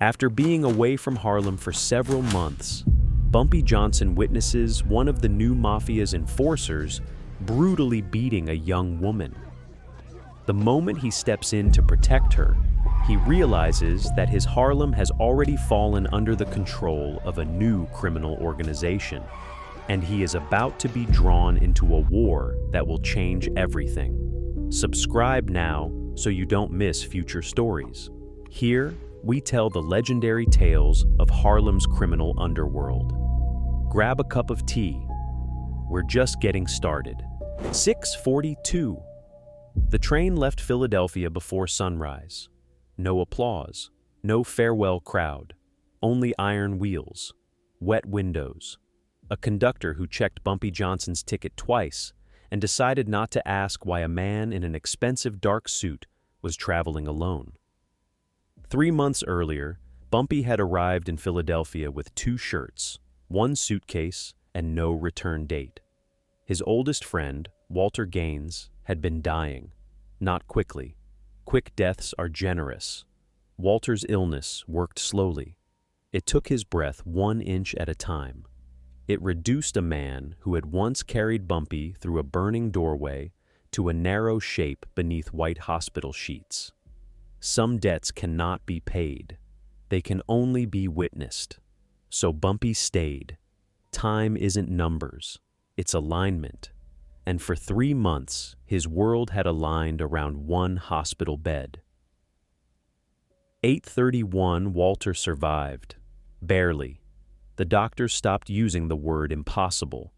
After being away from Harlem for several months, Bumpy Johnson witnesses one of the new mafia's enforcers brutally beating a young woman. The moment he steps in to protect her, he realizes that his Harlem has already fallen under the control of a new criminal organization, and he is about to be drawn into a war that will change everything. Subscribe now so you don't miss future stories. Here, we tell the legendary tales of Harlem's criminal underworld. Grab a cup of tea. We're just getting started. 6:42. The train left Philadelphia before sunrise. No applause, no farewell crowd, only iron wheels, wet windows, a conductor who checked Bumpy Johnson's ticket twice and decided not to ask why a man in an expensive dark suit was traveling alone. 3 months earlier, Bumpy had arrived in Philadelphia with 2 shirts, 1 suitcase, and no return date. His oldest friend, Walter Gaines, had been dying. Not quickly. Quick deaths are generous. Walter's illness worked slowly. It took his breath 1 inch at a time. It reduced a man who had once carried Bumpy through a burning doorway to a narrow shape beneath white hospital sheets. Some debts cannot be paid. They can only be witnessed. So Bumpy stayed. Time isn't numbers. It's alignment. And for 3 months, his world had aligned around 1 hospital bed. 8:31, Walter survived. Barely. The doctors stopped using the word impossible.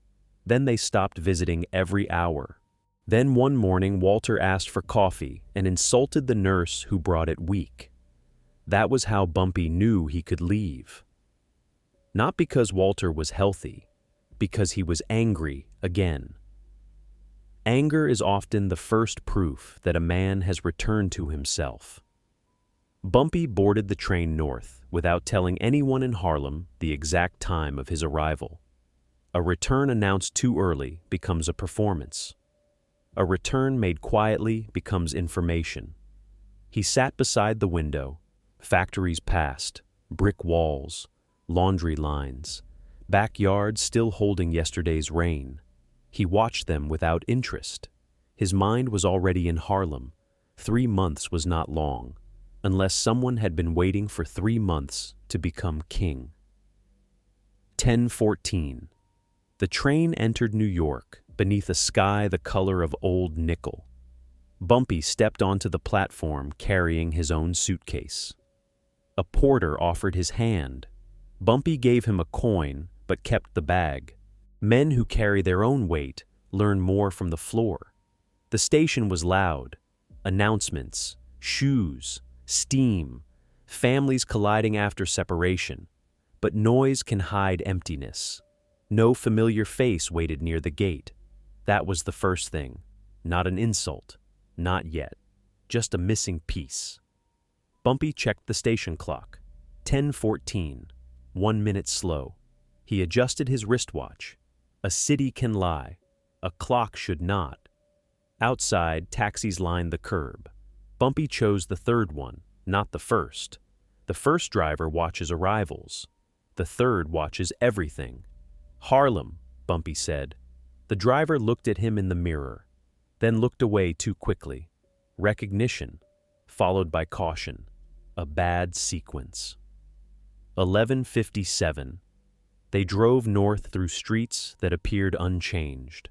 Then they stopped visiting every hour. Then one morning, Walter asked for coffee and insulted the nurse who brought it weak. That was how Bumpy knew he could leave. Not because Walter was healthy, because he was angry again. Anger is often the first proof that a man has returned to himself. Bumpy boarded the train north without telling anyone in Harlem the exact time of his arrival. A return announced too early becomes a performance. A return made quietly becomes information. He sat beside the window. Factories passed, brick walls, laundry lines, backyards still holding yesterday's rain. He watched them without interest. His mind was already in Harlem. 3 months was not long, unless someone had been waiting for 3 months to become king. 10:14. The train entered New York beneath a sky the color of old nickel. Bumpy stepped onto the platform carrying his own suitcase. A porter offered his hand. Bumpy gave him a coin but kept the bag. Men who carry their own weight learn more from the floor. The station was loud. Announcements, shoes, steam, families colliding after separation. But noise can hide emptiness. No familiar face waited near the gate. That was the first thing. Not an insult. Not yet. Just a missing piece. Bumpy checked the station clock. 10:14. 1 minute slow. He adjusted his wristwatch. A city can lie. A clock should not. Outside, taxis lined the curb. Bumpy chose the third one, not the first. The first driver watches arrivals. The third watches everything. Harlem, Bumpy said. The driver looked at him in the mirror, then looked away too quickly. Recognition, followed by caution. A bad sequence. 11:57. They drove north through streets that appeared unchanged.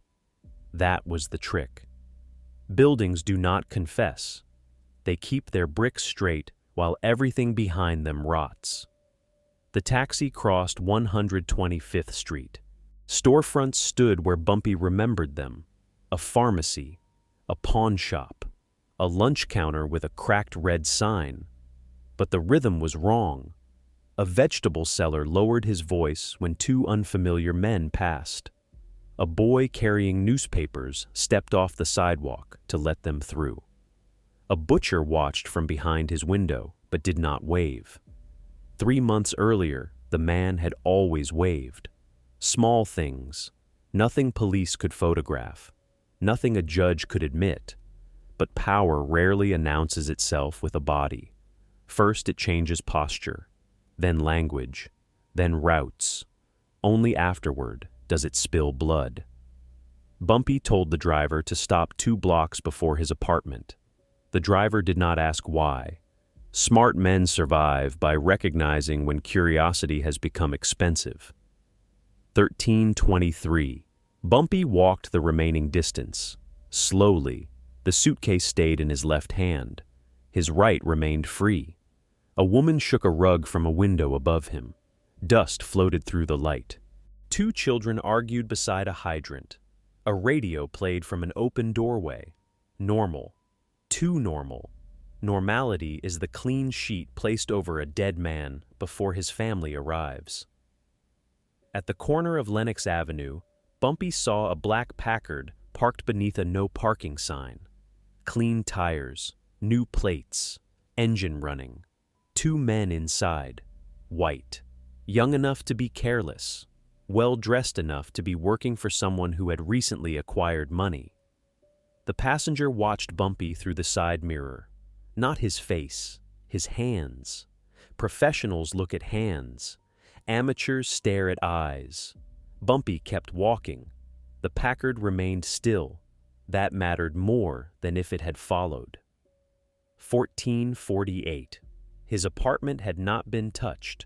That was the trick. Buildings do not confess. They keep their bricks straight while everything behind them rots. The taxi crossed 125th Street. Storefronts stood where Bumpy remembered them. A pharmacy, a pawn shop, a lunch counter with a cracked red sign. But the rhythm was wrong. A vegetable seller lowered his voice when 2 unfamiliar men passed. A boy carrying newspapers stepped off the sidewalk to let them through. A butcher watched from behind his window but did not wave. 3 months earlier, the man had always waved. Small things, nothing police could photograph, nothing a judge could admit. But power rarely announces itself with a body. First, it changes posture. then language, then routes. Only afterward does it spill blood. Bumpy told the driver to stop 2 blocks before his apartment. The driver did not ask why. Smart men survive by recognizing when curiosity has become expensive. 13:23. Bumpy walked the remaining distance. Slowly, the suitcase stayed in his left hand. His right remained free. A woman shook a rug from a window above him. Dust floated through the light. 2 children argued beside a hydrant. A radio played from an open doorway. Normal. Too normal. Normality is the clean sheet placed over a dead man before his family arrives. At the corner of Lenox Avenue, Bumpy saw a black Packard parked beneath a no parking sign. Clean tires, new plates, engine running. 2 men inside, white, young enough to be careless, well-dressed enough to be working for someone who had recently acquired money. The passenger watched Bumpy through the side mirror. Not his face, his hands. Professionals look at hands. Amateurs stare at eyes. Bumpy kept walking. The Packard remained still. That mattered more than if it had followed. 14:48. His apartment had not been touched.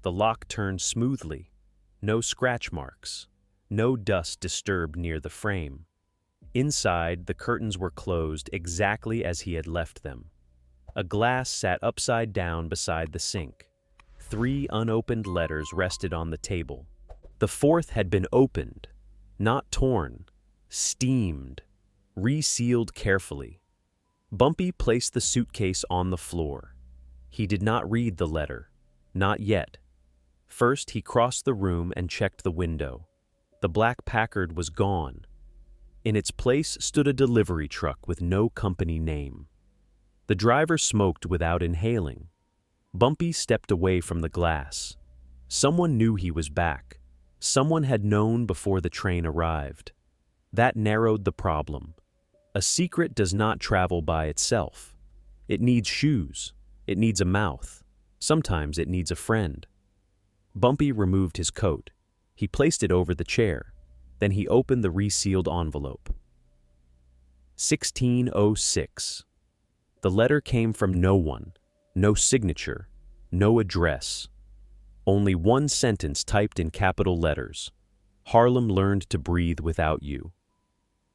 The lock turned smoothly. No scratch marks. No dust disturbed near the frame. Inside, the curtains were closed exactly as he had left them. A glass sat upside down beside the sink. 3 unopened letters rested on the table. The 4th had been opened, not torn, steamed, resealed carefully. Bumpy placed the suitcase on the floor. He did not read the letter, not yet. First, he crossed the room and checked the window. The black Packard was gone. In its place stood a delivery truck with no company name. The driver smoked without inhaling. Bumpy stepped away from the glass. Someone knew he was back. Someone had known before the train arrived. That narrowed the problem. A secret does not travel by itself. It needs shoes. It needs a mouth. Sometimes it needs a friend. Bumpy removed his coat. He placed it over the chair. Then he opened the resealed envelope. 16:06. The letter came from no one, no signature, no address. Only one sentence typed in capital letters. Harlem learned to breathe without you.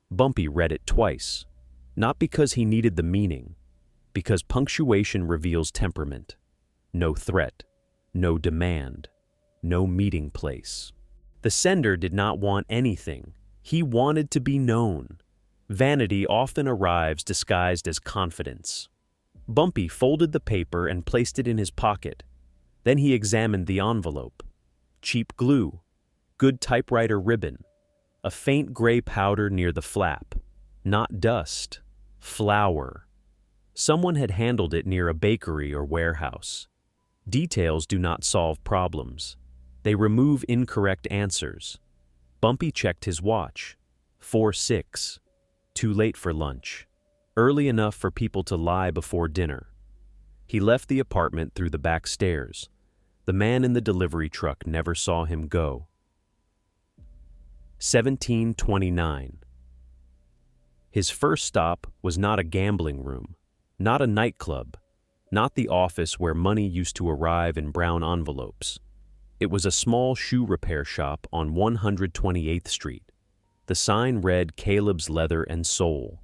Bumpy read it twice, not because he needed the meaning, because punctuation reveals temperament. No threat, no demand, no meeting place. The sender did not want anything. He wanted to be known. Vanity often arrives disguised as confidence. Bumpy folded the paper and placed it in his pocket. Then he examined the envelope. Cheap glue, good typewriter ribbon, a faint gray powder near the flap. Not dust, flour. Someone had handled it near a bakery or warehouse. Details do not solve problems. They remove incorrect answers. Bumpy checked his watch. 4:06. Too late for lunch. Early enough for people to lie before dinner. He left the apartment through the back stairs. The man in the delivery truck never saw him go. 17:29. His first stop was not a gambling room, not a nightclub, not the office where money used to arrive in brown envelopes. It was a small shoe repair shop on 128th Street. The sign read Caleb's Leather and Sole.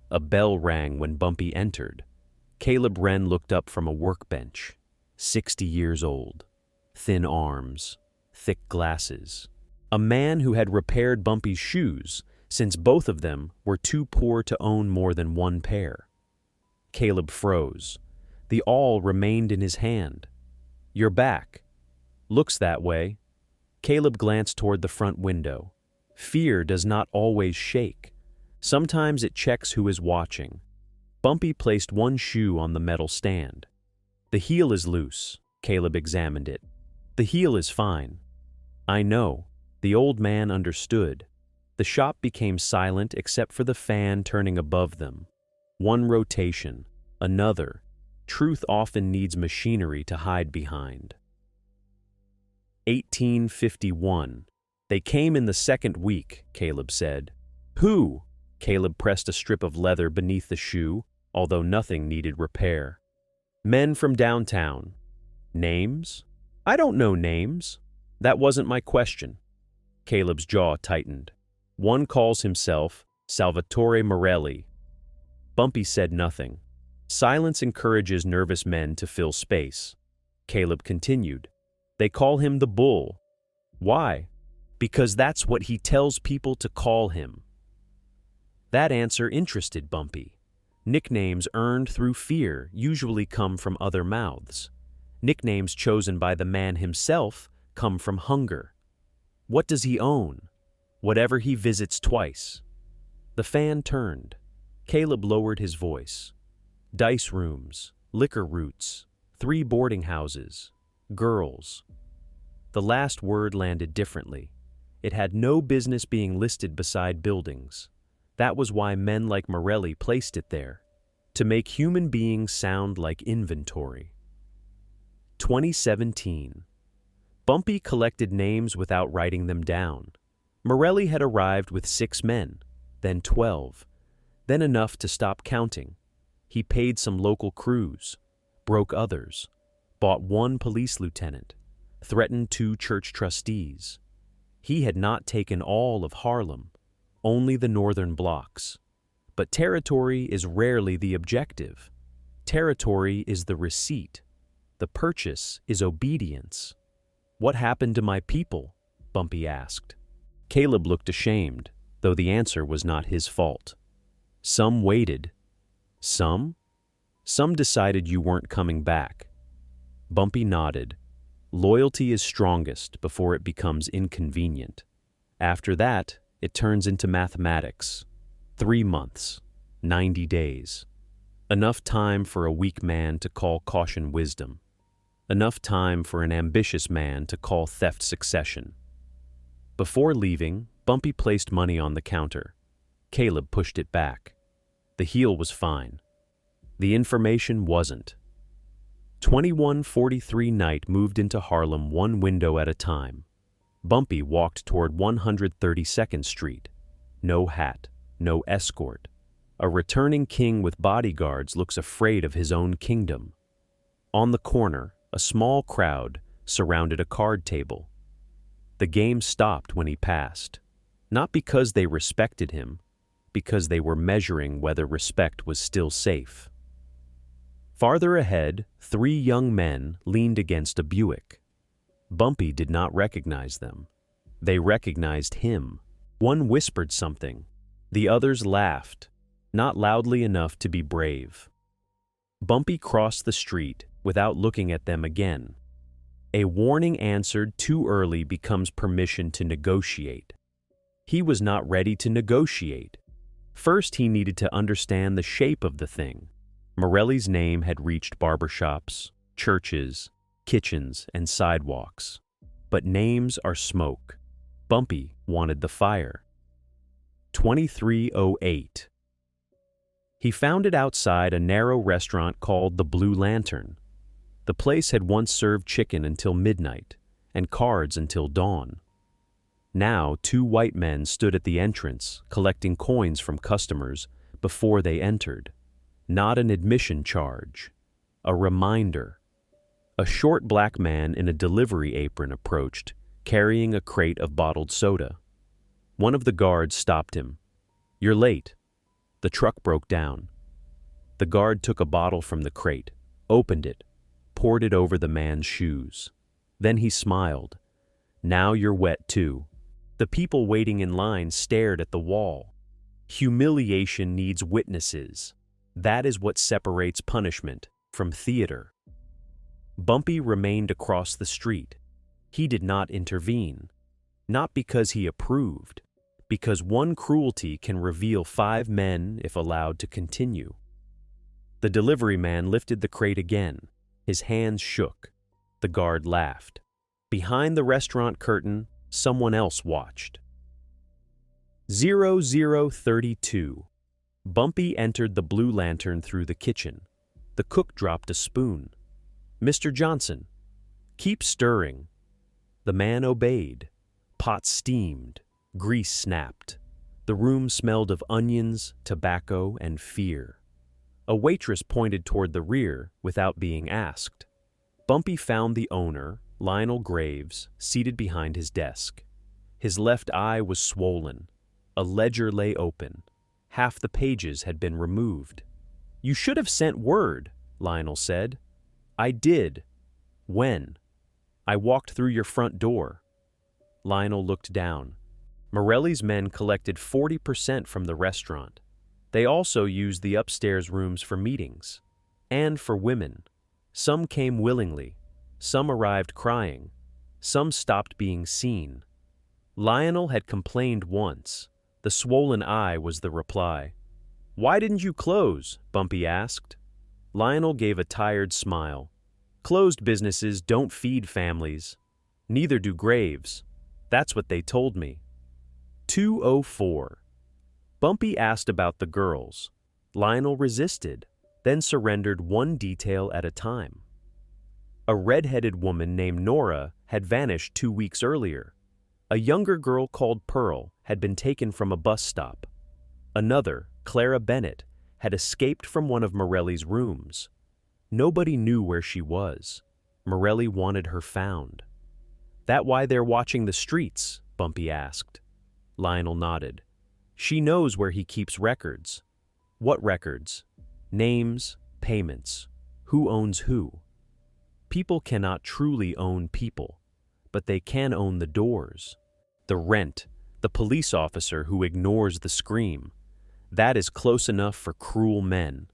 A bell rang when Bumpy entered. Caleb Wren looked up from a workbench. 60 years old. Thin arms. Thick glasses. A man who had repaired Bumpy's shoes, since both of them were too poor to own more than one pair. Caleb froze. The awl remained in his hand. "You're back." "Looks that way." Caleb glanced toward the front window. Fear does not always shake. Sometimes it checks who is watching. Bumpy placed one shoe on the metal stand. "The heel is loose." Caleb examined it. "The heel is fine." "I know." The old man understood. The shop became silent except for the fan turning above them. One rotation, another. Truth often needs machinery to hide behind. 1851. They came in the second week, Caleb said. Who? Caleb pressed a strip of leather beneath the shoe, although nothing needed repair. Men from downtown. Names? I don't know names. That wasn't my question. Caleb's jaw tightened. One calls himself Salvatore Morelli. Bumpy said nothing. Silence encourages nervous men to fill space. Caleb continued. They call him the Bull. Why? Because that's what he tells people to call him. That answer interested Bumpy. Nicknames earned through fear usually come from other mouths. Nicknames chosen by the man himself come from hunger. What does he own? Whatever he visits twice. The fan turned. Caleb lowered his voice. Dice rooms, liquor routes, 3 boarding houses, girls. The last word landed differently. It had no business being listed beside buildings. That was why men like Morelli placed it there, to make human beings sound like inventory. 2017. Bumpy collected names without writing them down. Morelli had arrived with 6 men, then 12, then enough to stop counting. He paid some local crews, broke others, bought 1 police lieutenant, threatened 2 church trustees. He had not taken all of Harlem, only the northern blocks. But territory is rarely the objective. Territory is the receipt. The purchase is obedience. What happened to my people? Bumpy asked. Caleb looked ashamed, though the answer was not his fault. Some waited. Some? Some decided you weren't coming back. Bumpy nodded. Loyalty is strongest before it becomes inconvenient. After that, it turns into mathematics. 3 months, 90 days. Enough time for a weak man to call caution wisdom. Enough time for an ambitious man to call theft succession. Before leaving, Bumpy placed money on the counter. Caleb pushed it back. The heel was fine. The information wasn't. 2143 Night moved into Harlem 1 window at a time. Bumpy walked toward 132nd Street. No hat, no escort. A returning king with bodyguards looks afraid of his own kingdom. On the corner, a small crowd surrounded a card table. The game stopped when he passed, not because they respected him, because they were measuring whether respect was still safe. Farther ahead, 3 young men leaned against a Buick. Bumpy did not recognize them. They recognized him. One whispered something. The others laughed, not loudly enough to be brave. Bumpy crossed the street without looking at them again. A warning answered too early becomes permission to negotiate. He was not ready to negotiate. First, he needed to understand the shape of the thing. Morelli's name had reached barbershops, churches, kitchens, and sidewalks. But names are smoke. Bumpy wanted the fire. 2308. He found it outside a narrow restaurant called the Blue Lantern. The place had once served chicken until midnight and cards until dawn. Now 2 white men stood at the entrance collecting coins from customers before they entered. Not an admission charge, a reminder. A short black man in a delivery apron approached, carrying a crate of bottled soda. One of the guards stopped him. "You're late." The truck broke down. The guard took a bottle from the crate, opened it, poured it over the man's shoes. Then he smiled. "Now you're wet too." The people waiting in line stared at the wall. Humiliation needs witnesses. That is what separates punishment from theater. Bumpy remained across the street. He did not intervene. Not because he approved, because one cruelty can reveal 5 men if allowed to continue. The delivery man lifted the crate again. His hands shook. The guard laughed. Behind the restaurant curtain, someone else watched. 0032. Bumpy entered the Blue Lantern through the kitchen. The cook dropped a spoon. "Mr. Johnson, keep stirring." The man obeyed. Pots steamed. Grease snapped. The room smelled of onions, tobacco, and fear. A waitress pointed toward the rear without being asked. Bumpy found the owner, Lionel Graves, seated behind his desk. His left eye was swollen. A ledger lay open. Half the pages had been removed. "You should have sent word," Lionel said. "I did." "When?" "I walked through your front door." Lionel looked down. Morelli's men collected 40% from the restaurant. They also used the upstairs rooms for meetings. And for women. Some came willingly. Some arrived crying. Some stopped being seen. Lionel had complained once. The swollen eye was the reply. "Why didn't you close?" Bumpy asked. Lionel gave a tired smile. "Closed businesses don't feed families. Neither do Graves. That's what they told me." 2:04. Bumpy asked about the girls. Lionel resisted, then surrendered one detail at a time. A red-headed woman named Nora had vanished 2 weeks earlier. A younger girl called Pearl had been taken from a bus stop. Another, Clara Bennett, had escaped from one of Morelli's rooms. Nobody knew where she was. Morelli wanted her found. "That why they're watching the streets?" Bumpy asked. Lionel nodded. "She knows where he keeps records." "What records?" "Names, payments, who owns who." People cannot truly own people, but they can own the doors. The rent, the police officer who ignores the scream. That is close enough for cruel men.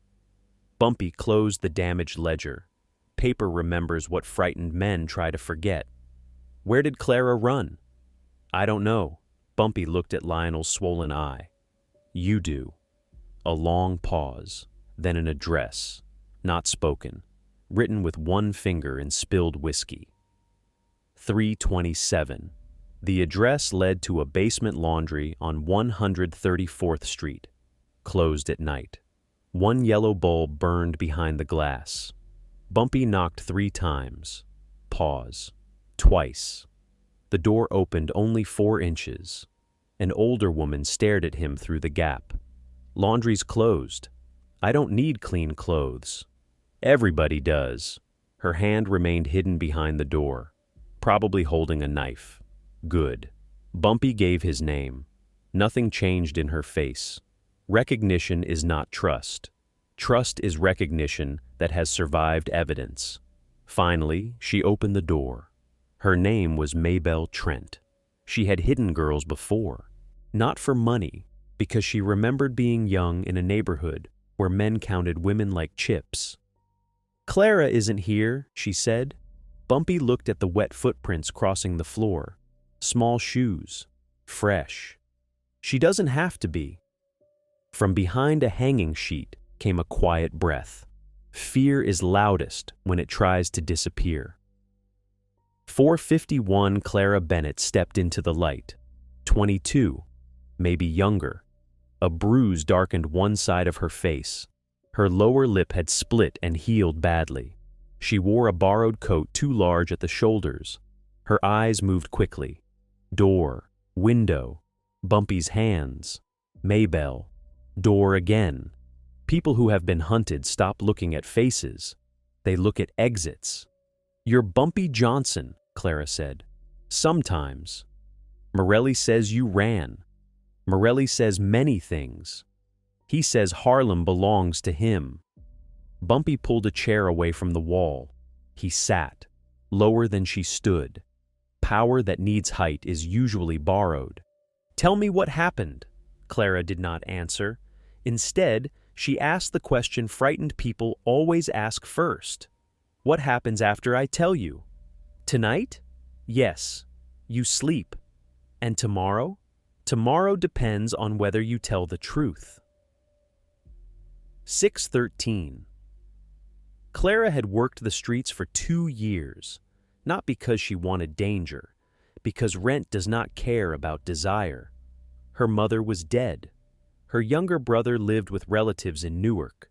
Bumpy closed the damaged ledger. Paper remembers what frightened men try to forget. "Where did Clara run?" "I don't know." Bumpy looked at Lionel's swollen eye. "You do." A long pause, then an address, not spoken, written with one finger in spilled whiskey. 327. The address led to a basement laundry on 134th Street, closed at night. One yellow bulb burned behind the glass. Bumpy knocked 3 times. Pause. Twice. The door opened only 4 inches. An older woman stared at him through the gap. "Laundry's closed. I don't need clean clothes." "Everybody does." Her hand remained hidden behind the door, probably holding a knife. "Good." Bumpy gave his name. Nothing changed in her face. Recognition is not trust. Trust is recognition that has survived evidence. Finally, she opened the door. Her name was Maybelle Trent. She had hidden girls before. Not for money, because she remembered being young in a neighborhood where men counted women like chips. "Clara isn't here," she said. Bumpy looked at the wet footprints crossing the floor. Small shoes. Fresh. "She doesn't have to be." From behind a hanging sheet came a quiet breath. Fear is loudest when it tries to disappear. 4:51 Clara Bennett stepped into the light. 22, maybe younger. A bruise darkened one side of her face. Her lower lip had split and healed badly. She wore a borrowed coat too large at the shoulders. Her eyes moved quickly. Door, window, Bumpy's hands, Maybelle, door again. People who have been hunted stop looking at faces. They look at exits. "You're Bumpy Johnson," Clara said. "Sometimes." "Morelli says you ran." "Morelli says many things. He says Harlem belongs to him." Bumpy pulled a chair away from the wall. He sat, lower than she stood. Power that needs height is usually borrowed. "Tell me what happened." Clara did not answer. Instead, she asked the question frightened people always ask first. "What happens after I tell you?" "Tonight?" "Yes. You sleep." "And tomorrow?" "Tomorrow depends on whether you tell the truth." 6:13. Clara had worked the streets for 2 years, not because she wanted danger, because rent does not care about desire. Her mother was dead. Her younger brother lived with relatives in Newark.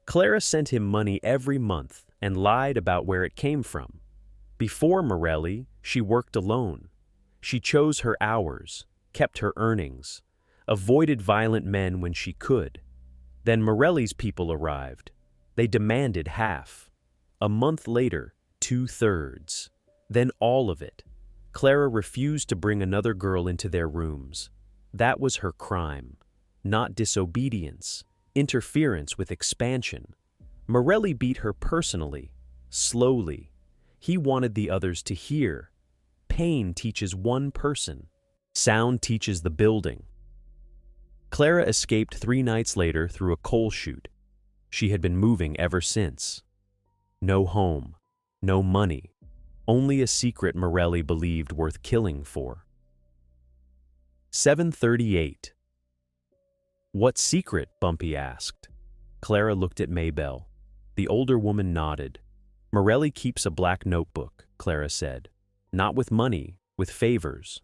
Clara sent him money every month and lied about where it came from. Before Morelli, She worked alone. She chose her hours, kept her earnings, avoided violent men when she could. Then Morelli's people arrived. They demanded half. A month later, 2/3. Then all of it. Clara refused to bring another girl into their rooms. That was her crime. Not disobedience, interference with expansion. Morelli beat her personally, slowly. He wanted the others to hear. Pain teaches one person. Sound teaches the building. Clara escaped 3 nights later through a coal chute. She had been moving ever since. No home, no money, only a secret Morelli believed worth killing for. 7:38. What secret? Bumpy asked. Clara looked at Maybelle. The older woman nodded. Morelli keeps a black notebook, Clara said. Not with money, with favors.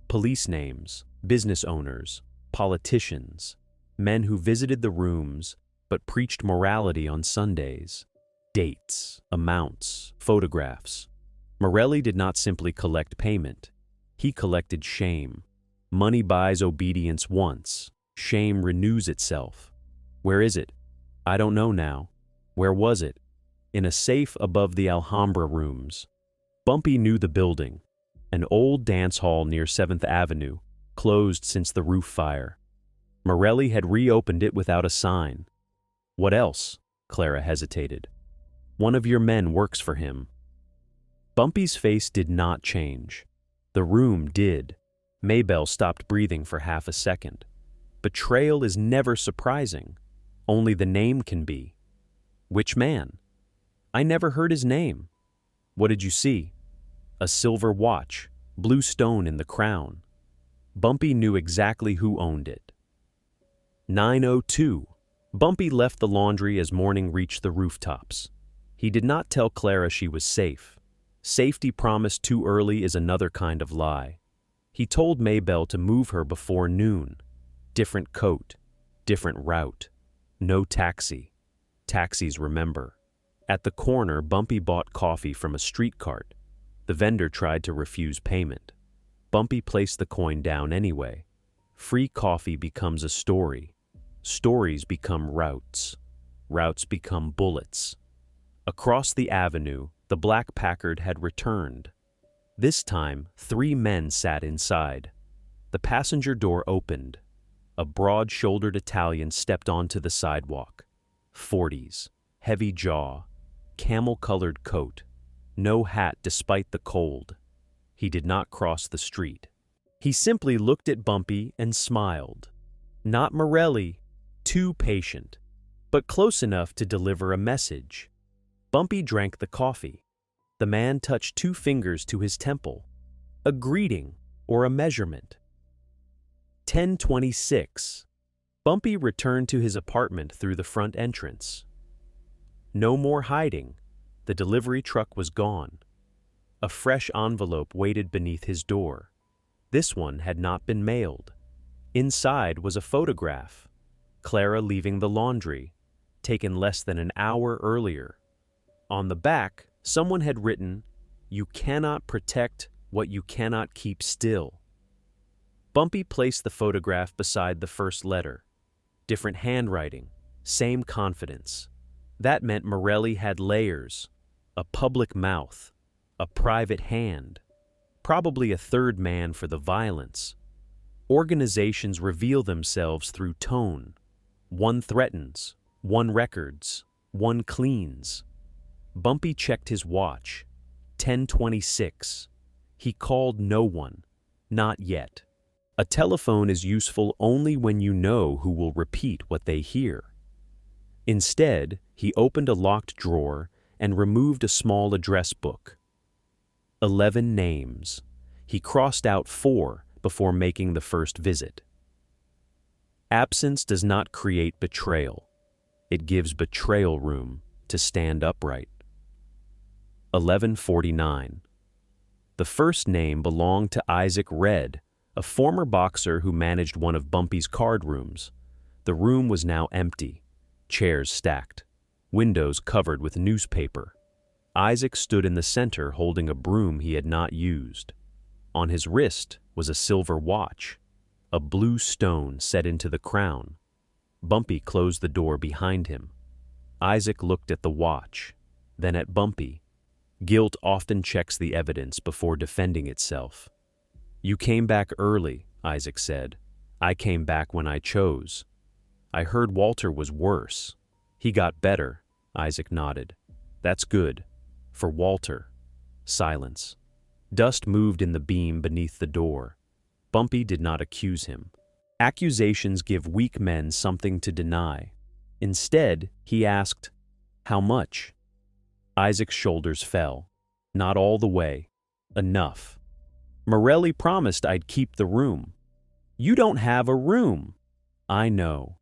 Police names, business owners, politicians, men who visited the rooms but preached morality on Sundays. Dates, amounts, photographs. Morelli did not simply collect payment. He collected shame. Money buys obedience once. Shame renews itself. Where is it? I don't know now. Where was it? In a safe above the Alhambra rooms. Bumpy knew the building. An old dance hall near 7th Avenue, closed since the roof fire. Morelli had reopened it without a sign. What else? Clara hesitated. One of your men works for him. Bumpy's face did not change. The room did. Maybelle stopped breathing for half a second. Betrayal is never surprising. Only the name can be. Which man? I never heard his name. What did you see? A silver watch, blue stone in the crown. Bumpy knew exactly who owned it. 9:02. Bumpy left the laundry as morning reached the rooftops. He did not tell Clara she was safe. Safety promised too early is another kind of lie. He told Maybelle to move her before noon. Different coat, different route. No taxi. Taxis remember. At the corner, Bumpy bought coffee from a street cart. The vendor tried to refuse payment. Bumpy placed the coin down anyway. Free coffee becomes a story. Stories become routes. Routes become bullets. Across the avenue, the black Packard had returned. This time, 3 men sat inside. The passenger door opened. A broad-shouldered Italian stepped onto the sidewalk. 40s, heavy jaw, camel-colored coat, no hat despite the cold. He did not cross the street. He simply looked at Bumpy and smiled. Not Morelli, too patient, but close enough to deliver a message. Bumpy drank the coffee. The man touched 2 fingers to his temple. A greeting or a measurement. 10:26. Bumpy returned to his apartment through the front entrance. No more hiding. The delivery truck was gone. A fresh envelope waited beneath his door. This one had not been mailed. Inside was a photograph. Clara leaving the laundry, taken less than an hour earlier. On the back, someone had written, "You cannot protect what you cannot keep still." Bumpy placed the photograph beside the first letter. Different handwriting, same confidence. That meant Morelli had layers, a public mouth, a private hand, probably a third man for the violence. Organizations reveal themselves through tone. One threatens, one records, one cleans. Bumpy checked his watch. 10:26. He called no one, not yet. A telephone is useful only when you know who will repeat what they hear. Instead, he opened a locked drawer and removed a small address book. 11 names. He crossed out 4 before making the first visit. Absence does not create betrayal. It gives betrayal room to stand upright. 11:49. The first name belonged to Isaac Red, a former boxer who managed one of Bumpy's card rooms. The room was now empty, chairs stacked, windows covered with newspaper. Isaac stood in the center holding a broom he had not used. On his wrist was a silver watch, a blue stone set into the crown. Bumpy closed the door behind him. Isaac looked at the watch, then at Bumpy. Guilt often checks the evidence before defending itself. "You came back early," Isaac said. "I came back when I chose. I heard Walter was worse." "He got better," Isaac nodded. "That's good. For Walter." Silence. Dust moved in the beam beneath the door. Bumpy did not accuse him. Accusations give weak men something to deny. Instead, he asked, "How much?" Isaac's shoulders fell. "Not all the way. Enough. Morelli promised I'd keep the room." "You don't have a room." "I know."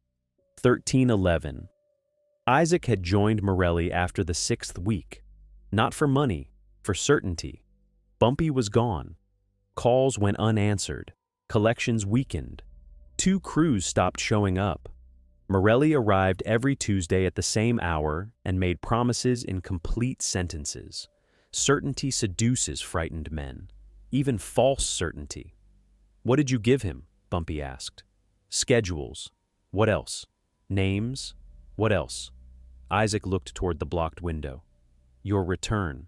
1311. Isaac had joined Morelli after the 6th week. Not for money, for certainty. Bumpy was gone. Calls went unanswered. Collections weakened. 2 crews stopped showing up. Morelli arrived every Tuesday at the same hour and made promises in complete sentences. Certainty seduces frightened men, even false certainty. "What did you give him?" Bumpy asked. "Schedules." "What else?" "Names." "What else?" Isaac looked toward the blocked window. "Your return."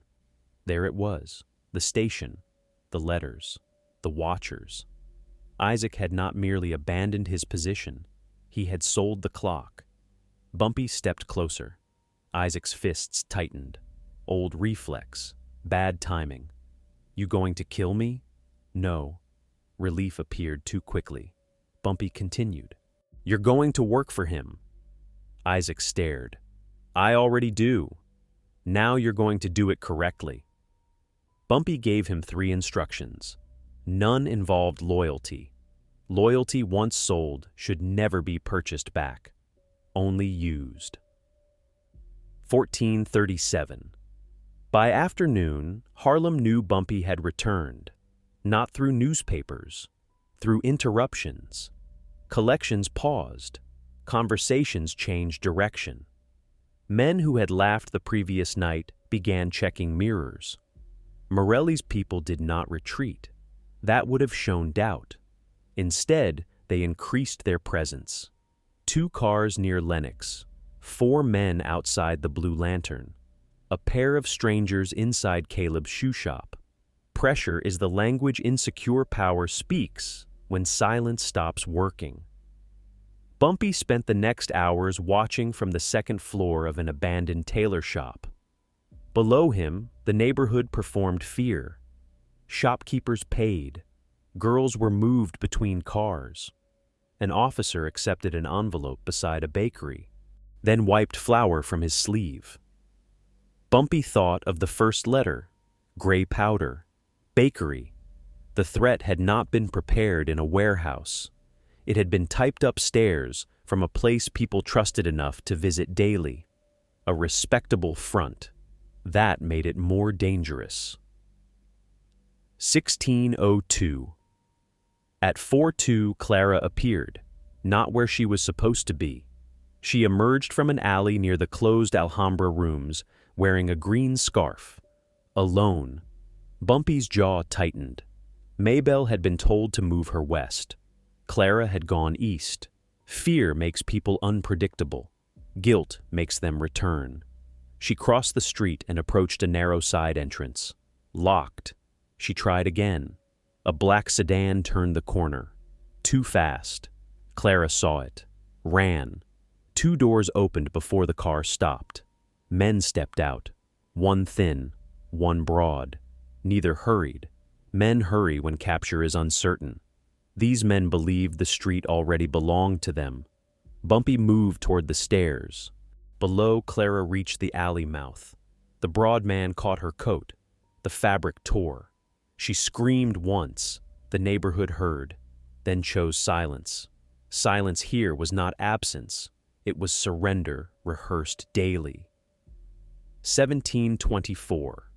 There it was, the station, the letters, the watchers. Isaac had not merely abandoned his position, he had sold the clock. Bumpy stepped closer. Isaac's fists tightened. Old reflex, bad timing. "You going to kill me?" "No." Relief appeared too quickly. Bumpy continued. "You're going to work for him." Isaac stared. "I already do. Now you're going to do it correctly." Bumpy gave him 3 instructions. None involved loyalty. Loyalty once sold should never be purchased back, only used. 1437. By afternoon, Harlem knew Bumpy had returned, not through newspapers, through interruptions. Collections paused. Conversations changed direction. Men who had laughed the previous night began checking mirrors. Morelli's people did not retreat. That would have shown doubt. Instead, they increased their presence. 2 cars near Lenox, 4 men outside the Blue Lantern, a pair of strangers inside Caleb's shoe shop. Pressure is the language insecure power speaks when silence stops working. Bumpy spent the next hours watching from the 2nd floor of an abandoned tailor shop. Below him, the neighborhood performed fear. Shopkeepers paid. Girls were moved between cars. An officer accepted an envelope beside a bakery, then wiped flour from his sleeve. Bumpy thought of the first letter, gray powder, bakery. The threat had not been prepared in a warehouse. It had been typed upstairs from a place people trusted enough to visit daily. A respectable front. That made it more dangerous. 1602. At 4:02, Clara appeared, not where she was supposed to be. She emerged from an alley near the closed Alhambra rooms, wearing a green scarf. Alone. Bumpy's jaw tightened. Maybelle had been told to move her west. Clara had gone east. Fear makes people unpredictable. Guilt makes them return. She crossed the street and approached a narrow side entrance. Locked. She tried again. A black sedan turned the corner. Too fast. Clara saw it. Ran. 2 doors opened before the car stopped. Men stepped out. 1 thin, 1 broad. Neither hurried. Men hurry when capture is uncertain. These men believed the street already belonged to them. Bumpy moved toward the stairs. Below, Clara reached the alley mouth. The broad man caught her coat. The fabric tore. She screamed once. The neighborhood heard, then chose silence. Silence here was not absence. It was surrender rehearsed daily. 1724.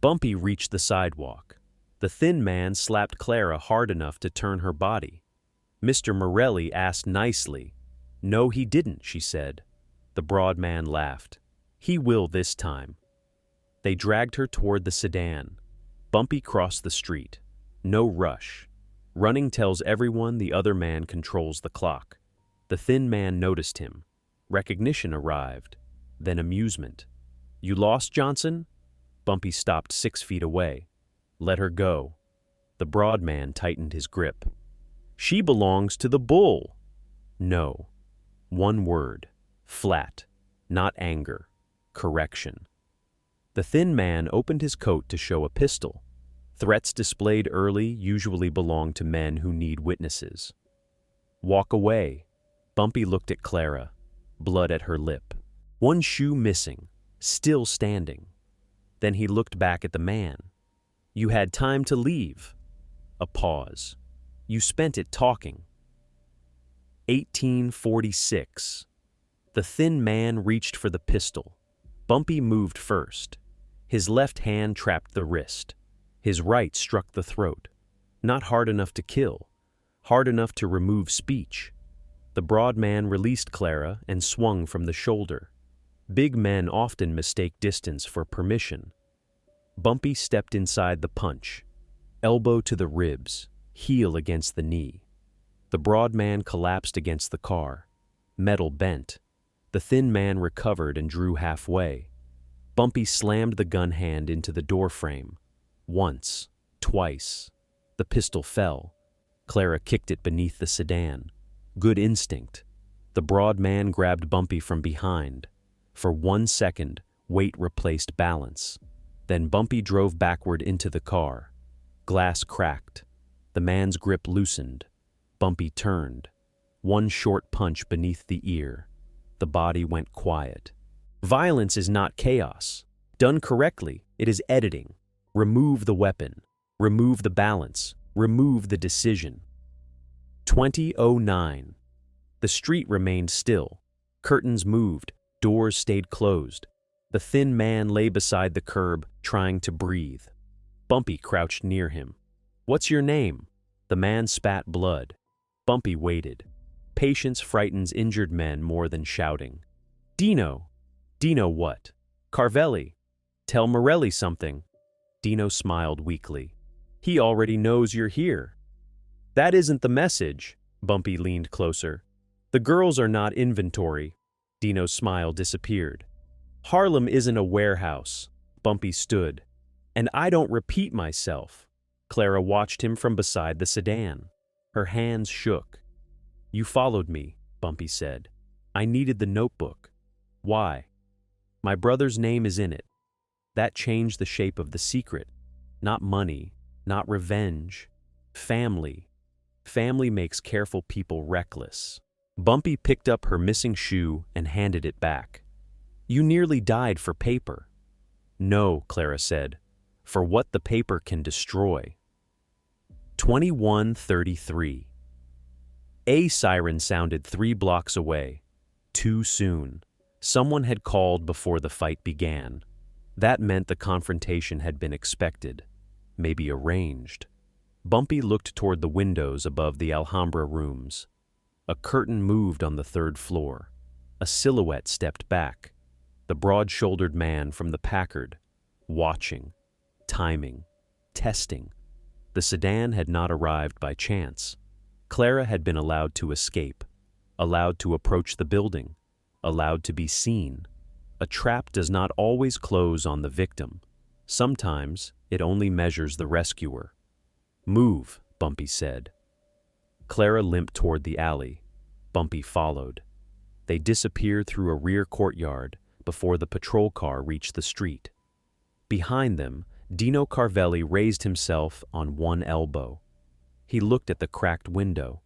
Bumpy reached the sidewalk. The thin man slapped Clara hard enough to turn her body. Mr. Morelli asked nicely. "No, he didn't," she said. The broad man laughed. "He will this time." They dragged her toward the sedan. Bumpy crossed the street. No rush. Running tells everyone the other man controls the clock. The thin man noticed him. Recognition arrived, then amusement. "You lost, Johnson?" Bumpy stopped 6 feet away. "Let her go." The broad man tightened his grip. "She belongs to the bull." "No." One word. Flat. Not anger. Correction. The thin man opened his coat to show a pistol. Threats displayed early usually belong to men who need witnesses. "Walk away." Bumpy looked at Clara, blood at her lip. One shoe missing, still standing. Then he looked back at the man. "You had time to leave." A pause. "You spent it talking." 1846. The thin man reached for the pistol. Bumpy moved first. His left hand trapped the wrist. His right struck the throat. Not hard enough to kill, hard enough to remove speech. The broad man released Clara and swung from the shoulder. Big men often mistake distance for permission. Bumpy stepped inside the punch. Elbow to the ribs, heel against the knee. The broad man collapsed against the car. Metal bent. The thin man recovered and drew halfway. Bumpy slammed the gun hand into the door frame. Once, twice. The pistol fell. Clara kicked it beneath the sedan. Good instinct. The broad man grabbed Bumpy from behind. For 1 second, weight replaced balance. Then Bumpy drove backward into the car. Glass cracked. The man's grip loosened. Bumpy turned. One short punch beneath the ear. The body went quiet. Violence is not chaos. Done correctly, it is editing. Remove the weapon. Remove the balance. Remove the decision. 2009. The street remained still. Curtains moved. Doors stayed closed. The thin man lay beside the curb, trying to breathe. Bumpy crouched near him. "What's your name?" The man spat blood. Bumpy waited. Patience frightens injured men more than shouting. "Dino." "Dino what?" "Carvelli." "Tell Morelli something." Dino smiled weakly. "He already knows you're here." "That isn't the message." Bumpy leaned closer. "The girls are not inventory." Dino's smile disappeared. "Harlem isn't a warehouse." Bumpy stood. "And I don't repeat myself." Clara watched him from beside the sedan. Her hands shook. "You followed me," Bumpy said. "I needed the notebook." "Why?" "My brother's name is in it." That changed the shape of the secret. Not money, not revenge. Family. Family makes careful people reckless. Bumpy picked up her missing shoe and handed it back. "You nearly died for paper." "No," Clara said, "for what the paper can destroy." 2133. A siren sounded 3 blocks away. Too soon. Someone had called before the fight began. That meant the confrontation had been expected, maybe arranged. Bumpy looked toward the windows above the Alhambra rooms. A curtain moved on the 3rd floor. A silhouette stepped back. The broad-shouldered man from the Packard, watching, timing, testing. The sedan had not arrived by chance. Clara had been allowed to escape, allowed to approach the building, allowed to be seen. A trap does not always close on the victim. Sometimes it only measures the rescuer. "Move," Bumpy said. Clara limped toward the alley. Bumpy followed. They disappeared through a rear courtyard before the patrol car reached the street. Behind them, Dino Carvelli raised himself on one elbow. He looked at the cracked window,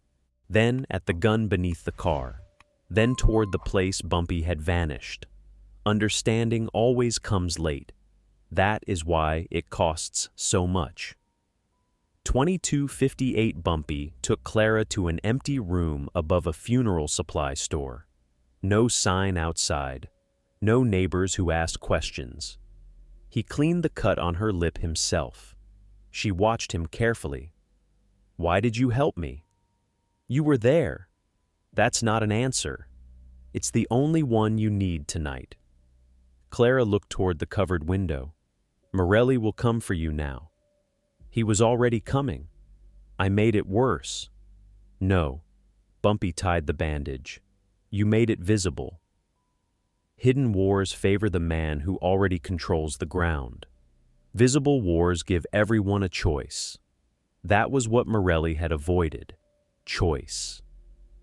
then at the gun beneath the car, then toward the place Bumpy had vanished. Understanding always comes late. That is why it costs so much. 2258 Bumpy took Clara to an empty room above a funeral supply store. No sign outside. No neighbors who asked questions. He cleaned the cut on her lip himself. She watched him carefully. "Why did you help me?" "You were there." "That's not an answer. It's the only one you need tonight." Clara looked toward the covered window. Morelli will come for you now. He was already coming. I made it worse. No. Bumpy tied the bandage. You made it visible. Hidden wars favor the man who already controls the ground. Visible wars give everyone a choice. That was what Morelli had avoided. Choice.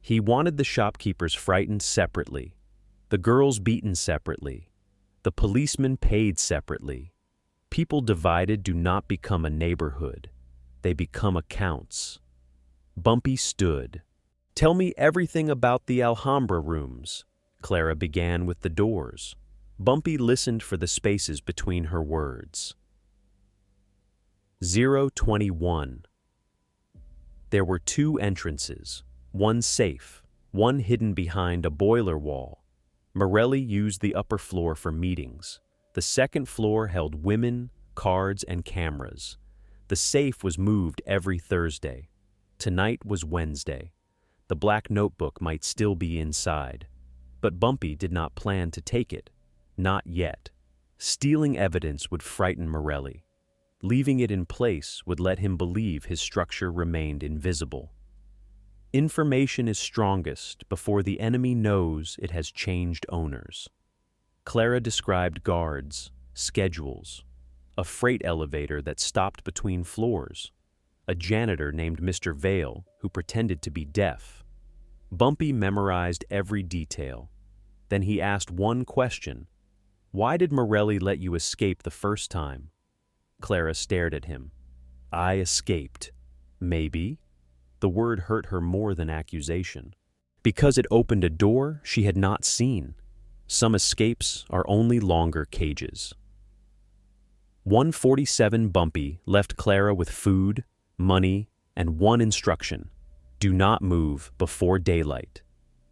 He wanted the shopkeepers frightened separately, the girls beaten separately, the policemen paid separately. People divided do not become a neighborhood. They become accounts. Bumpy stood. Tell me everything about the Alhambra rooms. Clara began with the doors. Bumpy listened for the spaces between her words. 021. There were two entrances, one safe, one hidden behind a boiler wall. Morelli used the upper floor for meetings. The second floor held women, cards, and cameras. The safe was moved every Thursday. Tonight was Wednesday. The black notebook might still be inside. But Bumpy did not plan to take it. Not yet. Stealing evidence would frighten Morelli. Leaving it in place would let him believe his structure remained invisible. Information is strongest before the enemy knows it has changed owners. Clara described guards, schedules, a freight elevator that stopped between floors, a janitor named Mr. Vale who pretended to be deaf. Bumpy memorized every detail. Then he asked one question. Why did Morelli let you escape the first time? Clara stared at him. I escaped. Maybe. The word hurt her more than accusation. Because it opened a door she had not seen. Some escapes are only longer cages. 147 Bumpy left Clara with food, money, and one instruction. Do not move before daylight.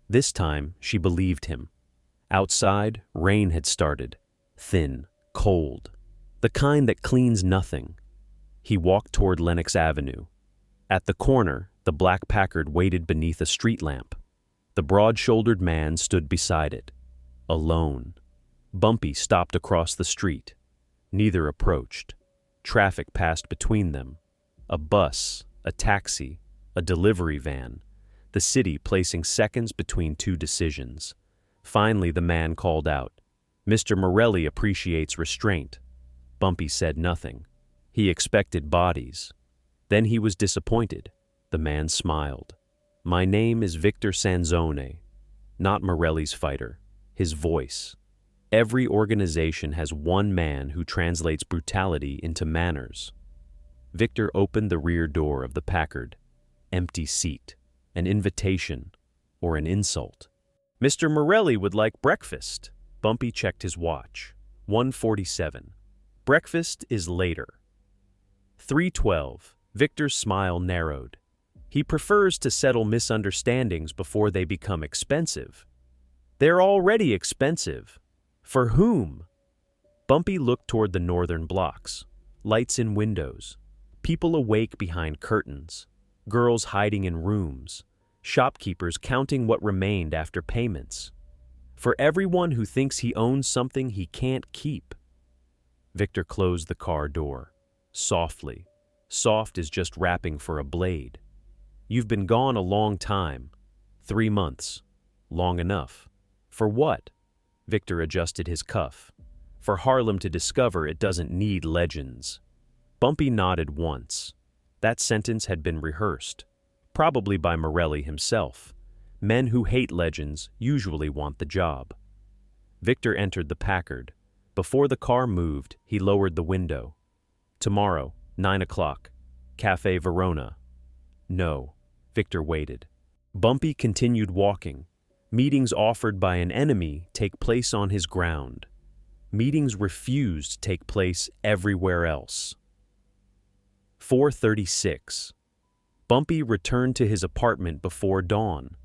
This time she believed him. Outside, rain had started. Thin, cold. The kind that cleans nothing. He walked toward Lenox Avenue. At the corner, the black Packard waited beneath a street lamp. The broad-shouldered man stood beside it. Alone. Bumpy stopped across the street. Neither approached. Traffic passed between them. A bus, a taxi, a delivery van. The city placing seconds between two decisions. Finally, the man called out. Mr. Morelli appreciates restraint. Bumpy said nothing. He expected bodies. Then he was disappointed. The man smiled. My name is Victor Sanzone. Not Morelli's fighter. His voice. Every organization has one man who translates brutality into manners. Victor opened the rear door of the Packard. Empty seat. An invitation. Or an insult. Mr. Morelli would like breakfast. Bumpy checked his watch. 1:47. Breakfast is later. 3:12. Victor's smile narrowed. He prefers to settle misunderstandings before they become expensive. They're already expensive. For whom? Bumpy looked toward the northern blocks. Lights in windows. People awake behind curtains. Girls hiding in rooms. Shopkeepers counting what remained after payments. For everyone who thinks he owns something he can't keep. Victor closed the car door. Softly. Soft as just wrapping for a blade. You've been gone a long time. 3 months. Long enough. For what? Victor adjusted his cuff. For Harlem to discover it doesn't need legends. Bumpy nodded once. That sentence had been rehearsed. Probably by Morelli himself. Men who hate legends usually want the job. Victor entered the Packard. Before the car moved, he lowered the window. Tomorrow, 9 o'clock. Cafe Verona. No. Victor waited. Bumpy continued walking. Meetings offered by an enemy take place on his ground. Meetings refused take place everywhere else. 4:36. Bumpy returned to his apartment before dawn.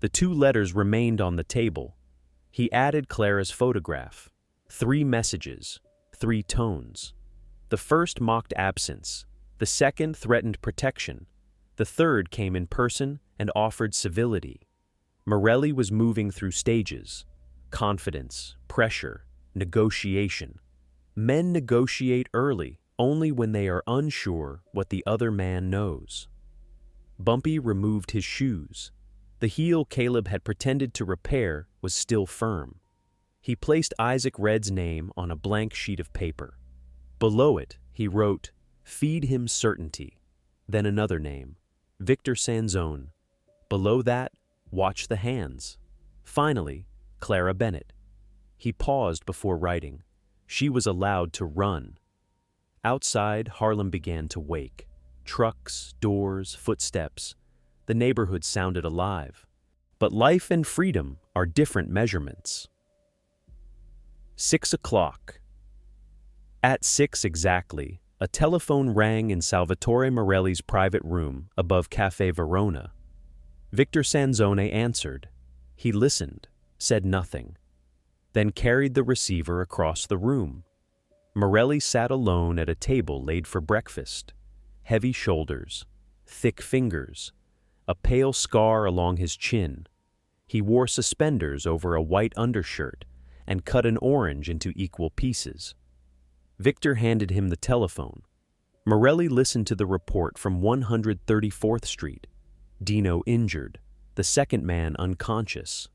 The 2 letters remained on the table. He added Clara's photograph. 3 messages, 3 tones. The first mocked absence. The second threatened protection. The third came in person and offered civility. Morelli was moving through stages. Confidence, pressure, negotiation. Men negotiate early, only when they are unsure what the other man knows. Bumpy removed his shoes. The heel Caleb had pretended to repair was still firm. He placed Isaac Red's name on a blank sheet of paper. Below it, he wrote, "Feed him certainty." Then another name, Victor Sanzone. Below that, watch the hands. Finally, Clara Bennett. He paused before writing. She was allowed to run. Outside, Harlem began to wake. Trucks, doors, footsteps. The neighborhood sounded alive. But life and freedom are different measurements. 6 o'clock. At 6 exactly, a telephone rang in Salvatore Morelli's private room above Cafe Verona. Victor Sanzone answered. He listened, said nothing, then carried the receiver across the room. Morelli sat alone at a table laid for breakfast. Heavy shoulders, thick fingers, a pale scar along his chin. He wore suspenders over a white undershirt and cut an orange into equal pieces. Victor handed him the telephone. Morelli listened to the report from 134th Street. Dino injured, the second man unconscious,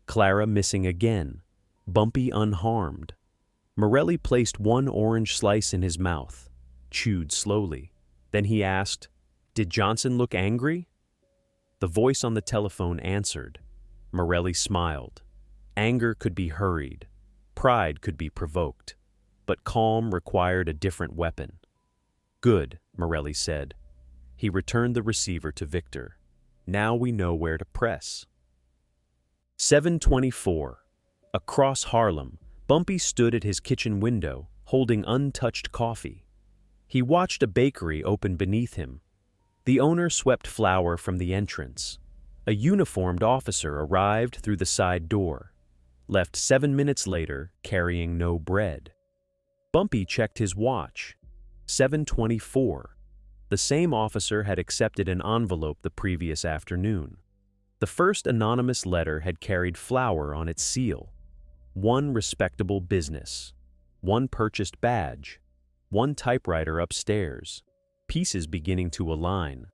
Clara missing again, Bumpy unharmed. Morelli placed one orange slice in his mouth, chewed slowly. Then he asked, "Did Johnson look angry?" The voice on the telephone answered. Morelli smiled. Anger could be hurried. Pride could be provoked. But calm required a different weapon. "Good," Morelli said. He returned the receiver to Victor. "Now we know where to press." 7:24. Across Harlem, Bumpy stood at his kitchen window, holding untouched coffee. He watched a bakery open beneath him. The owner swept flour from the entrance. A uniformed officer arrived through the side door, left 7 minutes later carrying no bread. Bumpy checked his watch. 7:24. The same officer had accepted an envelope the previous afternoon. The first anonymous letter had carried flour on its seal. One respectable business. One purchased badge. One typewriter upstairs. Pieces beginning to align.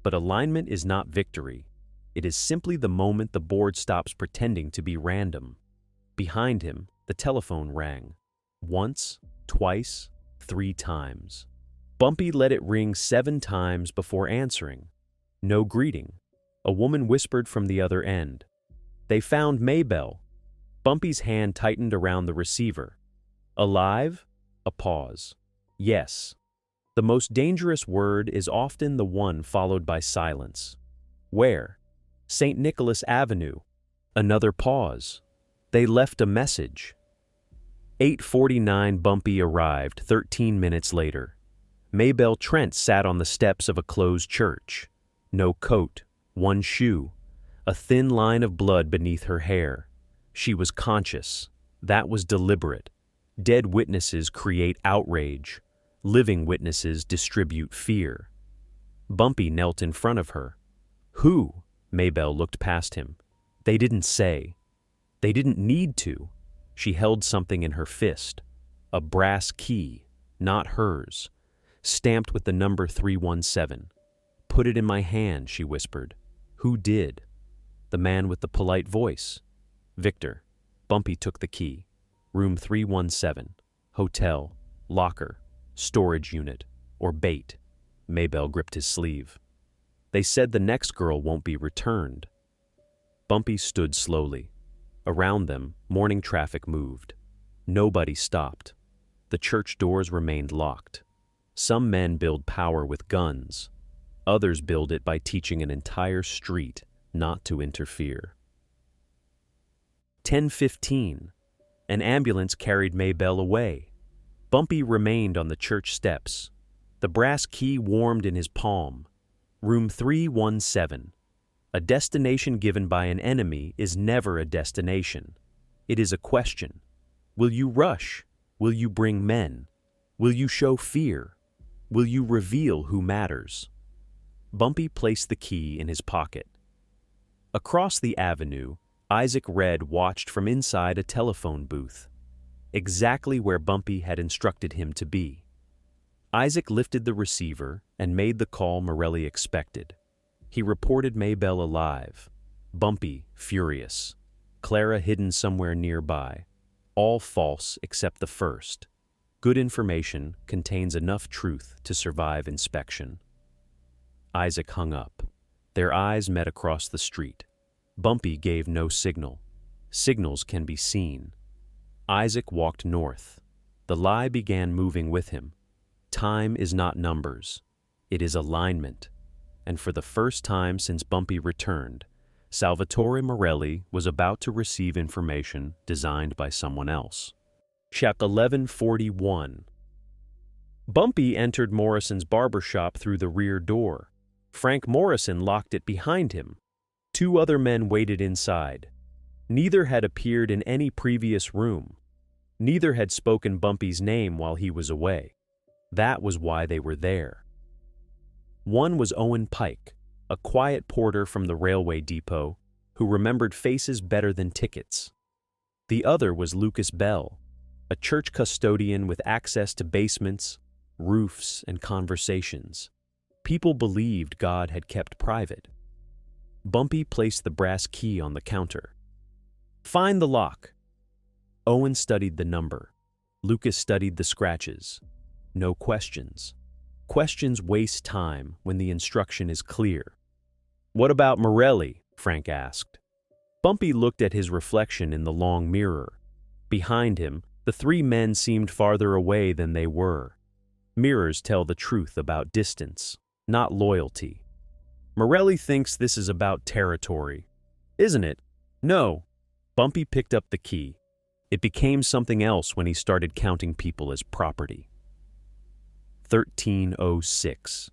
But alignment is not victory. It is simply the moment the board stops pretending to be random. Behind him, the telephone rang. Once, twice, 3 times. Bumpy let it ring 7 times before answering. No greeting. A woman whispered from the other end. "They found Maybelle." Bumpy's hand tightened around the receiver. "Alive?" A pause. "Yes." The most dangerous word is often the one followed by silence. "Where?" "St. Nicholas Avenue." Another pause. "They left a message." 8:49 Bumpy arrived 13 minutes later. Maybelle Trent sat on the steps of a closed church. No coat, one shoe, a thin line of blood beneath her hair. She was conscious. That was deliberate. Dead witnesses create outrage. Living witnesses distribute fear. Bumpy knelt in front of her. "Who?" Maybelle looked past him. "They didn't say. They didn't need to." She held something in her fist. A brass key, not hers, stamped with the number 317. "Put it in my hand," she whispered. "Who did?" "The man with the polite voice." "Victor." Bumpy took the key. Room 317. Hotel. Locker. Storage unit. Or bait. Maybelle gripped his sleeve. "They said the next girl won't be returned." Bumpy stood slowly. Around them, morning traffic moved. Nobody stopped. The church doors remained locked. Some men build power with guns. Others build it by teaching an entire street not to interfere. 10:15. An ambulance carried Maybelle away. Bumpy remained on the church steps. The brass key warmed in his palm. Room 317. A destination given by an enemy is never a destination. It is a question. Will you rush? Will you bring men? Will you show fear? Will you reveal who matters? Bumpy placed the key in his pocket. Across the avenue, Isaac Red watched from inside a telephone booth. exactly where Bumpy had instructed him to be. Isaac lifted the receiver and made the call Morelli expected. He reported Maybelle alive, Bumpy furious, Clara hidden somewhere nearby. All false except the first. Good information contains enough truth to survive inspection. Isaac hung up. Their eyes met across the street. Bumpy gave no signal. Signals can be seen. Isaac walked north. The lie began moving with him. Time is not numbers. It is alignment. And for the first time since Bumpy returned, Salvatore Morelli was about to receive information designed by someone else. Chapter 1141. Bumpy entered Morrison's barbershop through the rear door. Frank Morrison locked it behind him. Two other men waited inside. Neither had appeared in any previous room. Neither had spoken Bumpy's name while he was away. That was why they were there. One was Owen Pike, a quiet porter from the railway depot who remembered faces better than tickets. The other was Lucas Bell, a church custodian with access to basements, roofs, and conversations. People believed God had kept private. Bumpy placed the brass key on the counter. "Find the lock." Owen studied the number. Lucas studied the scratches. No questions. Questions waste time when the instruction is clear. "What about Morelli?" Frank asked. Bumpy looked at his reflection in the long mirror. Behind him, the three men seemed farther away than they were. Mirrors tell the truth about distance, not loyalty. "Morelli thinks this is about territory, isn't it?" "No." Bumpy picked up the key. It became something else when he started counting people as property. 1306.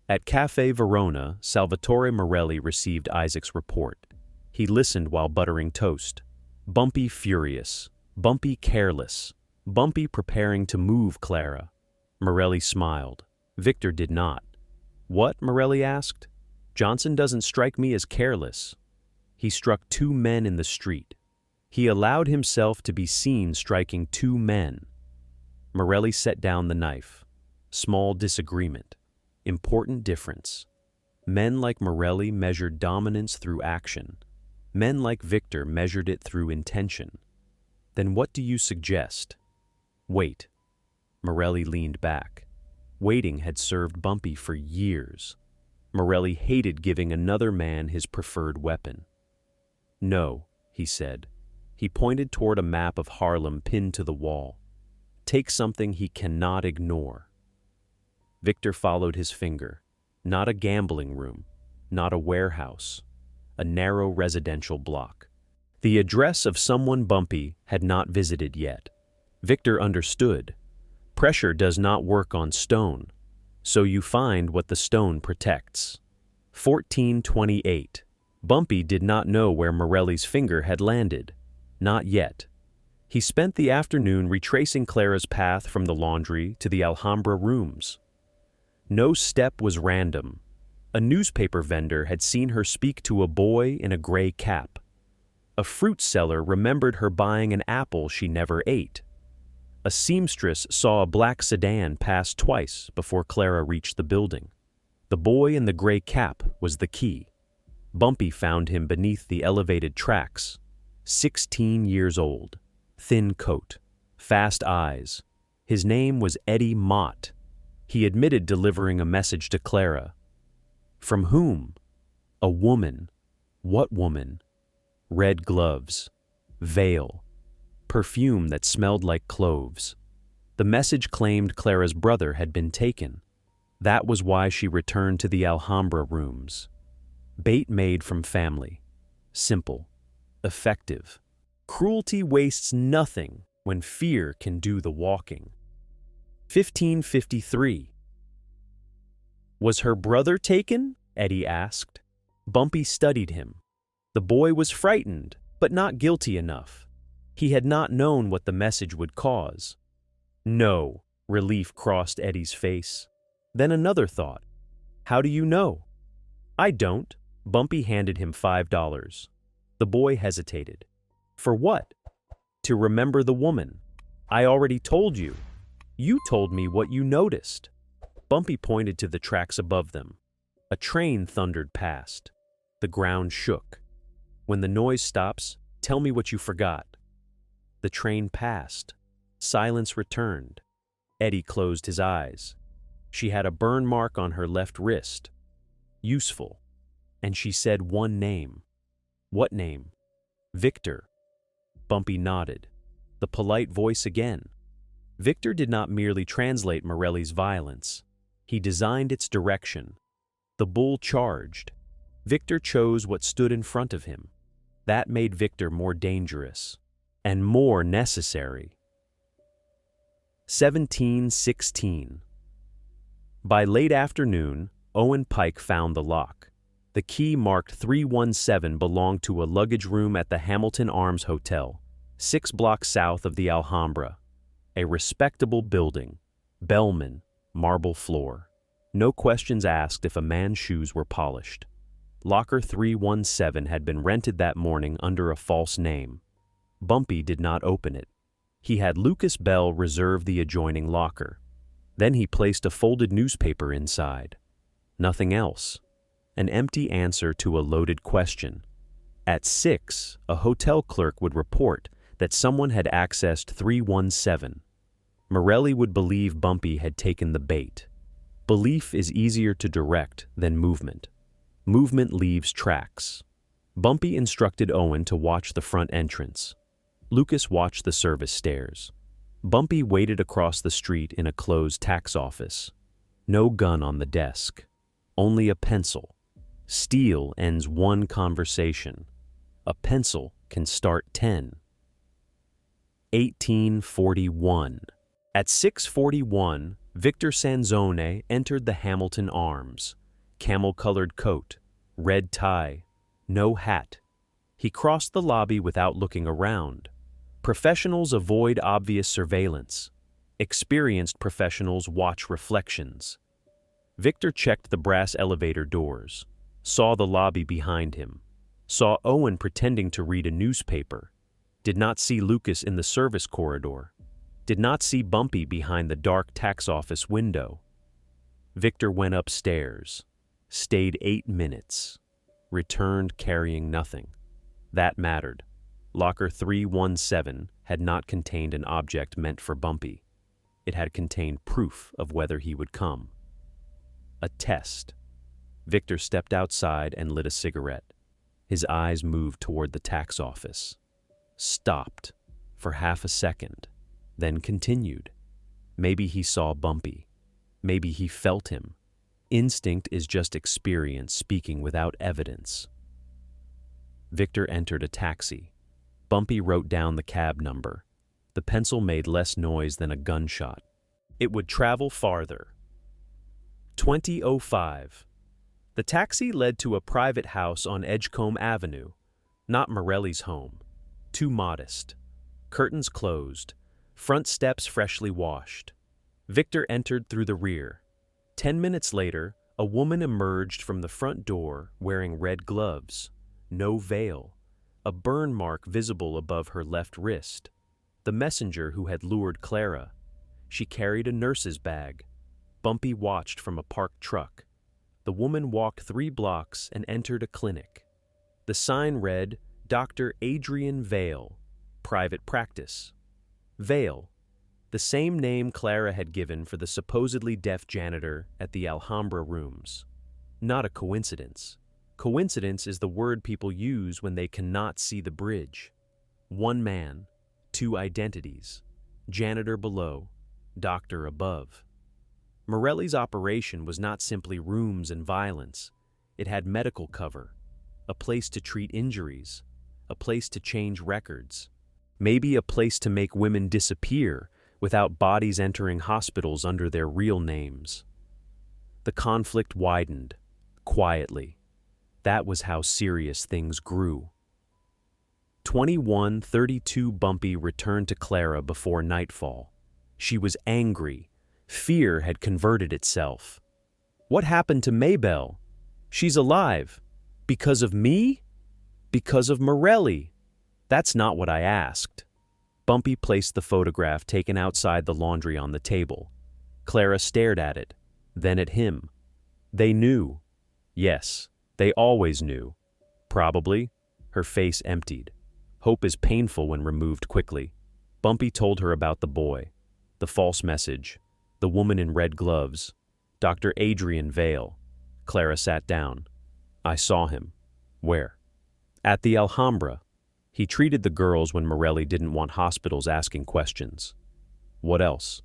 At Cafe Verona, Salvatore Morelli received Isaac's report. He listened while buttering toast. Bumpy furious. Bumpy careless. Bumpy preparing to move Clara. Morelli smiled. Victor did not. "What?" Morelli asked. "Johnson doesn't strike me as careless." He struck two men in the street. He allowed himself to be seen striking two men. Morelli set down the knife. Small disagreement. Important difference. Men like Morelli measured dominance through action. Men like Victor measured it through intention. "Then what do you suggest?" "Wait." Morelli leaned back. Waiting had served Bumpy for years. Morelli hated giving another man his preferred weapon. "No," he said. He pointed toward a map of Harlem pinned to the wall. "Take something he cannot ignore." Victor followed his finger. Not a gambling room, not a warehouse, a narrow residential block. The address of someone Bumpy had not visited yet. Victor understood. Pressure does not work on stone, so you find what the stone protects. 1428. Bumpy did not know where Morelli's finger had landed. Not yet. He spent the afternoon retracing Clara's path from the laundry to the Alhambra rooms. No step was random. A newspaper vendor had seen her speak to a boy in a gray cap. A fruit seller remembered her buying an apple she never ate. A seamstress saw a black sedan pass twice before Clara reached the building. The boy in the gray cap was the key. Bumpy found him beneath the elevated tracks. 16 years old. Thin coat. Fast eyes. His name was Eddie Mott. He admitted delivering a message to Clara. From whom? A woman. What woman? Red gloves. Veil. Perfume that smelled like cloves. The message claimed Clara's brother had been taken. That was why she returned to the Alhambra rooms. Bait made from family. Simple. Effective. Cruelty wastes nothing when fear can do the walking. 1553. Was her brother taken? Eddie asked. Bumpy studied him. The boy was frightened, but not guilty enough. He had not known what the message would cause. No, relief crossed Eddie's face. Then another thought. How do you know? I don't. Bumpy handed him $5. The boy hesitated. For what? To remember the woman. I already told you. You told me what you noticed. Bumpy pointed to the tracks above them. A train thundered past. The ground shook. When the noise stops, tell me what you forgot. The train passed. Silence returned. Eddie closed his eyes. She had a burn mark on her left wrist. Useful. And she said one name. What name? Victor. Bumpy nodded. The polite voice again. Victor did not merely translate Morelli's violence. He designed its direction. The bull charged. Victor chose what stood in front of him. That made Victor more dangerous and more necessary. 1716. By late afternoon, Owen Pike found the lock. The key marked 317 belonged to a luggage room at the Hamilton Arms Hotel, 6 blocks south of the Alhambra. A respectable building. Bellman, marble floor. No questions asked if a man's shoes were polished. Locker 317 had been rented that morning under a false name. Bumpy did not open it. He had Lucas Bell reserve the adjoining locker. Then he placed a folded newspaper inside. Nothing else. An empty answer to a loaded question. At 6, a hotel clerk would report that someone had accessed 317. Morelli would believe Bumpy had taken the bait. Belief is easier to direct than movement. Movement leaves tracks. Bumpy instructed Owen to watch the front entrance. Lucas watched the service stairs. Bumpy waited across the street in a closed tax office. No gun on the desk. Only a pencil. Steel ends one conversation. A pencil can start 10. 1841. At 6:41, Victor Sanzone entered the Hamilton Arms. Camel-colored coat, red tie, no hat. He crossed the lobby without looking around. Professionals avoid obvious surveillance. Experienced professionals watch reflections. Victor checked the brass elevator doors, saw the lobby behind him, saw Owen pretending to read a newspaper, did not see Lucas in the service corridor, did not see Bumpy behind the dark tax office window. Victor went upstairs, stayed 8 minutes, returned carrying nothing. That mattered. Locker 317 had not contained an object meant for Bumpy. It had contained proof of whether he would come. A test. Victor stepped outside and lit a cigarette. His eyes moved toward the tax office. Stopped for half a second, then continued. Maybe he saw Bumpy. Maybe he felt him. Instinct is just experience speaking without evidence. Victor entered a taxi. Bumpy wrote down the cab number. The pencil made less noise than a gunshot. It would travel farther. 20:05. The taxi led to a private house on Edgecombe Avenue, not Morelli's home. Too modest. Curtains closed. Front steps freshly washed. Victor entered through the rear. 10 minutes later, a woman emerged from the front door wearing red gloves. No veil. A burn mark visible above her left wrist. The messenger who had lured Clara. She carried a nurse's bag. Bumpy watched from a parked truck. The woman walked 3 blocks and entered a clinic. The sign read, Dr. Adrian Vale, private practice. Vale, the same name Clara had given for the supposedly deaf janitor at the Alhambra rooms. Not a coincidence. Coincidence is the word people use when they cannot see the bridge. 1 man, 2 identities. Janitor below, doctor above. Morelli's operation was not simply rooms and violence. It had medical cover, a place to treat injuries, a place to change records, maybe a place to make women disappear without bodies entering hospitals under their real names. The conflict widened, quietly. That was how serious things grew. 21:32 Bumpy returned to Clara before nightfall. She was angry. Fear had converted itself. What happened to Maybelle? She's alive. Because of me? Because of Morelli? That's not what I asked. Bumpy placed the photograph taken outside the laundry on the table. Clara stared at it, then at him. They knew. Yes, they always knew. Probably. Her face emptied. Hope is painful when removed quickly. Bumpy told her about the boy, the false message, the woman in red gloves, Dr. Adrian Vale. Clara sat down. I saw him. Where? At the Alhambra. He treated the girls when Morelli didn't want hospitals asking questions. What else?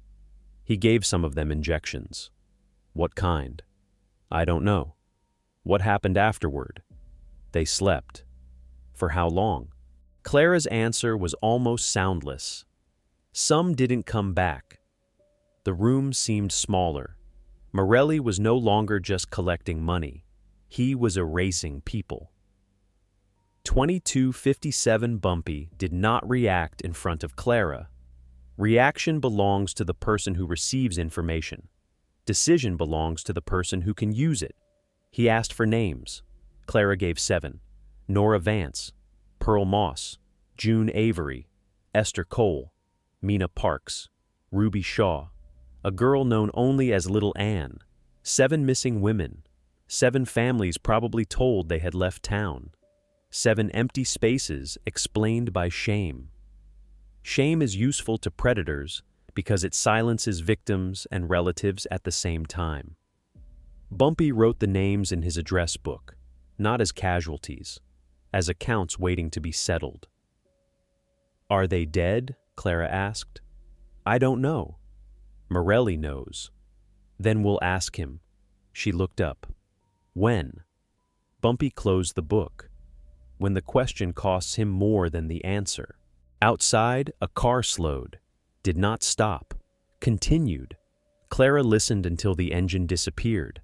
He gave some of them injections. What kind? I don't know. What happened afterward? They slept. For how long? Clara's answer was almost soundless. Some didn't come back. The room seemed smaller. Morelli was no longer just collecting money. He was erasing people. 2257 Bumpy did not react in front of Clara. Reaction belongs to the person who receives information. Decision belongs to the person who can use it. He asked for names. Clara gave 7. Nora Vance, Pearl Moss, June Avery, Esther Cole, Mina Parks, Ruby Shaw, a girl known only as Little Anne, 7 missing women, 7 families probably told they had left town, 7 empty spaces explained by shame. Shame is useful to predators because it silences victims and relatives at the same time. Bumpy wrote the names in his address book, not as casualties, as accounts waiting to be settled. Are they dead? Clara asked. I don't know. Morelli knows. Then we'll ask him. She looked up. When? Bumpy closed the book. When the question costs him more than the answer. Outside, a car slowed, did not stop, continued. Clara listened until the engine disappeared.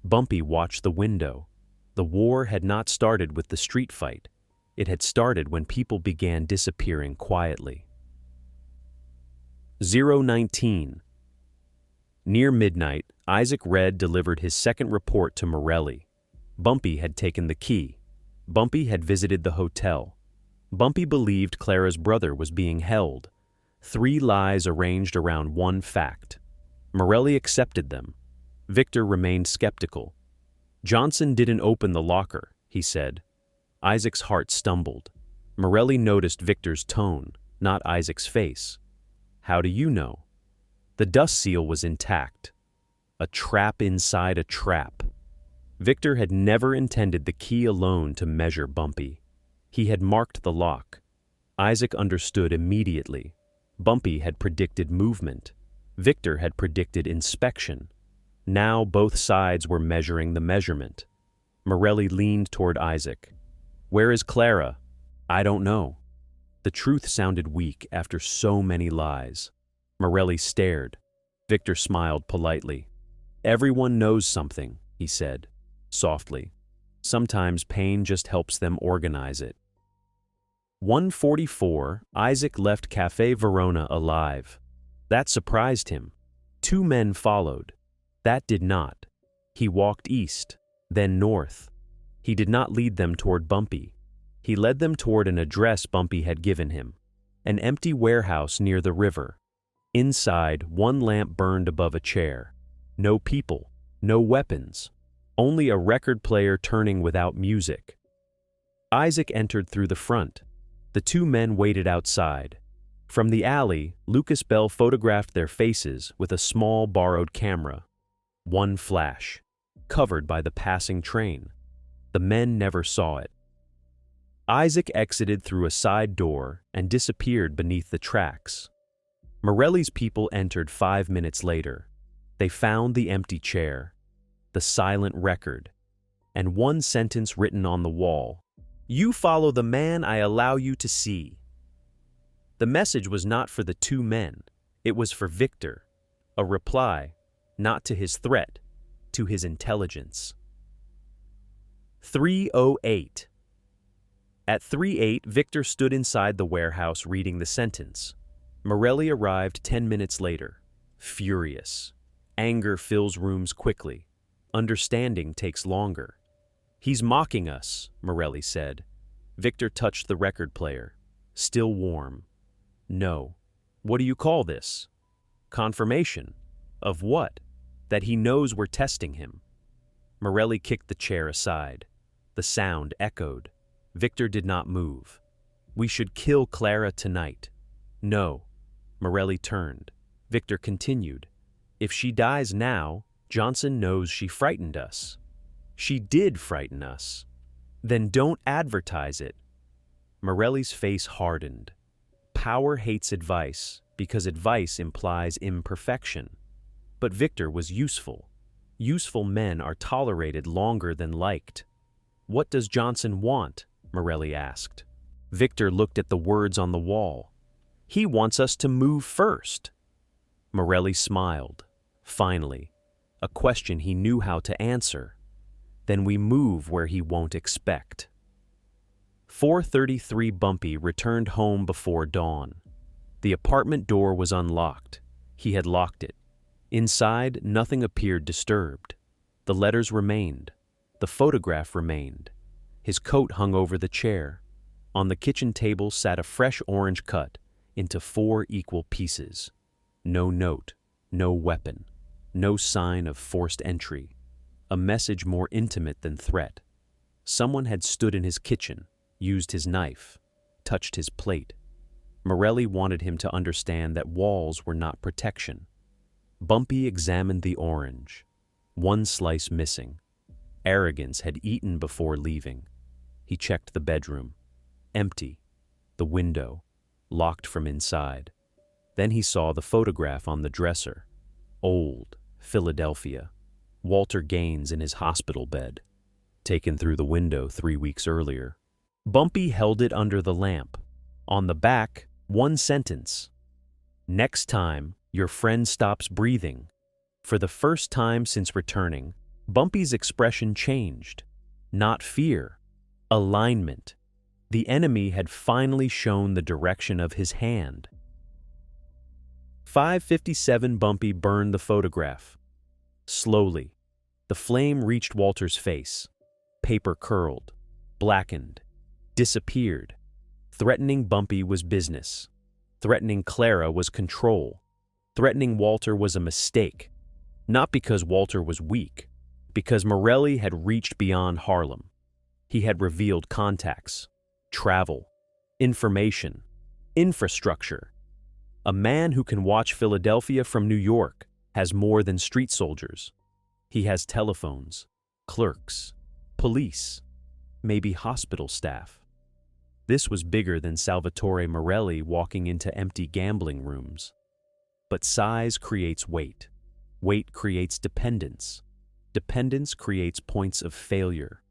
Bumpy watched the window. The war had not started with the street fight. It had started when people began disappearing quietly. 019. Near midnight, Isaac Red delivered his second report to Morelli. Bumpy had taken the key. Bumpy had visited the hotel. Bumpy believed Clara's brother was being held. 3 lies arranged around one fact. Morelli accepted them. Victor remained skeptical. Johnson didn't open the locker, he said. Isaac's heart stumbled. Morelli noticed Victor's tone, not Isaac's face. How do you know? The dust seal was intact. A trap inside a trap. Victor had never intended the key alone to measure Bumpy. He had marked the lock. Isaac understood immediately. Bumpy had predicted movement. Victor had predicted inspection. Now both sides were measuring the measurement. Morelli leaned toward Isaac. Where is Clara? I don't know. The truth sounded weak after so many lies. Morelli stared. Victor smiled politely. Everyone knows something, he said, softly. Sometimes pain just helps them organize it. 1:44, Isaac left Café Verona alive. That surprised him. 2 men followed. That did not. He walked east, then north. He did not lead them toward Bumpy. He led them toward an address Bumpy had given him, an empty warehouse near the river. Inside, 1 lamp burned above a chair. No people, no weapons, only a record player turning without music. Isaac entered through the front. The 2 men waited outside. From the alley, Lucas Bell photographed their faces with a small borrowed camera. 1 flash, covered by the passing train. The men never saw it. Isaac exited through a side door and disappeared beneath the tracks. Morelli's people entered 5 minutes later. They found the empty chair, the silent record, and 1 sentence written on the wall. You follow the man I allow you to see. The message was not for the 2 men. It was for Victor. A reply, not to his threat, to his intelligence. 3:08. At 3:08, Victor stood inside the warehouse reading the sentence. Morelli arrived 10 minutes later, furious. Anger fills rooms quickly. Understanding takes longer. He's mocking us, Morelli said. Victor touched the record player, still warm. No. What do you call this? Confirmation. Of what? That he knows we're testing him. Morelli kicked the chair aside. The sound echoed. Victor did not move. We should kill Clara tonight. No. Morelli turned. Victor continued. If she dies now, Johnson knows she frightened us. She did frighten us. Then don't advertise it. Morelli's face hardened. Power hates advice because advice implies imperfection. But Victor was useful. Useful men are tolerated longer than liked. What does Johnson want? Morelli asked. Victor looked at the words on the wall. He wants us to move first. Morelli smiled. Finally, a question he knew how to answer. Then we move where he won't expect. 4:33 Bumpy returned home before dawn. The apartment door was unlocked. He had locked it. Inside, nothing appeared disturbed. The letters remained. The photograph remained. His coat hung over the chair. On the kitchen table sat a fresh orange cut into 4 equal pieces. No note, no weapon, no sign of forced entry. A message more intimate than threat. Someone had stood in his kitchen, used his knife, touched his plate. Morelli wanted him to understand that walls were not protection. Bumpy examined the orange. 1 slice missing. Arrogance had eaten before leaving. He checked the bedroom. Empty. The window. Locked from inside. Then he saw the photograph on the dresser. Old. Philadelphia. Walter Gaines in his hospital bed. Taken through the window 3 weeks earlier. Bumpy held it under the lamp. On the back, 1 sentence. Next time, your friend stops breathing. For the first time since returning, Bumpy's expression changed. Not fear. Alignment. The enemy had finally shown the direction of his hand. 5:57 Bumpy burned the photograph. Slowly, the flame reached Walter's face. Paper curled, blackened, disappeared. Threatening Bumpy was business. Threatening Clara was control. Threatening Walter was a mistake. Not because Walter was weak, because Morelli had reached beyond Harlem. He had revealed contacts, travel, information, infrastructure. A man who can watch Philadelphia from New York has more than street soldiers. He has telephones, clerks, police, maybe hospital staff. This was bigger than Salvatore Morelli walking into empty gambling rooms. But size creates weight. Weight creates dependence. Dependence creates points of failure.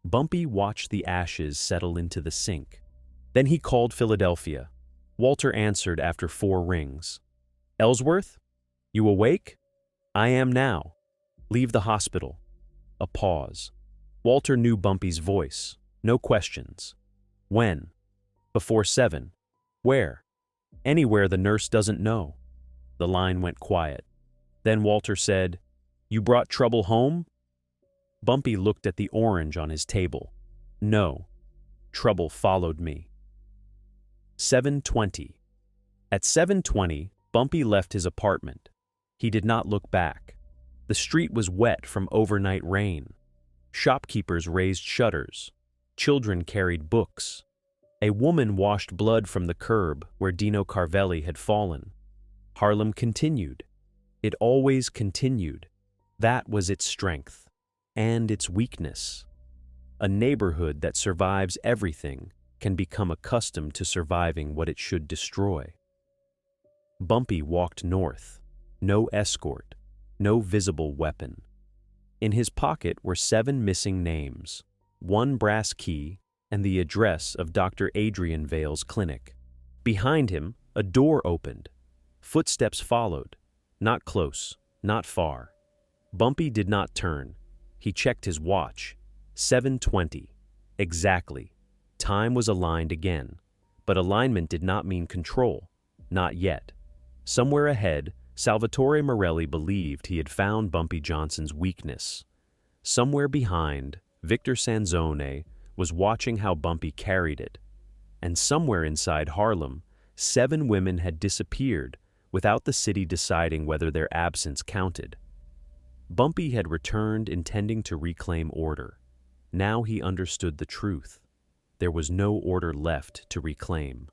Bumpy watched the ashes settle into the sink. Then he called Philadelphia. Walter answered after 4 rings. Ellsworth? You awake? I am now. Leave the hospital. A pause. Walter knew Bumpy's voice. No questions. When? Before 7. Where? Anywhere the nurse doesn't know. The line went quiet. Then Walter said, You brought trouble home? Bumpy looked at the orange on his table. No. Trouble followed me. 7:20. At 7:20, Bumpy left his apartment. He did not look back. The street was wet from overnight rain. Shopkeepers raised shutters. Children carried books. A woman washed blood from the curb where Dino Carvelli had fallen. Harlem continued. It always continued. That was its strength. And its weakness. A neighborhood that survives everything can become accustomed to surviving what it should destroy. Bumpy walked north. No escort. No visible weapon. In his pocket were 7 missing names, 1 brass key, and the address of Dr. Adrian Vale's clinic. Behind him, a door opened. Footsteps followed. Not close, not far. Bumpy did not turn. He checked his watch. 7:20. Exactly. Time was aligned again. But alignment did not mean control. Not yet. Somewhere ahead, Salvatore Morelli believed he had found Bumpy Johnson's weakness. Somewhere behind, Victor Sanzone was watching how Bumpy carried it. And somewhere inside Harlem, 7 women had disappeared without the city deciding whether their absence counted. Bumpy had returned intending to reclaim order. Now he understood the truth. There was no order left to reclaim.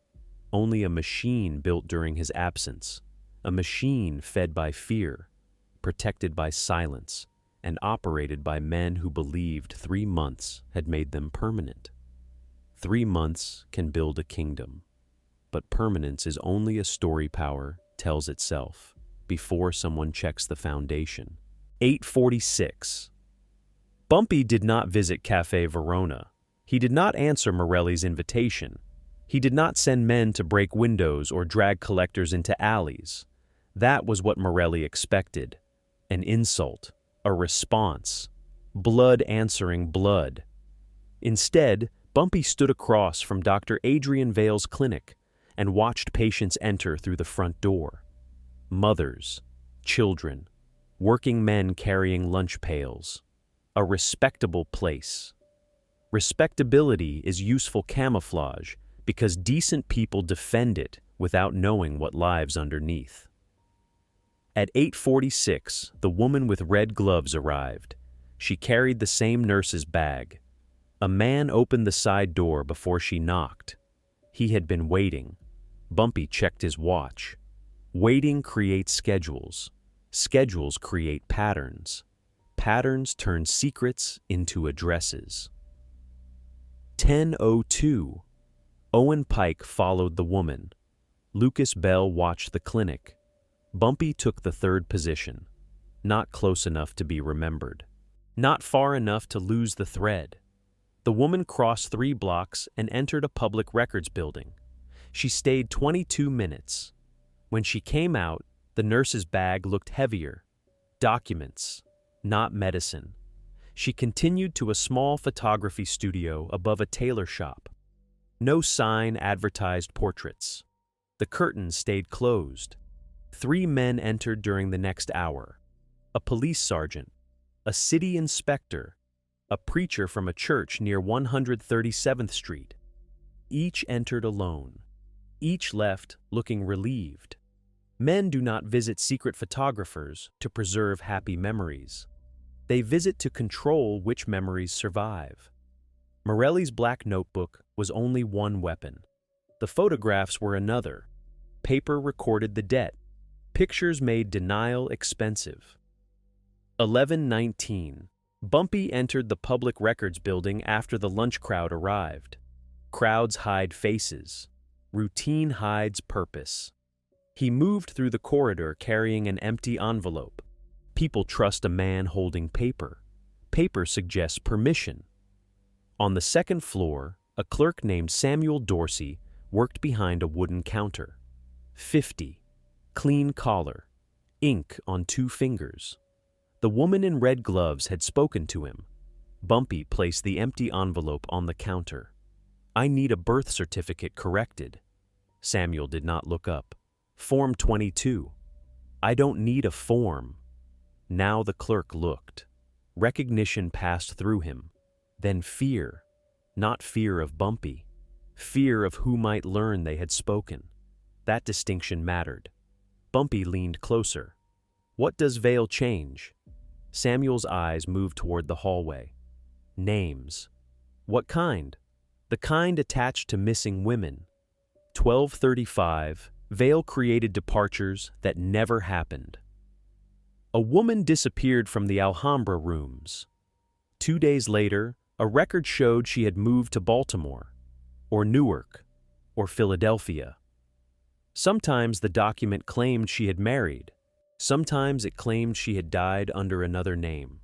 Only a machine built during his absence, a machine fed by fear, protected by silence, and operated by men who believed 3 months had made them permanent. 3 months can build a kingdom, but permanence is only a story power tells itself before someone checks the foundation. 8:46. Bumpy did not visit Cafe Verona. He did not answer Morelli's invitation. He did not send men to break windows or drag collectors into alleys. That was what Morelli expected. An insult, a response, blood answering blood. Instead, Bumpy stood across from Dr. Adrian Vale's clinic and watched patients enter through the front door. Mothers, children, working men carrying lunch pails. A respectable place. Respectability is useful camouflage because decent people defend it without knowing what lives underneath. At 8:46, the woman with red gloves arrived. She carried the same nurse's bag. A man opened the side door before she knocked. He had been waiting. Bumpy checked his watch. Waiting creates schedules. Schedules create patterns. Patterns turn secrets into addresses. 10:02. Owen Pike followed the woman. Lucas Bell watched the clinic. Bumpy took the 3rd position. Not close enough to be remembered. Not far enough to lose the thread. The woman crossed 3 blocks and entered a public records building. She stayed 22 minutes. When she came out, the nurse's bag looked heavier. Documents, not medicine. She continued to a small photography studio above a tailor shop. No sign advertised portraits. The curtains stayed closed. 3 men entered during the next hour. A police sergeant, a city inspector, a preacher from a church near 137th Street. Each entered alone. Each left looking relieved. Men do not visit secret photographers to preserve happy memories. They visit to control which memories survive. Morelli's black notebook was only one weapon. The photographs were another. Paper recorded the debt. Pictures made denial expensive. 11:19. Bumpy entered the public records building after the lunch crowd arrived. Crowds hide faces. Routine hides purpose. He moved through the corridor carrying an empty envelope. People trust a man holding paper. Paper suggests permission. On the 2nd floor, a clerk named Samuel Dorsey worked behind a wooden counter. 50. Clean collar. Ink on 2 fingers. The woman in red gloves had spoken to him. Bumpy placed the empty envelope on the counter. "I need a birth certificate corrected." Samuel did not look up. "Form 22. "I don't need a form." Now the clerk looked. Recognition passed through him. Then fear. Not fear of Bumpy. Fear of who might learn they had spoken. That distinction mattered. Bumpy leaned closer. "What does Vale change?" Samuel's eyes moved toward the hallway. "Names." "What kind?" "The kind attached to missing women." 12:35. Vale created departures that never happened. A woman disappeared from the Alhambra rooms. 2 days later, a record showed she had moved to Baltimore, or Newark, or Philadelphia. Sometimes the document claimed she had married. Sometimes it claimed she had died under another name.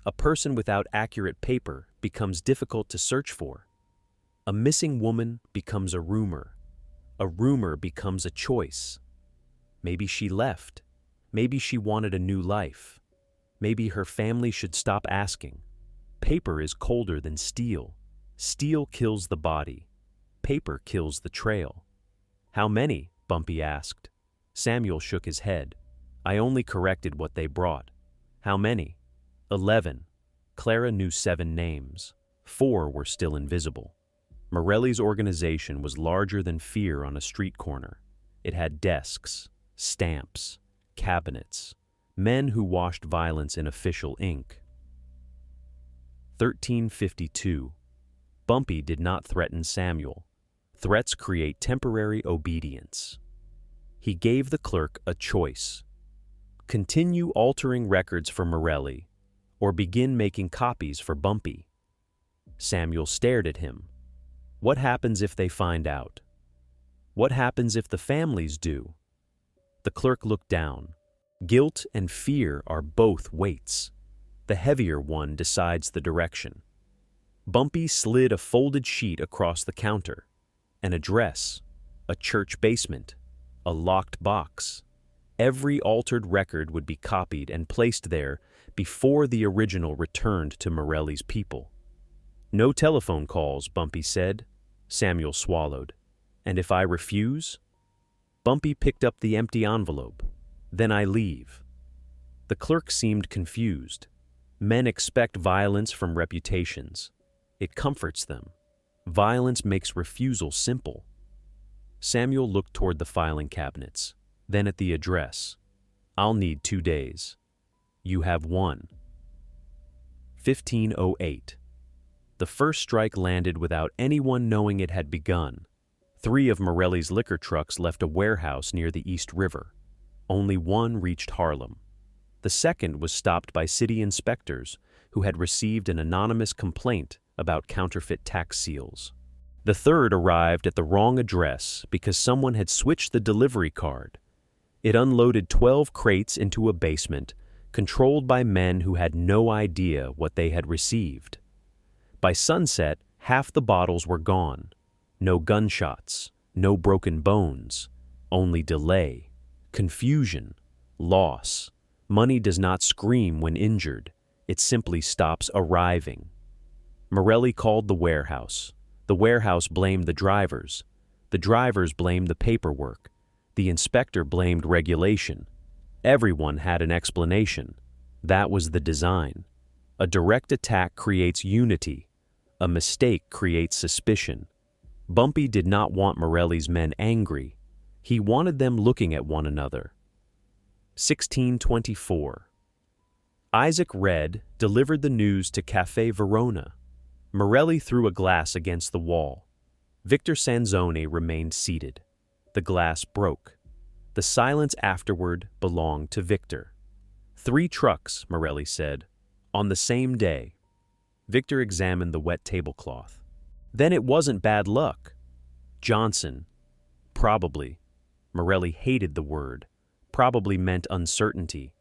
A person without accurate paper becomes difficult to search for. A missing woman becomes a rumor. A rumor becomes a choice. Maybe she left. Maybe she wanted a new life. Maybe her family should stop asking. Paper is colder than steel. Steel kills the body. Paper kills the trail. "How many?" Bumpy asked. Samuel shook his head. "I only corrected what they brought." "How many?" 11. Clara knew 7 names. 4 were still invisible. Morelli's organization was larger than fear on a street corner. It had desks, stamps, cabinets, men who washed violence in official ink. 1352. Bumpy did not threaten Samuel. Threats create temporary obedience. He gave the clerk a choice: continue altering records for Morelli, or begin making copies for Bumpy. Samuel stared at him. What happens if they find out? What happens if the families do? The clerk looked down. Guilt and fear are both weights. The heavier one decides the direction. Bumpy slid a folded sheet across the counter. An address, a church basement, a locked box. Every altered record would be copied and placed there before the original returned to Morelli's people. No telephone calls, Bumpy said. Samuel swallowed. And if I refuse? Bumpy picked up the empty envelope. Then I leave. The clerk seemed confused. Men expect violence from reputations. It comforts them. Violence makes refusal simple. Samuel looked toward the filing cabinets, then at the address. I'll need 2 days. You have 1. 1508. The first strike landed without anyone knowing it had begun. 3 of Morelli's liquor trucks left a warehouse near the East River. Only 1 reached Harlem. The second was stopped by city inspectors who had received an anonymous complaint about counterfeit tax seals. The third arrived at the wrong address because someone had switched the delivery card. It unloaded 12 crates into a basement, controlled by men who had no idea what they had received. By sunset, half the bottles were gone. No gunshots, no broken bones, only delay, confusion, loss. Money does not scream when injured. It simply stops arriving. Morelli called the warehouse. The warehouse blamed the drivers. The drivers blamed the paperwork. The inspector blamed regulation. Everyone had an explanation. That was the design. A direct attack creates unity. A mistake creates suspicion. Bumpy did not want Morelli's men angry. He wanted them looking at one another. 1624. Isaac Red delivered the news to Café Verona. Morelli threw a glass against the wall. Victor Sanzone remained seated. The glass broke. The silence afterward belonged to Victor. 3 trucks, Morelli said, on the same day. Victor examined the wet tablecloth. Then it wasn't bad luck. Johnson. Probably. Morelli hated the word. Probably meant uncertainty.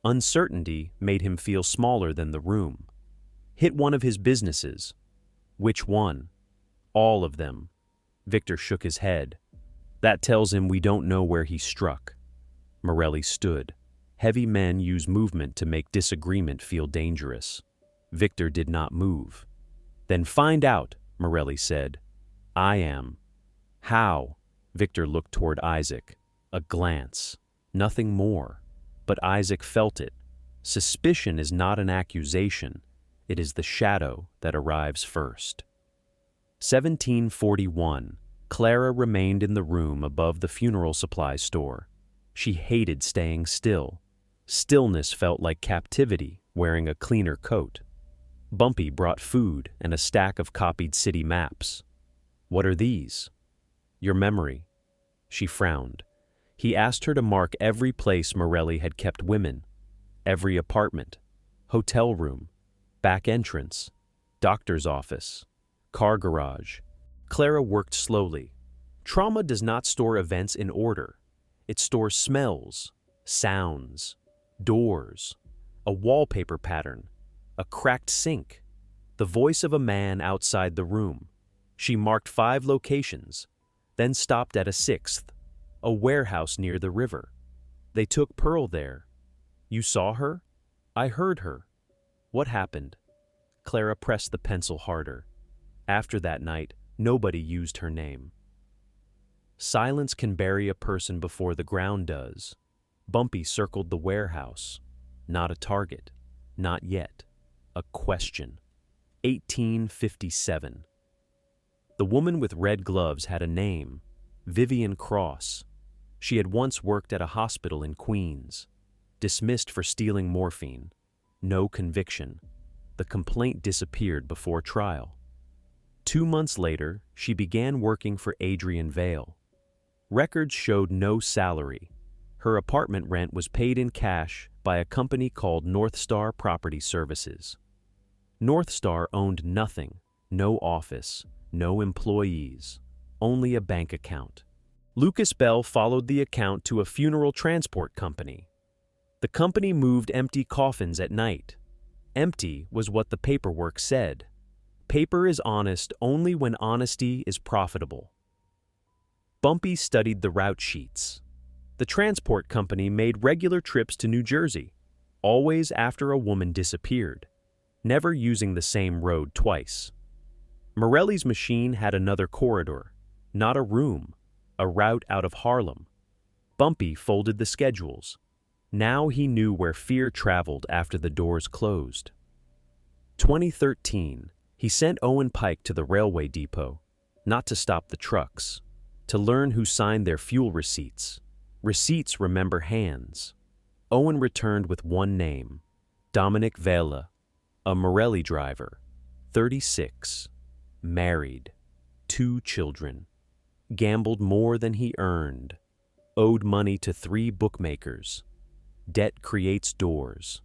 Uncertainty made him feel smaller than the room. Hit one of his businesses. Which one? All of them. Victor shook his head. That tells him we don't know where he struck. Morelli stood. Heavy men use movement to make disagreement feel dangerous. Victor did not move. Then find out, Morelli said. I am. How? Victor looked toward Isaac. A glance. Nothing more. But Isaac felt it. Suspicion is not an accusation. It is the shadow that arrives first. 1741. Clara remained in the room above the funeral supply store. She hated staying still. Stillness felt like captivity, wearing a cleaner coat. Bumpy brought food and a stack of copied city maps. What are these? Your memory. She frowned. He asked her to mark every place Morelli had kept women. Every apartment. Hotel room. Back entrance. Doctor's office. Car garage. Clara worked slowly. Trauma does not store events in order. It stores smells, sounds, doors, a wallpaper pattern, a cracked sink, the voice of a man outside the room. She marked 5 locations, then stopped at a 6th, a warehouse near the river. They took Pearl there. You saw her? I heard her. What happened? Clara pressed the pencil harder. After that night, nobody used her name. Silence can bury a person before the ground does. Bumpy circled the warehouse. Not a target. Not yet. A question. 1857. The woman with red gloves had a name, Vivian Cross. She had once worked at a hospital in Queens. Dismissed for stealing morphine. No conviction. The complaint disappeared before trial. 2 months later, she began working for Adrian Vale. Records showed no salary. Her apartment rent was paid in cash by a company called North Star Property Services. North Star owned nothing, no office, no employees, only a bank account. Lucas Bell followed the account to a funeral transport company. The company moved empty coffins at night. Empty was what the paperwork said. Paper is honest only when honesty is profitable. Bumpy studied the route sheets. The transport company made regular trips to New Jersey, always after a woman disappeared, never using the same road twice. Morelli's machine had another corridor, not a room, a route out of Harlem. Bumpy folded the schedules. Now he knew where fear traveled after the doors closed. 2013, he sent Owen Pike to the railway depot, not to stop the trucks, to learn who signed their fuel receipts. Receipts remember hands. Owen returned with one name, Dominic Vela, a Morelli driver, 36, married, 2 children, gambled more than he earned, owed money to 3 bookmakers. Debt creates doors.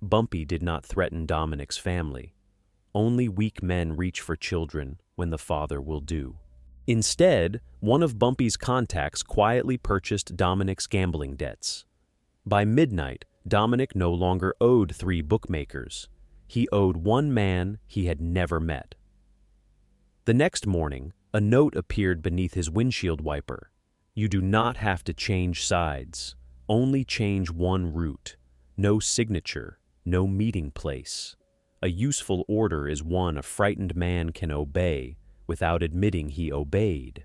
Bumpy did not threaten Dominic's family. Only weak men reach for children when the father will do. Instead, one of Bumpy's contacts quietly purchased Dominic's gambling debts. By midnight, Dominic no longer owed 3 bookmakers. He owed one man he had never met. The next morning, a note appeared beneath his windshield wiper. You do not have to change sides. Only change one route. No signature, no meeting place. A useful order is one a frightened man can obey without admitting he obeyed.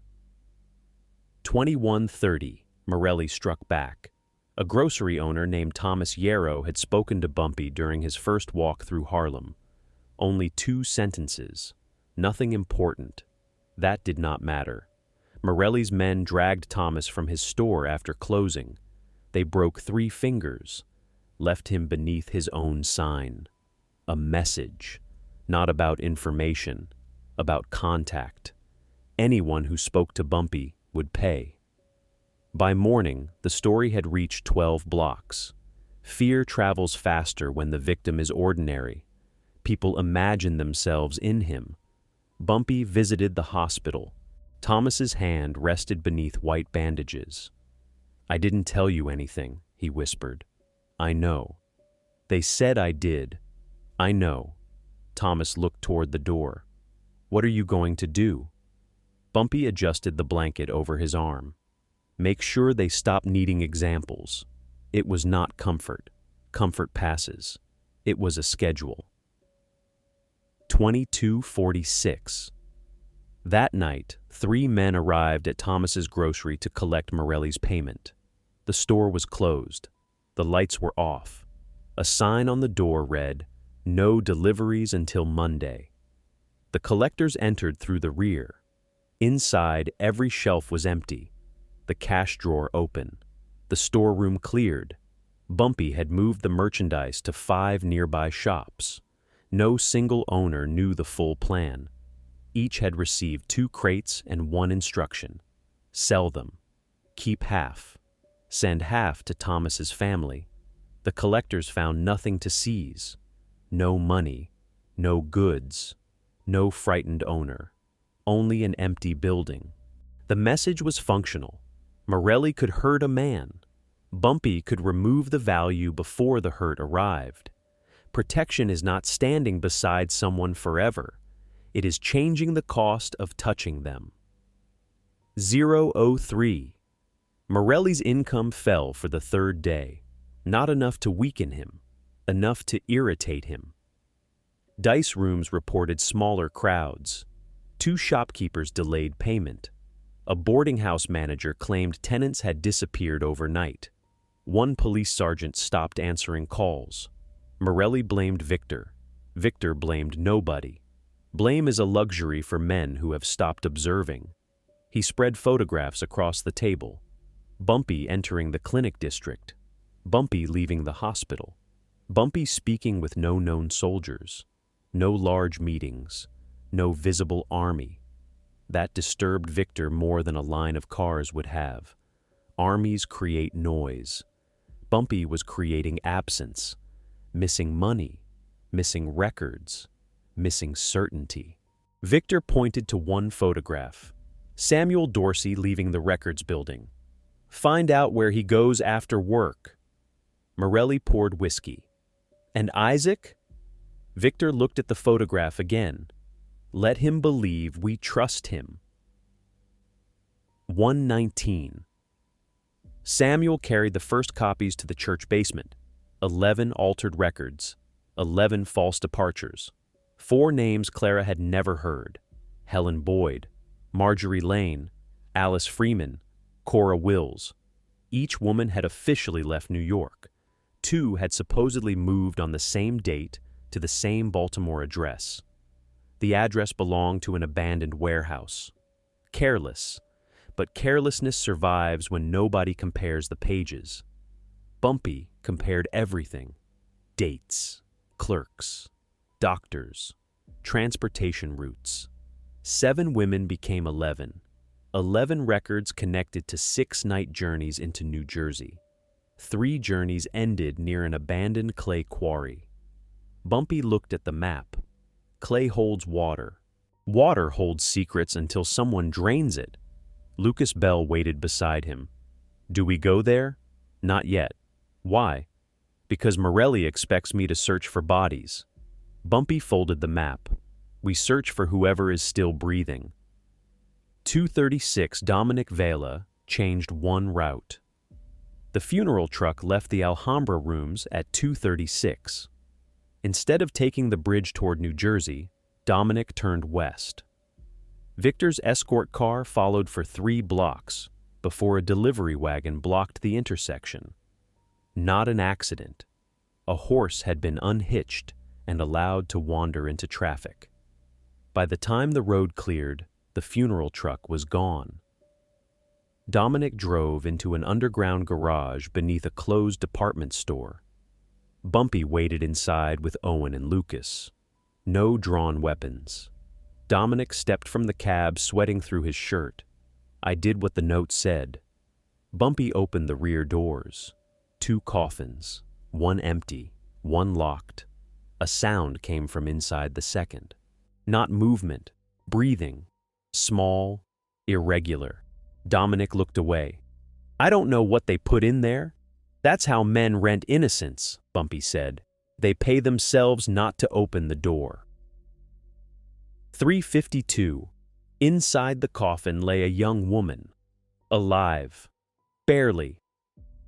21:30, Morelli struck back. A grocery owner named Thomas Yarrow had spoken to Bumpy during his first walk through Harlem. Only 2 sentences. Nothing important. That did not matter. Morelli's men dragged Thomas from his store after closing. They broke 3 fingers, left him beneath his own sign. A message, not about information, about contact. Anyone who spoke to Bumpy would pay. By morning, the story had reached 12 blocks. Fear travels faster when the victim is ordinary. People imagine themselves in him. Bumpy visited the hospital. Thomas's hand rested beneath white bandages. I didn't tell you anything, he whispered. I know. They said I did. I know. Thomas looked toward the door. What are you going to do? Bumpy adjusted the blanket over his arm. Make sure they stop needing examples. It was not comfort. Comfort passes. It was a schedule. 22:46. That night, 3 men arrived at Thomas's grocery to collect Morelli's payment. The store was closed. The lights were off. A sign on the door read, "No deliveries until Monday." The collectors entered through the rear. Inside, every shelf was empty. The cash drawer open. The storeroom cleared. Bumpy had moved the merchandise to 5 nearby shops. No single owner knew the full plan. Each had received 2 crates and 1 instruction. Sell them. Keep half. Send half to Thomas's family. The collectors found nothing to seize. No money. No goods. No frightened owner. Only an empty building. The message was functional. Morelli could hurt a man. Bumpy could remove the value before the hurt arrived. Protection is not standing beside someone forever. It is changing the cost of touching them. 0:03. Morelli's income fell for the 3rd day. Not enough to weaken him, enough to irritate him. Dice rooms reported smaller crowds. 2 shopkeepers delayed payment. A boarding house manager claimed tenants had disappeared overnight. 1 police sergeant stopped answering calls. Morelli blamed Victor. Victor blamed nobody. Blame is a luxury for men who have stopped observing. He spread photographs across the table. Bumpy entering the clinic district. Bumpy leaving the hospital. Bumpy speaking with no known soldiers. No large meetings. No visible army. That disturbed Victor more than a line of cars would have. Armies create noise. Bumpy was creating absence. Missing money. Missing records. Missing certainty. Victor pointed to one photograph. Samuel Dorsey leaving the records building. Find out where he goes after work. Morelli poured whiskey. And Isaac? Victor looked at the photograph again. Let him believe we trust him. 119. Samuel carried the first copies to the church basement. 11 altered records. 11 false departures. 4 names Clara had never heard. Helen Boyd, Marjorie Lane, Alice Freeman, Cora Wills. Each woman had officially left New York. 2 had supposedly moved on the same date to the same Baltimore address. The address belonged to an abandoned warehouse. Careless, but carelessness survives when nobody compares the pages. Bumpy compared everything. Dates, clerks, doctors, transportation routes. 7 women became 11. 11 records connected to 6 night journeys into New Jersey. 3 journeys ended near an abandoned clay quarry. Bumpy looked at the map. Clay holds water. Water holds secrets until someone drains it. Lucas Bell waited beside him. Do we go there? Not yet. Why? Because Morelli expects me to search for bodies. Bumpy folded the map. We search for whoever is still breathing. 236 Dominic Vela changed one route. The funeral truck left the Alhambra rooms at 236. Instead of taking the bridge toward New Jersey, Dominic turned west. Victor's escort car followed for 3 blocks before a delivery wagon blocked the intersection. Not an accident. A horse had been unhitched and allowed to wander into traffic. By the time the road cleared, the funeral truck was gone. Dominic drove into an underground garage beneath a closed department store. Bumpy waited inside with Owen and Lucas. No drawn weapons. Dominic stepped from the cab, sweating through his shirt. I did what the note said. Bumpy opened the rear doors. 2 coffins, 1 empty, 1 locked. A sound came from inside the second. Not movement, breathing. Small, irregular. Dominic looked away. I don't know what they put in there. That's how men rent innocence, Bumpy said. They pay themselves not to open the door. 352. Inside the coffin lay a young woman. Alive. Barely.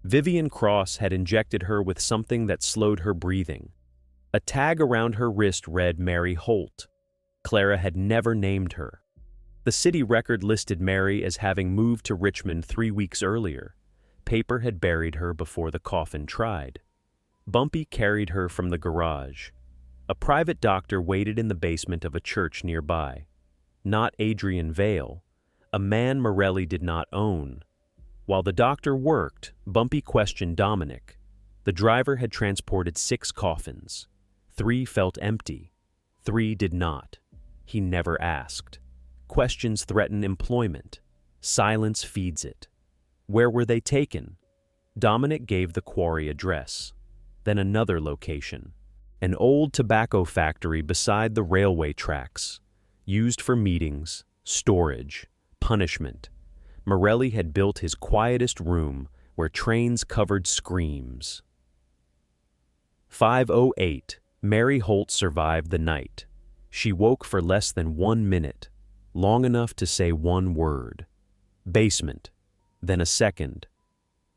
Vivian Cross had injected her with something that slowed her breathing. A tag around her wrist read Mary Holt. Clara had never named her. The city record listed Mary as having moved to Richmond 3 weeks earlier. Paper had buried her before the coffin tried. Bumpy carried her from the garage. A private doctor waited in the basement of a church nearby. Not Adrian Vale, a man Morelli did not own. While the doctor worked, Bumpy questioned Dominic. The driver had transported 6 coffins. 3 felt empty. 3 did not. He never asked. Questions threaten employment. Silence feeds it. Where were they taken? Dominic gave the quarry address. Then another location. An old tobacco factory beside the railway tracks. Used for meetings, storage, punishment. Morelli had built his quietest room where trains covered screams. 5:08. Mary Holt survived the night. She woke for less than 1 minute, long enough to say 1 word. Basement. Then a second.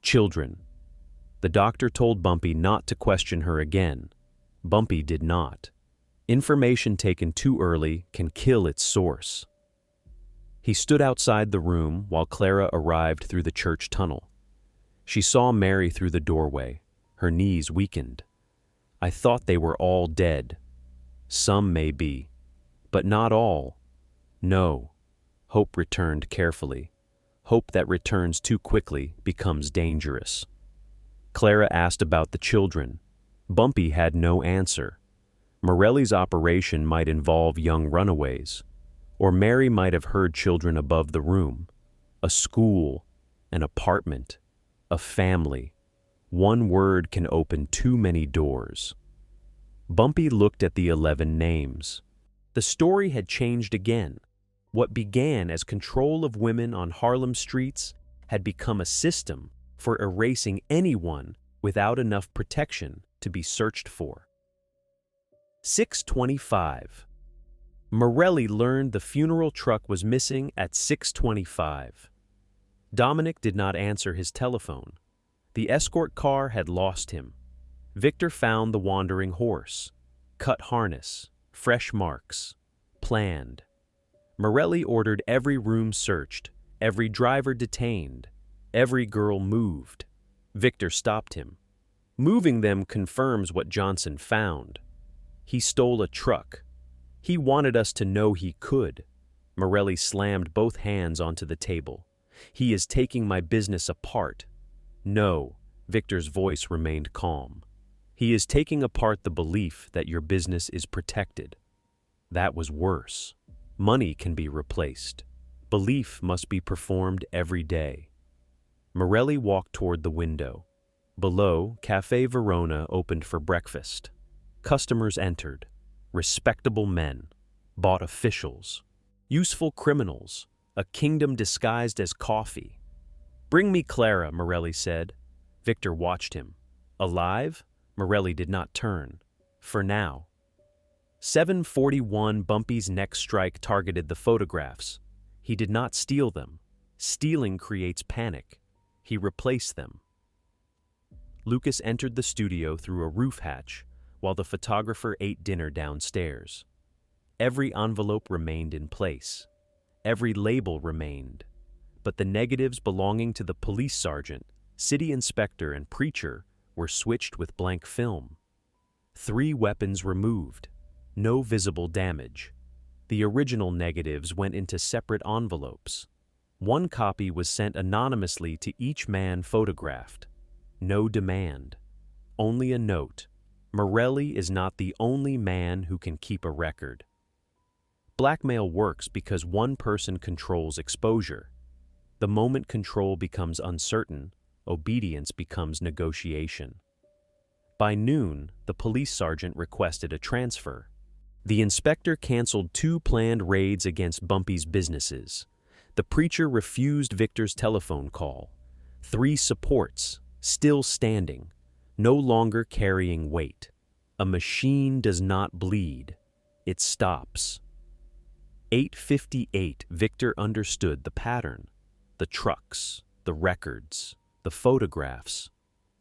Children. The doctor told Bumpy not to question her again. Bumpy did not. Information taken too early can kill its source. He stood outside the room while Clara arrived through the church tunnel. She saw Mary through the doorway. Her knees weakened. I thought they were all dead. Some may be, But not all. No. Hope returned carefully. Hope that returns too quickly becomes dangerous. Clara asked about the children. Bumpy had no answer. Morelli's operation might involve young runaways, or Mary might have heard children above the room. A school, an apartment, a family. One word can open too many doors. Bumpy looked at the 11 names. The story had changed again. What began as control of women on Harlem streets had become a system for erasing anyone without enough protection to be searched for. 6:25. Morelli learned the funeral truck was missing at 6:25. Dominic did not answer his telephone. The escort car had lost him. Victor found the wandering horse. Cut harness, fresh marks, planned. Morelli ordered every room searched, every driver detained, every girl moved. Victor stopped him. Moving them confirms what Johnson found. He stole a truck. He wanted us to know he could. Morelli slammed both hands onto the table. He is taking my business apart. No, Victor's voice remained calm. He is taking apart the belief that your business is protected. That was worse. Money can be replaced. Belief must be performed every day. Morelli walked toward the window. Below, Café Verona opened for breakfast. Customers entered. Respectable men. Bought officials. Useful criminals. A kingdom disguised as coffee. "Bring me Clara," Morelli said. Victor watched him. Alive? Morelli did not turn. For now. 7:41. Bumpy's next strike targeted the photographs. He did not steal them. Stealing creates panic. He replaced them. Lucas entered the studio through a roof hatch while the photographer ate dinner downstairs. Every envelope remained in place. Every label remained. But the negatives belonging to the police sergeant, city inspector, and preacher were switched with blank film. 3 weapons removed. No visible damage. The original negatives went into separate envelopes. 1 copy was sent anonymously to each man photographed. No demand. Only a note. Morelli is not the only man who can keep a record. Blackmail works because one person controls exposure. The moment control becomes uncertain, obedience becomes negotiation. By noon, the police sergeant requested a transfer. The inspector canceled 2 planned raids against Bumpy's businesses. The preacher refused Victor's telephone call. 3 supports, still standing, no longer carrying weight. A machine does not bleed. It stops. 8:58. Victor understood the pattern. The trucks, the records, the photographs.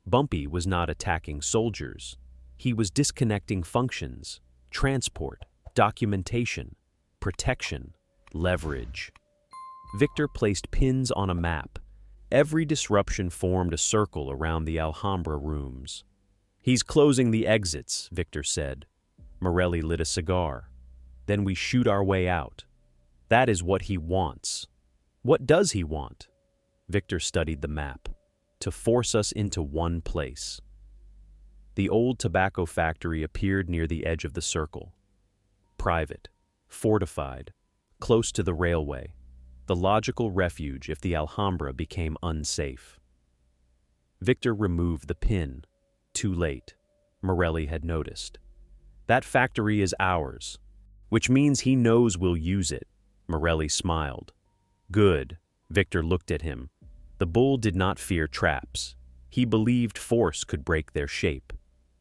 Bumpy was not attacking soldiers. He was disconnecting functions, transport, documentation, protection, leverage. Victor placed pins on a map. Every disruption formed a circle around the Alhambra rooms. "He's closing the exits," Victor said. Morelli lit a cigar. "Then we shoot our way out. That is what he wants." "What does he want?" Victor studied the map. "To force us into one place." The old tobacco factory appeared near the edge of the circle. Private, fortified, close to the railway. The logical refuge if the Alhambra became unsafe. Victor removed the pin. Too late. Morelli had noticed. "That factory is ours, which means he knows we'll use it." Morelli smiled. "Good." Victor looked at him. The bull did not fear traps. He believed force could break their shape.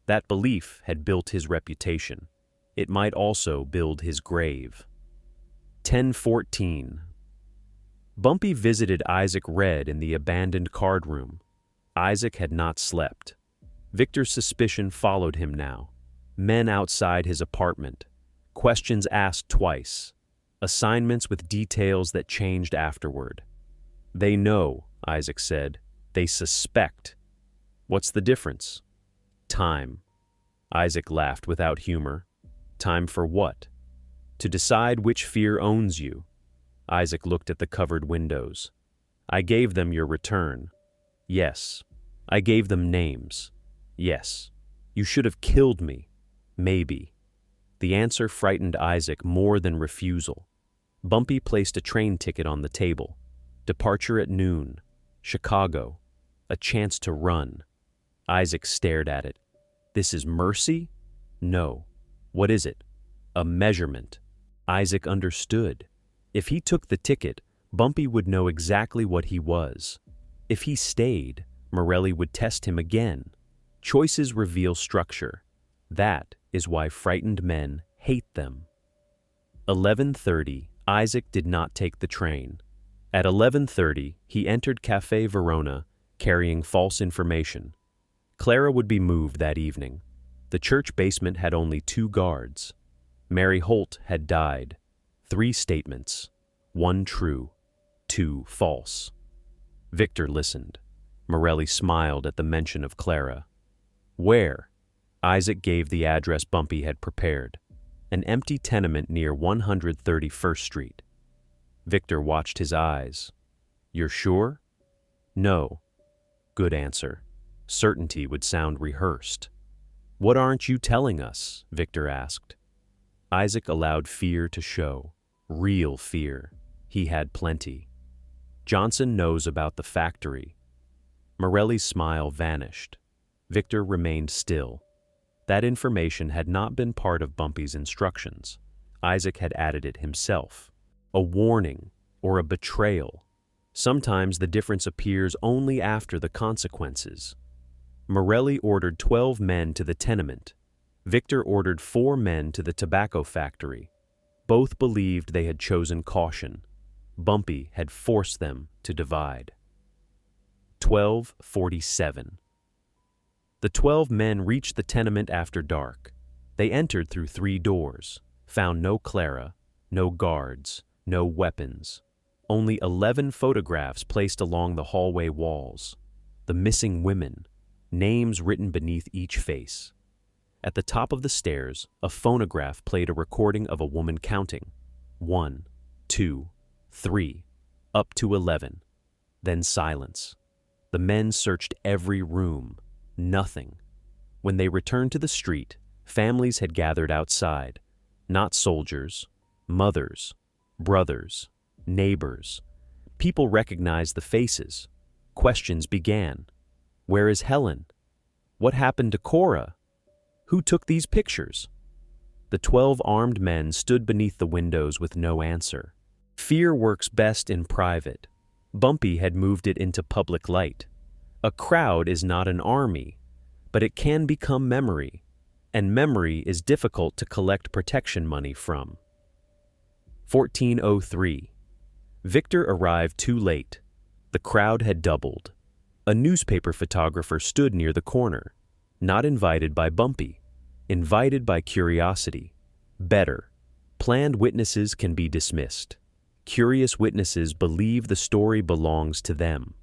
That belief had built his reputation. It might also build his grave. 10:14. Bumpy visited Isaac Red in the abandoned card room. Isaac had not slept. Victor's suspicion followed him now. Men outside his apartment. Questions asked twice. Assignments with details that changed afterward. "They know," Isaac said. "They suspect." "What's the difference?" "Time." Isaac laughed without humor. "Time for what?" to decide which fear owns you. Isaac looked at the covered windows. I gave them your return. Yes. I gave them names. Yes. You should have killed me. Maybe. The answer frightened Isaac more than refusal. Bumpy placed a train ticket on the table. Departure at noon. Chicago. A chance to run. Isaac stared at it. This is mercy? No. What is it? A measurement. Isaac understood. If he took the ticket, Bumpy would know exactly what he was. If he stayed, Morelli would test him again. Choices reveal structure. That is why frightened men hate them. 11:30, Isaac did not take the train. At 11:30, he entered Café Verona, carrying false information. Clara would be moved that evening. The church basement had only 2 guards. Mary Holt had died. 3 statements. 1 true, 2 false. Victor listened. Morelli smiled at the mention of Clara. Where? Isaac gave the address Bumpy had prepared. An empty tenement near 131st Street. Victor watched his eyes. You're sure? No. Good answer. Certainty would sound rehearsed. What aren't you telling us? Victor asked. Isaac allowed fear to show. Real fear. He had plenty. Johnson knows about the factory. Morelli's smile vanished. Victor remained still. That information had not been part of Bumpy's instructions. Isaac had added it himself. A warning or a betrayal. Sometimes the difference appears only after the consequences. Morelli ordered 12 men to the tenement. Victor ordered 4 men to the tobacco factory. Both believed they had chosen caution. Bumpy had forced them to divide. 12:47. The 12 men reached the tenement after dark. They entered through 3 doors, found no Clara, no guards, no weapons. Only 11 photographs placed along the hallway walls. The missing women, names written beneath each face. At the top of the stairs, a phonograph played a recording of a woman counting. 1, 2, 3, up to 11. Then silence. The men searched every room. Nothing. When they returned to the street, families had gathered outside. Not soldiers, mothers, brothers, neighbors. People recognized the faces. Questions began. Where is Helen? What happened to Cora? Who took these pictures? The 12 armed men stood beneath the windows with no answer. Fear works best in private. Bumpy had moved it into public light. A crowd is not an army, but it can become memory, and memory is difficult to collect protection money from. 14:03. Victor arrived too late. The crowd had doubled. A newspaper photographer stood near the corner, not invited by Bumpy, invited by curiosity. Better. Planned witnesses can be dismissed. Curious witnesses believe the story belongs to them.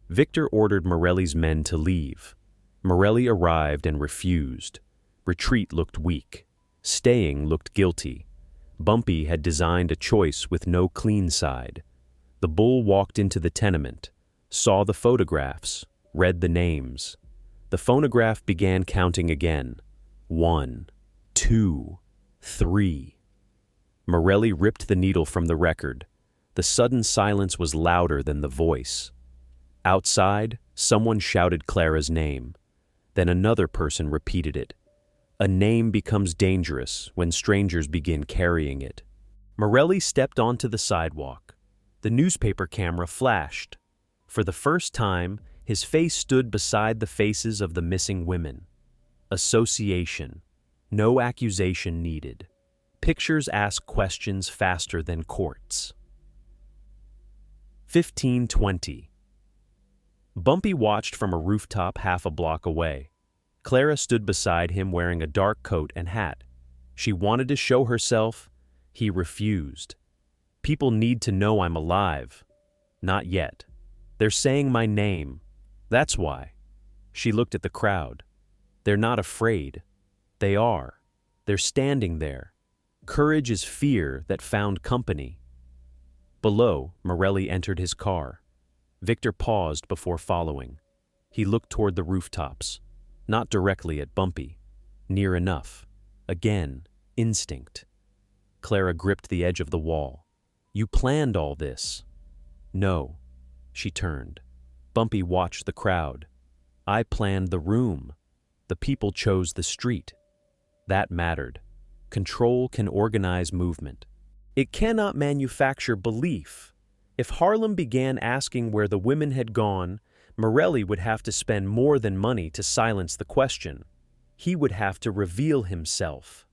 Victor ordered Morelli's men to leave. Morelli arrived and refused. Retreat looked weak. Staying looked guilty. Bumpy had designed a choice with no clean side. The bull walked into the tenement, saw the photographs, read the names. The phonograph began counting again. 1, 2, 3. Morelli ripped the needle from the record. The sudden silence was louder than the voice. Outside, someone shouted Clara's name. Then another person repeated it. A name becomes dangerous when strangers begin carrying it. Morelli stepped onto the sidewalk. The newspaper camera flashed. For the first time, his face stood beside the faces of the missing women. Association. No accusation needed. Pictures ask questions faster than courts. 15:20. Bumpy watched from a rooftop half a block away. Clara stood beside him wearing a dark coat and hat. She wanted to show herself. He refused. People need to know I'm alive. Not yet. They're saying my name. That's why. She looked at the crowd. They're not afraid. They are. They're standing there. Courage is fear that found company. Below, Morelli entered his car. Victor paused before following. He looked toward the rooftops, not directly at Bumpy. Near enough. Again, instinct. Clara gripped the edge of the wall. You planned all this. No. She turned. Bumpy watched the crowd. I planned the room. The people chose the street. That mattered. Control can organize movement. It cannot manufacture belief. If Harlem began asking where the women had gone, Morelli would have to spend more than money to silence the question. He would have to reveal himself.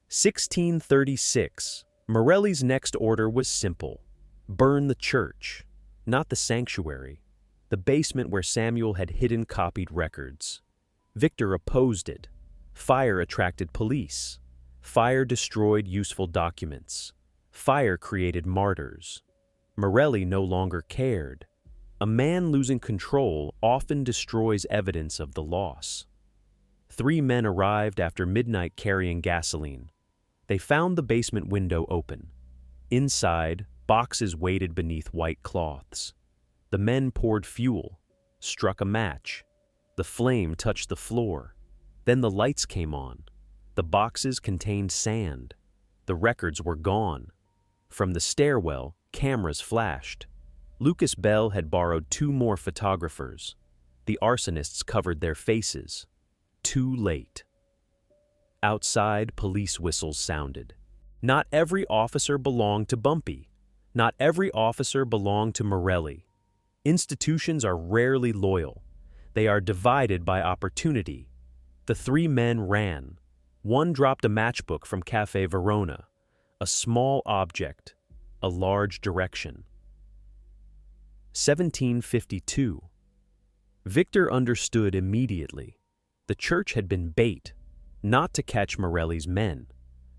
1636. Morelli's next order was simple. Burn the church, not the sanctuary, the basement where Samuel had hidden copied records. Victor opposed it. Fire attracted police. Fire destroyed useful documents. Fire created martyrs. Morelli no longer cared. A man losing control often destroys evidence of the loss. 3 men arrived after midnight carrying gasoline. They found the basement window open. Inside, boxes waited beneath white cloths. The men poured fuel, struck a match. The flame touched the floor. Then the lights came on. The boxes contained sand. The records were gone. From the stairwell, cameras flashed. Lucas Bell had borrowed 2 more photographers. The arsonists covered their faces. Too late. Outside, police whistles sounded. Not every officer belonged to Bumpy. Not every officer belonged to Morelli. Institutions are rarely loyal. They are divided by opportunity. The 3 men ran. One dropped a matchbook from Cafe Verona, a small object, a large direction. 1752. Victor understood immediately. The church had been bait, not to catch Morelli's men,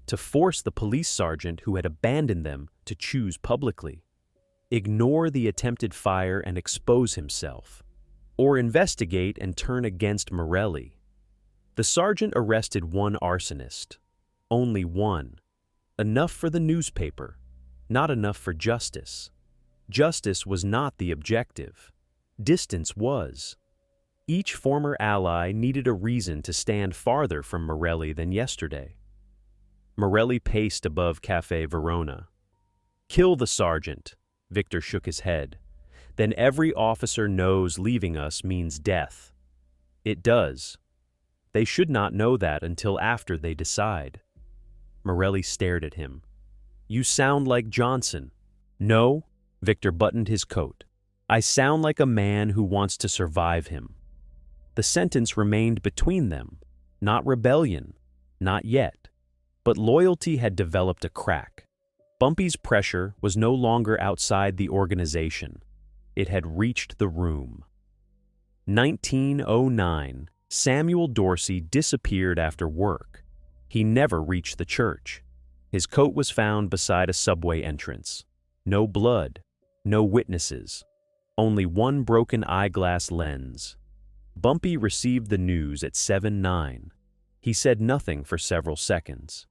to force the police sergeant who had abandoned them to choose publicly. Ignore the attempted fire and expose himself, or investigate and turn against Morelli. The sergeant arrested 1 arsonist. Only 1. Enough for the newspaper, not enough for justice. Justice was not the objective. Distance was. Each former ally needed a reason to stand farther from Morelli than yesterday. Morelli paced above Cafe Verona. Kill the sergeant, Victor shook his head. Then every officer knows leaving us means death. It does. They should not know that until after they decide. Morelli stared at him. You sound like Johnson. No, Victor buttoned his coat. I sound like a man who wants to survive him. The sentence remained between them. Not rebellion. Not yet. But loyalty had developed a crack. Bumpy's pressure was no longer outside the organization. It had reached the room. 1909. Samuel Dorsey disappeared after work. He never reached the church. His coat was found beside a subway entrance. No blood, no witnesses, only 1 broken eyeglass lens. Bumpy received the news at 7:09. He said nothing for several seconds.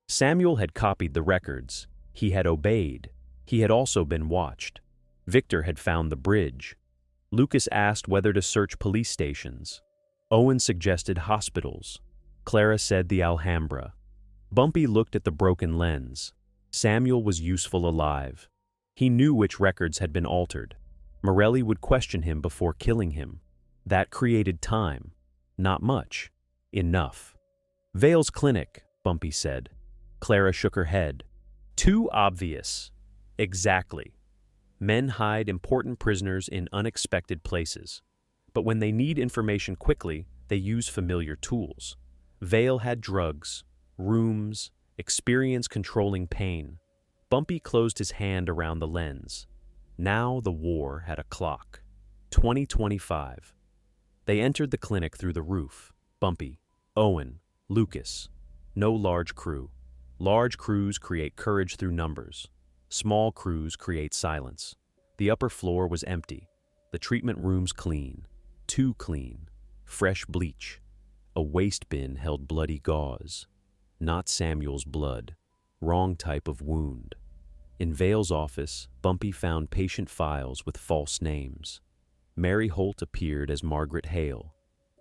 Samuel had copied the records. He had obeyed. He had also been watched. Victor had found the bridge. Lucas asked whether to search police stations. Owen suggested hospitals. Clara said the Alhambra. Bumpy looked at the broken lens. Samuel was useful alive. He knew which records had been altered. Morelli would question him before killing him. That created time. Not much. Enough. Vale's clinic, Bumpy said. Clara shook her head. Too obvious. Exactly. Men hide important prisoners in unexpected places. But when they need information quickly, they use familiar tools. Vale had drugs, rooms, experience controlling pain. Bumpy closed his hand around the lens. Now the war had a clock. 2025. They entered the clinic through the roof. Bumpy, Owen, Lucas. No large crew. Large crews create courage through numbers. Small crews create silence. The upper floor was empty. The treatment rooms clean. Too clean. Fresh bleach. A waste bin held bloody gauze. Not Samuel's blood. wrong type of wound. In Vale's office, Bumpy found patient files with false names. Mary Holt appeared as Margaret Hale,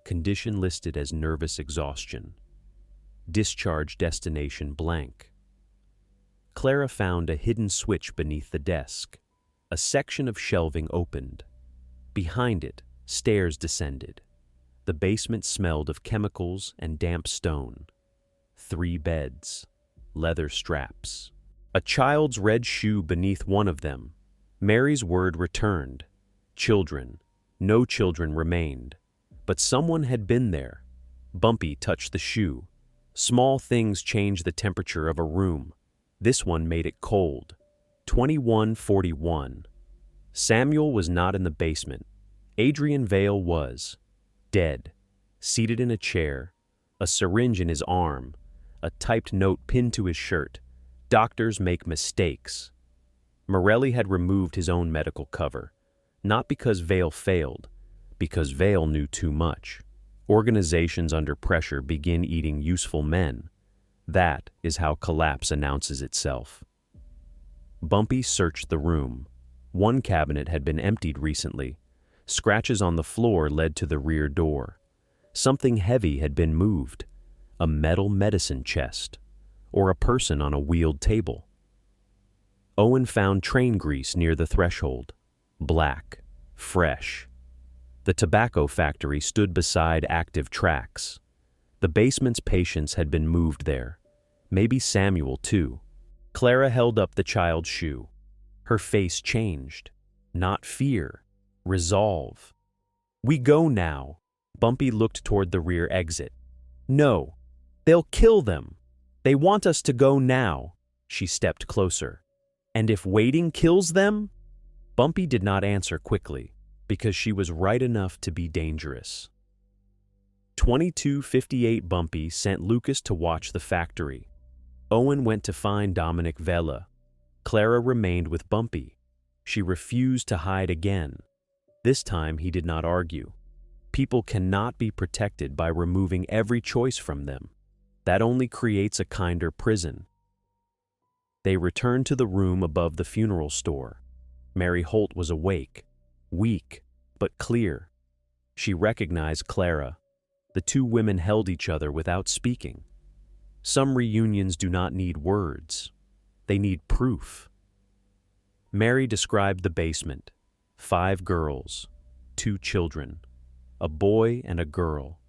condition listed as nervous exhaustion. Discharge destination blank. Clara found a hidden switch beneath the desk. A section of shelving opened. Behind it, stairs descended. The basement smelled of chemicals and damp stone. 3 beds, leather straps. A child's red shoe beneath one of them. Mary's word returned. Children. No children remained. But someone had been there. Bumpy touched the shoe. Small things change the temperature of a room. This one made it cold. 2141. Samuel was not in the basement. Adrian Vale was. Dead. Seated in a chair. A syringe in his arm. A typed note pinned to his shirt. Doctors make mistakes. Morelli had removed his own medical cover. Not because Vale failed. Because Vale knew too much. Organizations under pressure begin eating useful men. That is how collapse announces itself. Bumpy searched the room. One cabinet had been emptied recently. Scratches on the floor led to the rear door. Something heavy had been moved. A metal medicine chest. Or a person on a wheeled table. Owen found train grease near the threshold. Black. Fresh. The tobacco factory stood beside active tracks. The basement's patients had been moved there. Maybe Samuel, too. Clara held up the child's shoe. Her face changed. Not fear. Resolve. We go now. Bumpy looked toward the rear exit. No. They'll kill them. They want us to go now. She stepped closer. And if waiting kills them? Bumpy did not answer quickly, because she was right enough to be dangerous. 2258 Bumpy sent Lucas to watch the factory. Owen went to find Dominic Vella. Clara remained with Bumpy. She refused to hide again. This time he did not argue. People cannot be protected by removing every choice from them. That only creates a kinder prison. They returned to the room above the funeral store. Mary Holt was awake, weak, but clear. She recognized Clara. The two women held each other without speaking. Some reunions do not need words. They need proof. Mary described the basement. 5 girls, 2 children, a boy and a girl.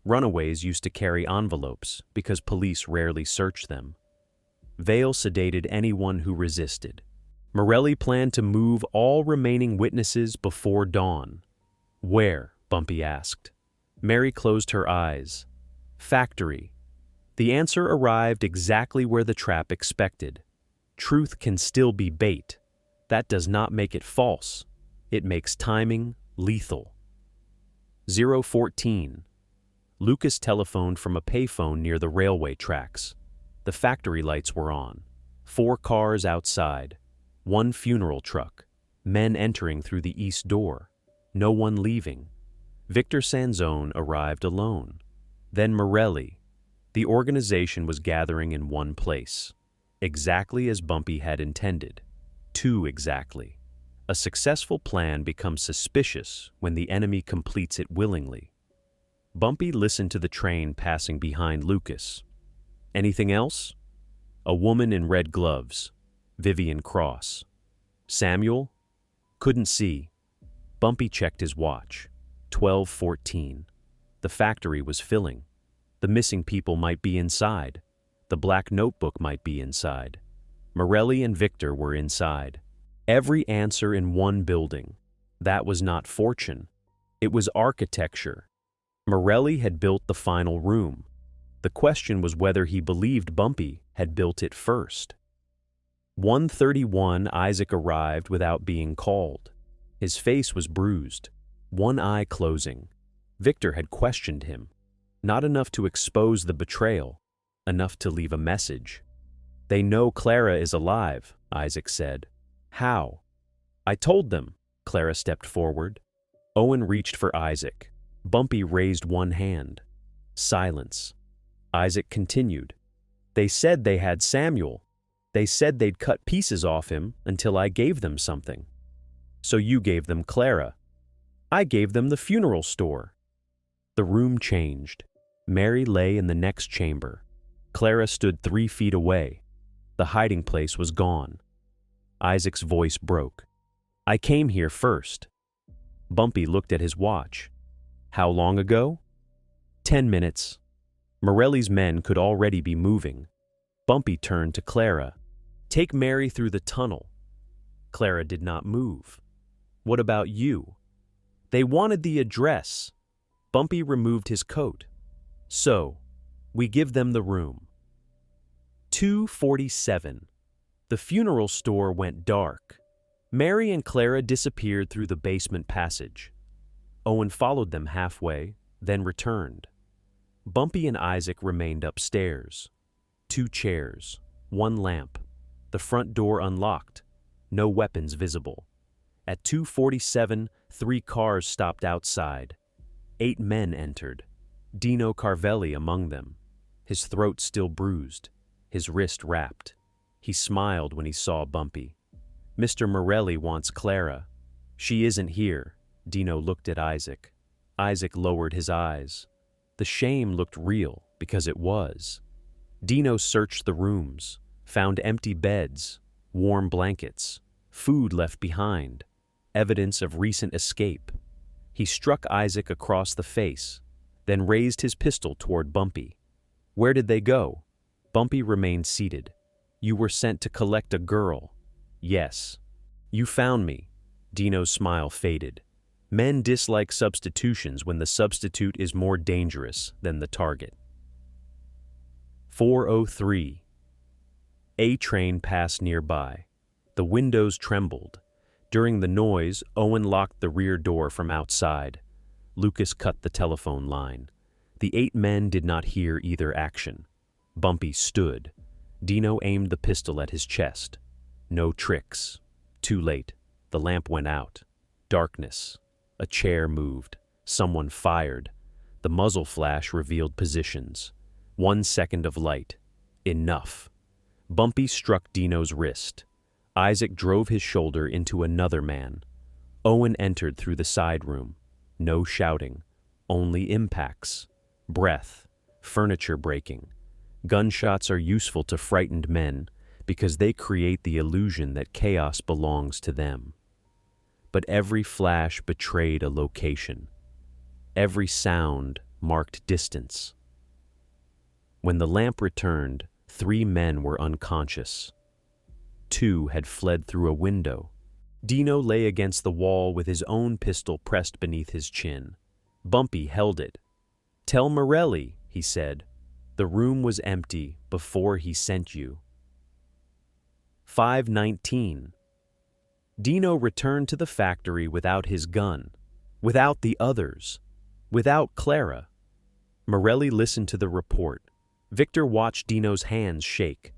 Runaways used to carry envelopes because police rarely searched them. Vale sedated anyone who resisted. Morelli planned to move all remaining witnesses before dawn. Where? Bumpy asked. Mary closed her eyes. Factory. The answer arrived exactly where the trap expected. Truth can still be bait. That does not make it false. It makes timing lethal. 014. Lucas telephoned from a payphone near the railway tracks. The factory lights were on. 4 cars outside. 1 funeral truck. Men entering through the east door. No one leaving. Victor Sanzone arrived alone. Then Morelli. The organization was gathering in one place. Exactly as Bumpy had intended. Too exactly. A successful plan becomes suspicious when the enemy completes it willingly. Bumpy listened to the train passing behind Lucas. Anything else? A woman in red gloves. Vivian Cross. Samuel? Couldn't see. Bumpy checked his watch. 12:14. The factory was filling. The missing people might be inside. The black notebook might be inside. Morelli and Victor were inside. Every answer in one building. That was not fortune. It was architecture. Morelli had built the final room. The question was whether he believed Bumpy had built it first. 1:31 Isaac arrived without being called. His face was bruised, one eye closing. Victor had questioned him. Not enough to expose the betrayal, enough to leave a message. They know Clara is alive, Isaac said. How? I told them. Clara stepped forward. Owen reached for Isaac. Bumpy raised one hand. Silence. Isaac continued. They said they had Samuel. They said they'd cut pieces off him until I gave them something. So you gave them Clara. I gave them the funeral store. The room changed. Mary lay in the next chamber. Clara stood 3 feet away. The hiding place was gone. Isaac's voice broke. I came here first. Bumpy looked at his watch. How long ago? 10 minutes. Morelli's men could already be moving. Bumpy turned to Clara. Take Mary through the tunnel. Clara did not move. What about you? They wanted the address. Bumpy removed his coat. So, we give them the room. 2:47. The funeral store went dark. Mary and Clara disappeared through the basement passage. Owen followed them halfway, then returned. Bumpy and Isaac remained upstairs. 2 chairs, 1 lamp, the front door unlocked, no weapons visible. At 2:47, 3 cars stopped outside. 8 men entered, Dino Carvelli among them, his throat still bruised, his wrist wrapped. He smiled when he saw Bumpy. Mr. Morelli wants Clara. She isn't here. Dino looked at Isaac. Isaac lowered his eyes. The shame looked real because it was. Dino searched the rooms, found empty beds, warm blankets, food left behind, evidence of recent escape. He struck Isaac across the face, then raised his pistol toward Bumpy. Where did they go? Bumpy remained seated. You were sent to collect a girl. Yes. You found me. Dino's smile faded. Men dislike substitutions when the substitute is more dangerous than the target. 4:03. A train passed nearby. The windows trembled. During the noise, Owen locked the rear door from outside. Lucas cut the telephone line. The 8 men did not hear either action. Bumpy stood. Dino aimed the pistol at his chest. No tricks. Too late. The lamp went out. Darkness. A chair moved. Someone fired. The muzzle flash revealed positions. 1 second of light. Enough. Bumpy struck Dino's wrist. Isaac drove his shoulder into another man. Owen entered through the side room. No shouting. Only impacts. Breath. Furniture breaking. Gunshots are useful to frightened men because they create the illusion that chaos belongs to them. But every flash betrayed a location. Every sound marked distance. When the lamp returned, 3 men were unconscious. 2 had fled through a window. Dino lay against the wall with his own pistol pressed beneath his chin. Bumpy held it. Tell Morelli, he said. The room was empty before he sent you. 5:19. Dino returned to the factory without his gun, without the others, without Clara. Morelli listened to the report. Victor watched Dino's hands shake.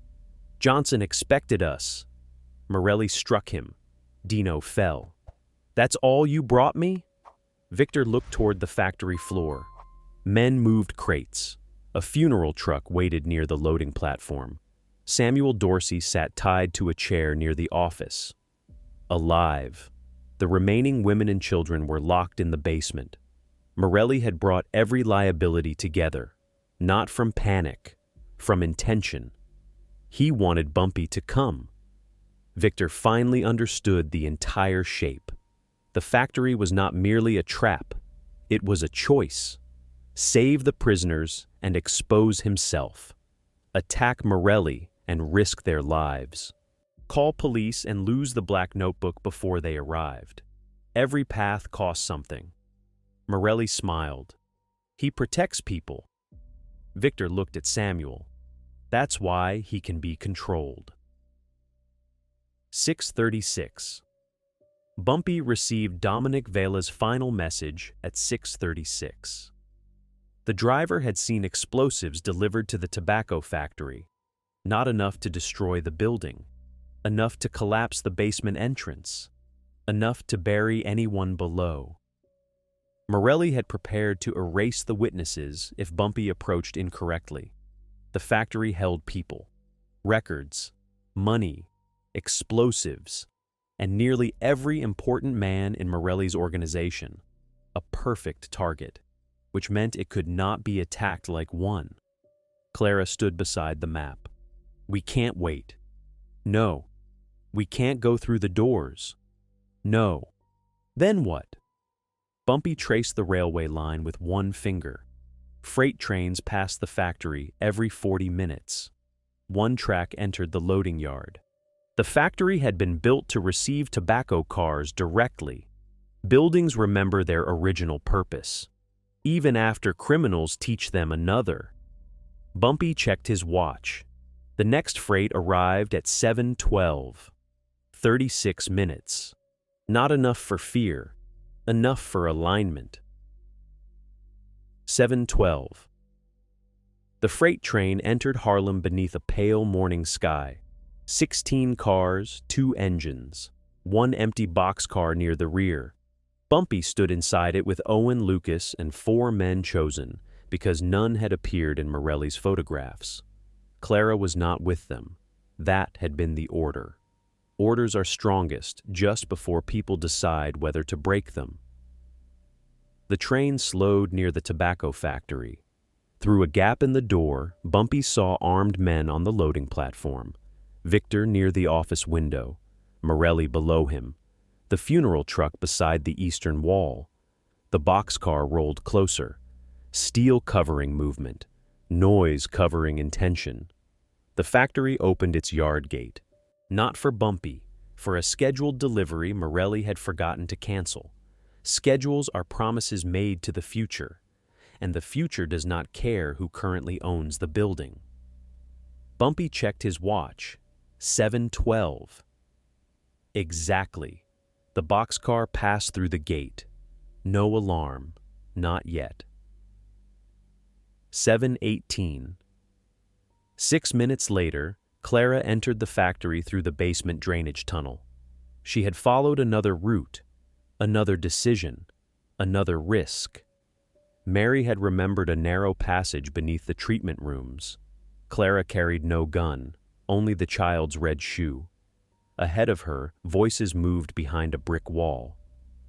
Johnson expected us. Morelli struck him. Dino fell. That's all you brought me? Victor looked toward the factory floor. Men moved crates. A funeral truck waited near the loading platform. Samuel Dorsey sat tied to a chair near the office. Alive. The remaining women and children were locked in the basement. Morelli had brought every liability together, not from panic, from intention. He wanted Bumpy to come. Victor finally understood the entire shape. The factory was not merely a trap, it was a choice. Save the prisoners and expose himself. Attack Morelli and risk their lives. Call police and lose the black notebook before they arrived. Every path cost something. Morelli smiled. He protects people. Victor looked at Samuel. That's why he can be controlled. 6:36. Bumpy received Dominic Vela's final message at 6:36. The driver had seen explosives delivered to the tobacco factory, not enough to destroy the building, enough to collapse the basement entrance, enough to bury anyone below. Morelli had prepared to erase the witnesses if Bumpy approached incorrectly. The factory held people, records, money, explosives, and nearly every important man in Morelli's organization. A perfect target, which meant it could not be attacked like one. Clara stood beside the map. We can't wait. No. We can't go through the doors. No. Then what? Bumpy traced the railway line with one finger. Freight trains passed the factory every 40 minutes. One track entered the loading yard. The factory had been built to receive tobacco cars directly. Buildings remember their original purpose, even after criminals teach them another. Bumpy checked his watch. The next freight arrived at 7:12. 36 minutes. Not enough for fear, enough for alignment. 7:12. The freight train entered Harlem beneath a pale morning sky. 16 cars, 2 engines, one empty boxcar near the rear. Bumpy stood inside it with Owen, Lucas, and 4 men chosen, because none had appeared in Morelli's photographs. Clara was not with them. That had been the order. Orders are strongest just before people decide whether to break them. The train slowed near the tobacco factory. Through a gap in the door, Bumpy saw armed men on the loading platform. Victor near the office window, Morelli below him, the funeral truck beside the eastern wall. The boxcar rolled closer. Steel covering movement, noise covering intention. The factory opened its yard gate. Not for Bumpy, for a scheduled delivery Morelli had forgotten to cancel. Schedules are promises made to the future, and the future does not care who currently owns the building. Bumpy checked his watch. 7:12. Exactly. The boxcar passed through the gate. No alarm. Not yet. 7:18. 6 minutes later, Clara entered the factory through the basement drainage tunnel. She had followed another route, another decision, another risk. Mary had remembered a narrow passage beneath the treatment rooms. Clara carried no gun, only the child's red shoe. Ahead of her, voices moved behind a brick wall.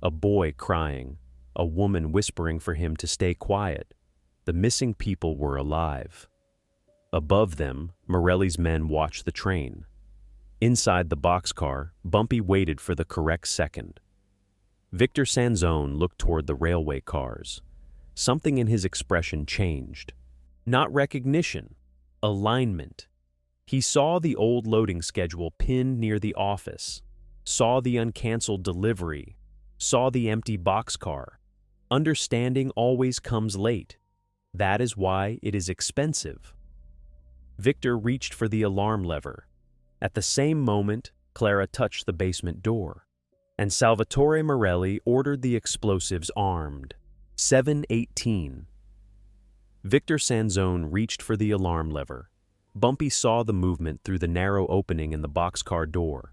A boy crying, a woman whispering for him to stay quiet. The missing people were alive. Above them, Morelli's men watched the train. Inside the boxcar, Bumpy waited for the correct second. Victor Sanzone looked toward the railway cars. Something in his expression changed. Not recognition, alignment. He saw the old loading schedule pinned near the office, saw the uncanceled delivery, saw the empty boxcar. Understanding always comes late. That is why it is expensive. Victor reached for the alarm lever. At the same moment, Clara touched the basement door, and Salvatore Morelli ordered the explosives armed. 7:18. Victor Sanzone reached for the alarm lever. Bumpy saw the movement through the narrow opening in the boxcar door.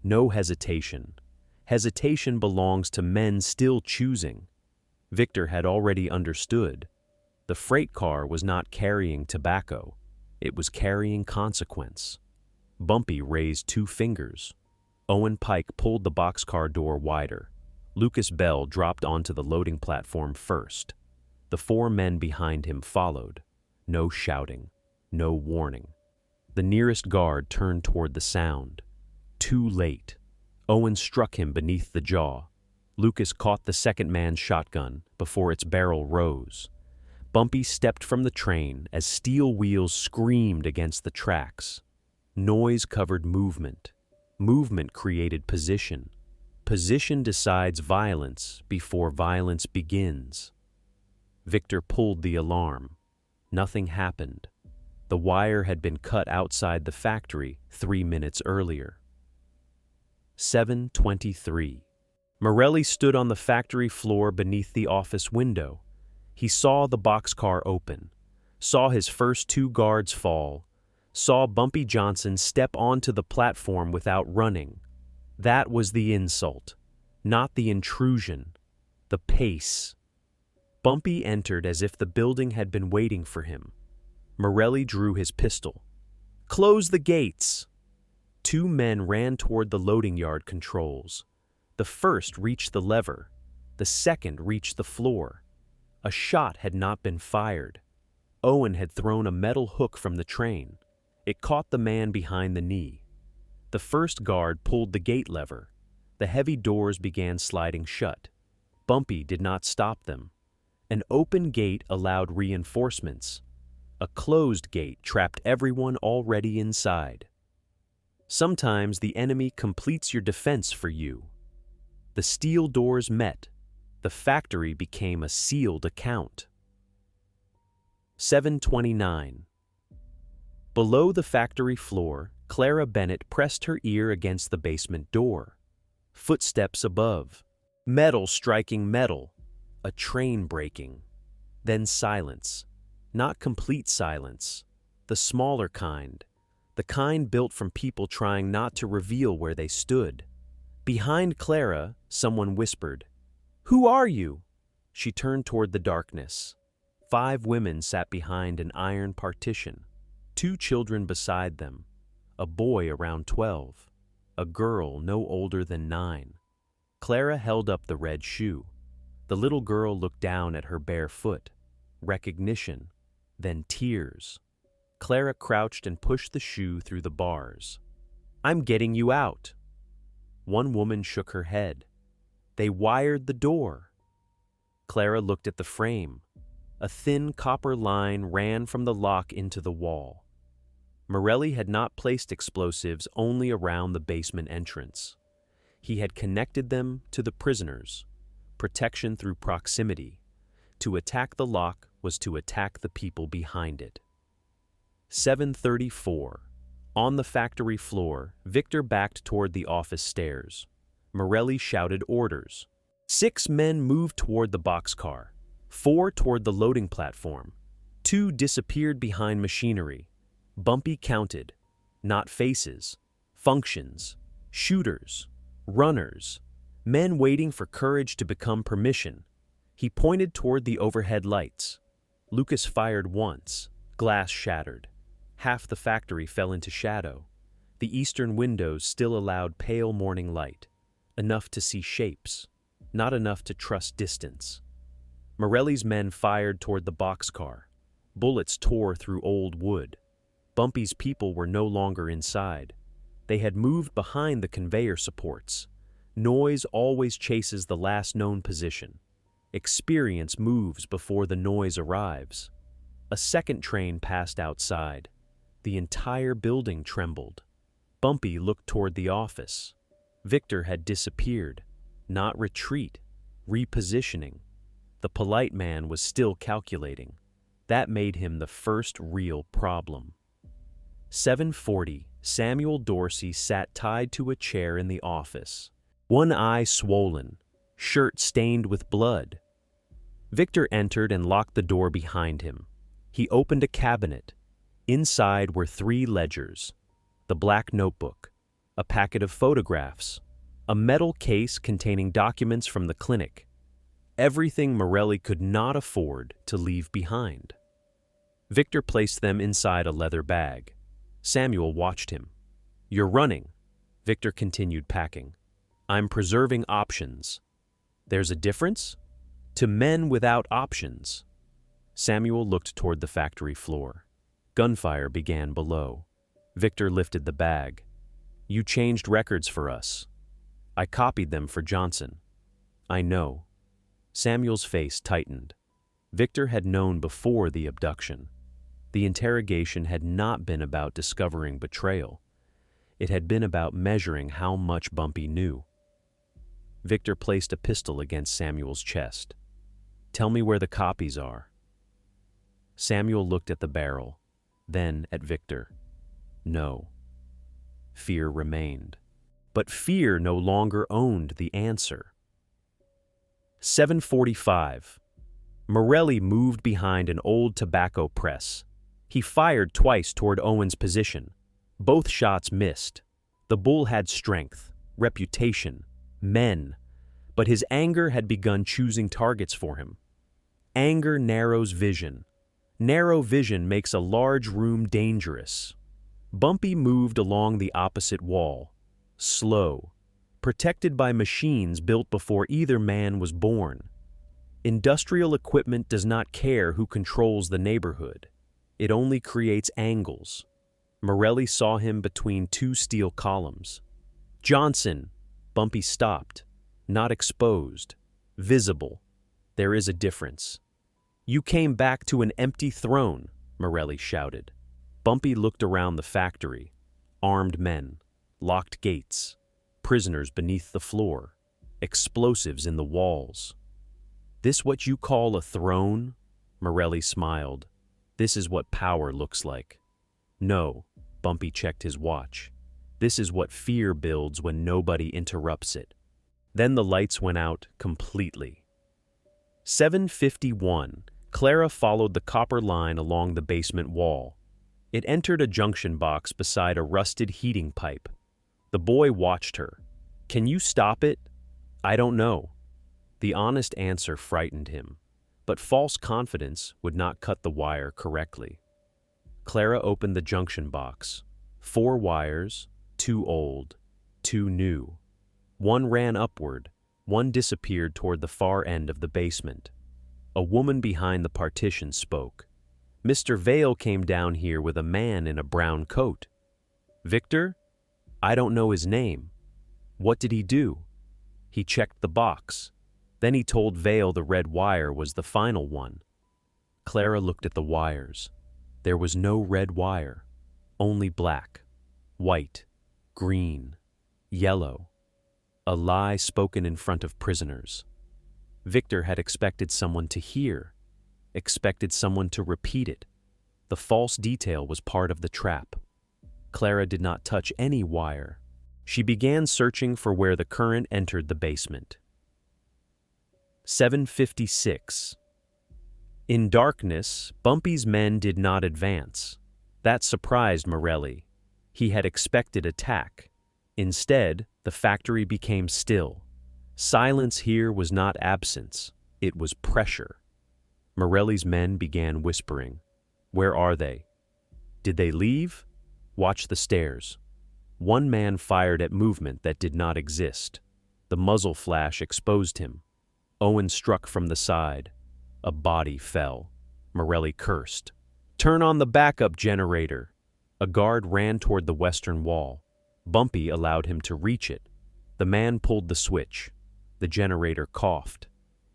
No hesitation. Hesitation belongs to men still choosing. Victor had already understood. The freight car was not carrying tobacco. It was carrying consequence. Bumpy raised 2 fingers. Owen Pike pulled the boxcar door wider. Lucas Bell dropped onto the loading platform first. The 4 men behind him followed. No shouting. No warning. The nearest guard turned toward the sound. Too late. Owen struck him beneath the jaw. Lucas caught the second man's shotgun before its barrel rose. Bumpy stepped from the train as steel wheels screamed against the tracks. Noise covered movement. Movement created position. Position decides violence before violence begins. Victor pulled the alarm. Nothing happened. The wire had been cut outside the factory 3 minutes earlier. 7:23. Morelli stood on the factory floor beneath the office window. He saw the boxcar open, saw his first 2 guards fall, saw Bumpy Johnson step onto the platform without running. That was the insult, not the intrusion, the pace. Bumpy entered as if the building had been waiting for him. Morelli drew his pistol. "Close the gates!" Two men ran toward the loading yard controls. The first reached the lever. The second reached the floor. A shot had not been fired. Owen had thrown a metal hook from the train. It caught the man behind the knee. The first guard pulled the gate lever. The heavy doors began sliding shut. Bumpy did not stop them. An open gate allowed reinforcements. A closed gate trapped everyone already inside. Sometimes the enemy completes your defense for you. The steel doors met. The factory became a sealed account. 7:29. Below the factory floor, Clara Bennett pressed her ear against the basement door. Footsteps above. Metal striking metal. A train braking. Then silence. Not complete silence. The smaller kind. The kind built from people trying not to reveal where they stood. Behind Clara, someone whispered, "Who are you?" She turned toward the darkness. 5 women sat behind an iron partition. 2 children beside them. A boy around 12. A girl no older than 9. Clara held up the red shoe. The little girl looked down at her bare foot. Recognition, then tears. Clara crouched and pushed the shoe through the bars. "I'm getting you out." One woman shook her head. "They wired the door." Clara looked at the frame. A thin copper line ran from the lock into the wall. Morelli had not placed explosives only around the basement entrance. He had connected them to the prisoners. Protection through proximity. To attack the lock was to attack the people behind it. 7:34. On the factory floor, Victor backed toward the office stairs. Morelli shouted orders. 6 men moved toward the boxcar. 4 toward the loading platform. 2 disappeared behind machinery. Bumpy counted. Not faces. Functions. Shooters. Runners. Men waiting for courage to become permission. He pointed toward the overhead lights. Lucas fired once. Glass shattered. Half the factory fell into shadow. The eastern windows still allowed pale morning light. Enough to see shapes. Not enough to trust distance. Morelli's men fired toward the boxcar. Bullets tore through old wood. Bumpy's people were no longer inside. They had moved behind the conveyor supports. Noise always chases the last known position. Experience moves before the noise arrives. A second train passed outside. The entire building trembled. Bumpy looked toward the office. Victor had disappeared. Not retreat. Repositioning. The polite man was still calculating. That made him the first real problem. 7:40. Samuel Dorsey sat tied to a chair in the office. One eye swollen. Shirt stained with blood. Victor entered and locked the door behind him. He opened a cabinet. Inside were 3 ledgers. The black notebook. A packet of photographs. A metal case containing documents from the clinic. Everything Morelli could not afford to leave behind. Victor placed them inside a leather bag. Samuel watched him. "You're running." Victor continued packing. "I'm preserving options." "There's a difference?" "To men without options." Samuel looked toward the factory floor. Gunfire began below. Victor lifted the bag. "You changed records for us." "I copied them for Johnson." "I know." Samuel's face tightened. Victor had known before the abduction. The interrogation had not been about discovering betrayal. It had been about measuring how much Bumpy knew. Victor placed a pistol against Samuel's chest. "Tell me where the copies are." Samuel looked at the barrel, then at Victor. No. Fear remained. But fear no longer owned the answer. 7:45. Morelli moved behind an old tobacco press. He fired twice toward Owen's position. Both shots missed. The bull had strength, reputation, men, but his anger had begun choosing targets for him. Anger narrows vision. Narrow vision makes a large room dangerous. Bumpy moved along the opposite wall, slow, protected by machines built before either man was born. Industrial equipment does not care who controls the neighborhood. It only creates angles. Morelli saw him between two steel columns. "Johnson!" Bumpy stopped. Not exposed. Visible. There is a difference. "You came back to an empty throne," Morelli shouted. Bumpy looked around the factory. Armed men. Locked gates. Prisoners beneath the floor. Explosives in the walls. "This what you call a throne?" Morelli smiled. "This is what power looks like." "No," Bumpy checked his watch. "This is what fear builds when nobody interrupts it." Then the lights went out completely. 7:51. Clara followed the copper line along the basement wall. It entered a junction box beside a rusted heating pipe. The boy watched her. "Can you stop it?" "I don't know." The honest answer frightened him, but false confidence would not cut the wire correctly. Clara opened the junction box. 4 wires, 2 old, 2 new. One ran upward, one disappeared toward the far end of the basement. A woman behind the partition spoke. "Mr. Vale came down here with a man in a brown coat." "Victor?" "I don't know his name." "What did he do?" "He checked the box. Then he told Vale the red wire was the final one." Clara looked at the wires. There was no red wire, only black, white, green, yellow. A lie spoken in front of prisoners. Victor had expected someone to hear, expected someone to repeat it. The false detail was part of the trap. Clara did not touch any wire. She began searching for where the current entered the basement. 7:56. In darkness, Bumpy's men did not advance. That surprised Morelli. He had expected attack. Instead, the factory became still. Silence here was not absence, it was pressure. Morelli's men began whispering. "Where are they?" "Did they leave?" "Watch the stairs." One man fired at movement that did not exist. The muzzle flash exposed him. Owen struck from the side. A body fell. Morelli cursed. "Turn on the backup generator." A guard ran toward the western wall. Bumpy allowed him to reach it. The man pulled the switch. The generator coughed.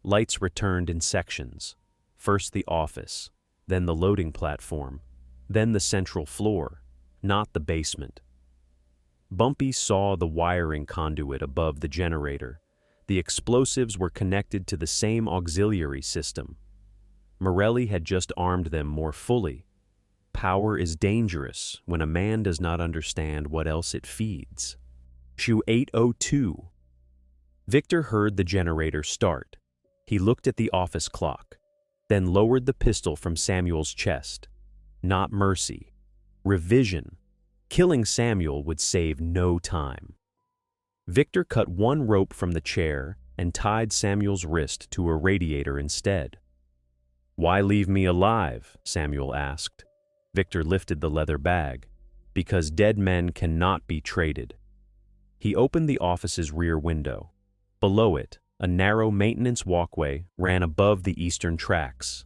Lights returned in sections. First the office, then the loading platform, then the central floor, not the basement. Bumpy saw the wiring conduit above the generator. The explosives were connected to the same auxiliary system. Morelli had just armed them more fully. Power is dangerous when a man does not understand what else it feeds. Shoe 8:02. Victor heard the generator start. He looked at the office clock, then lowered the pistol from Samuel's chest. Not mercy. Revision. Killing Samuel would save no time. Victor cut one rope from the chair and tied Samuel's wrist to a radiator instead. "Why leave me alive?" Samuel asked. Victor lifted the leather bag. "Because dead men cannot be traded." He opened the office's rear window. Below it, a narrow maintenance walkway ran above the eastern tracks.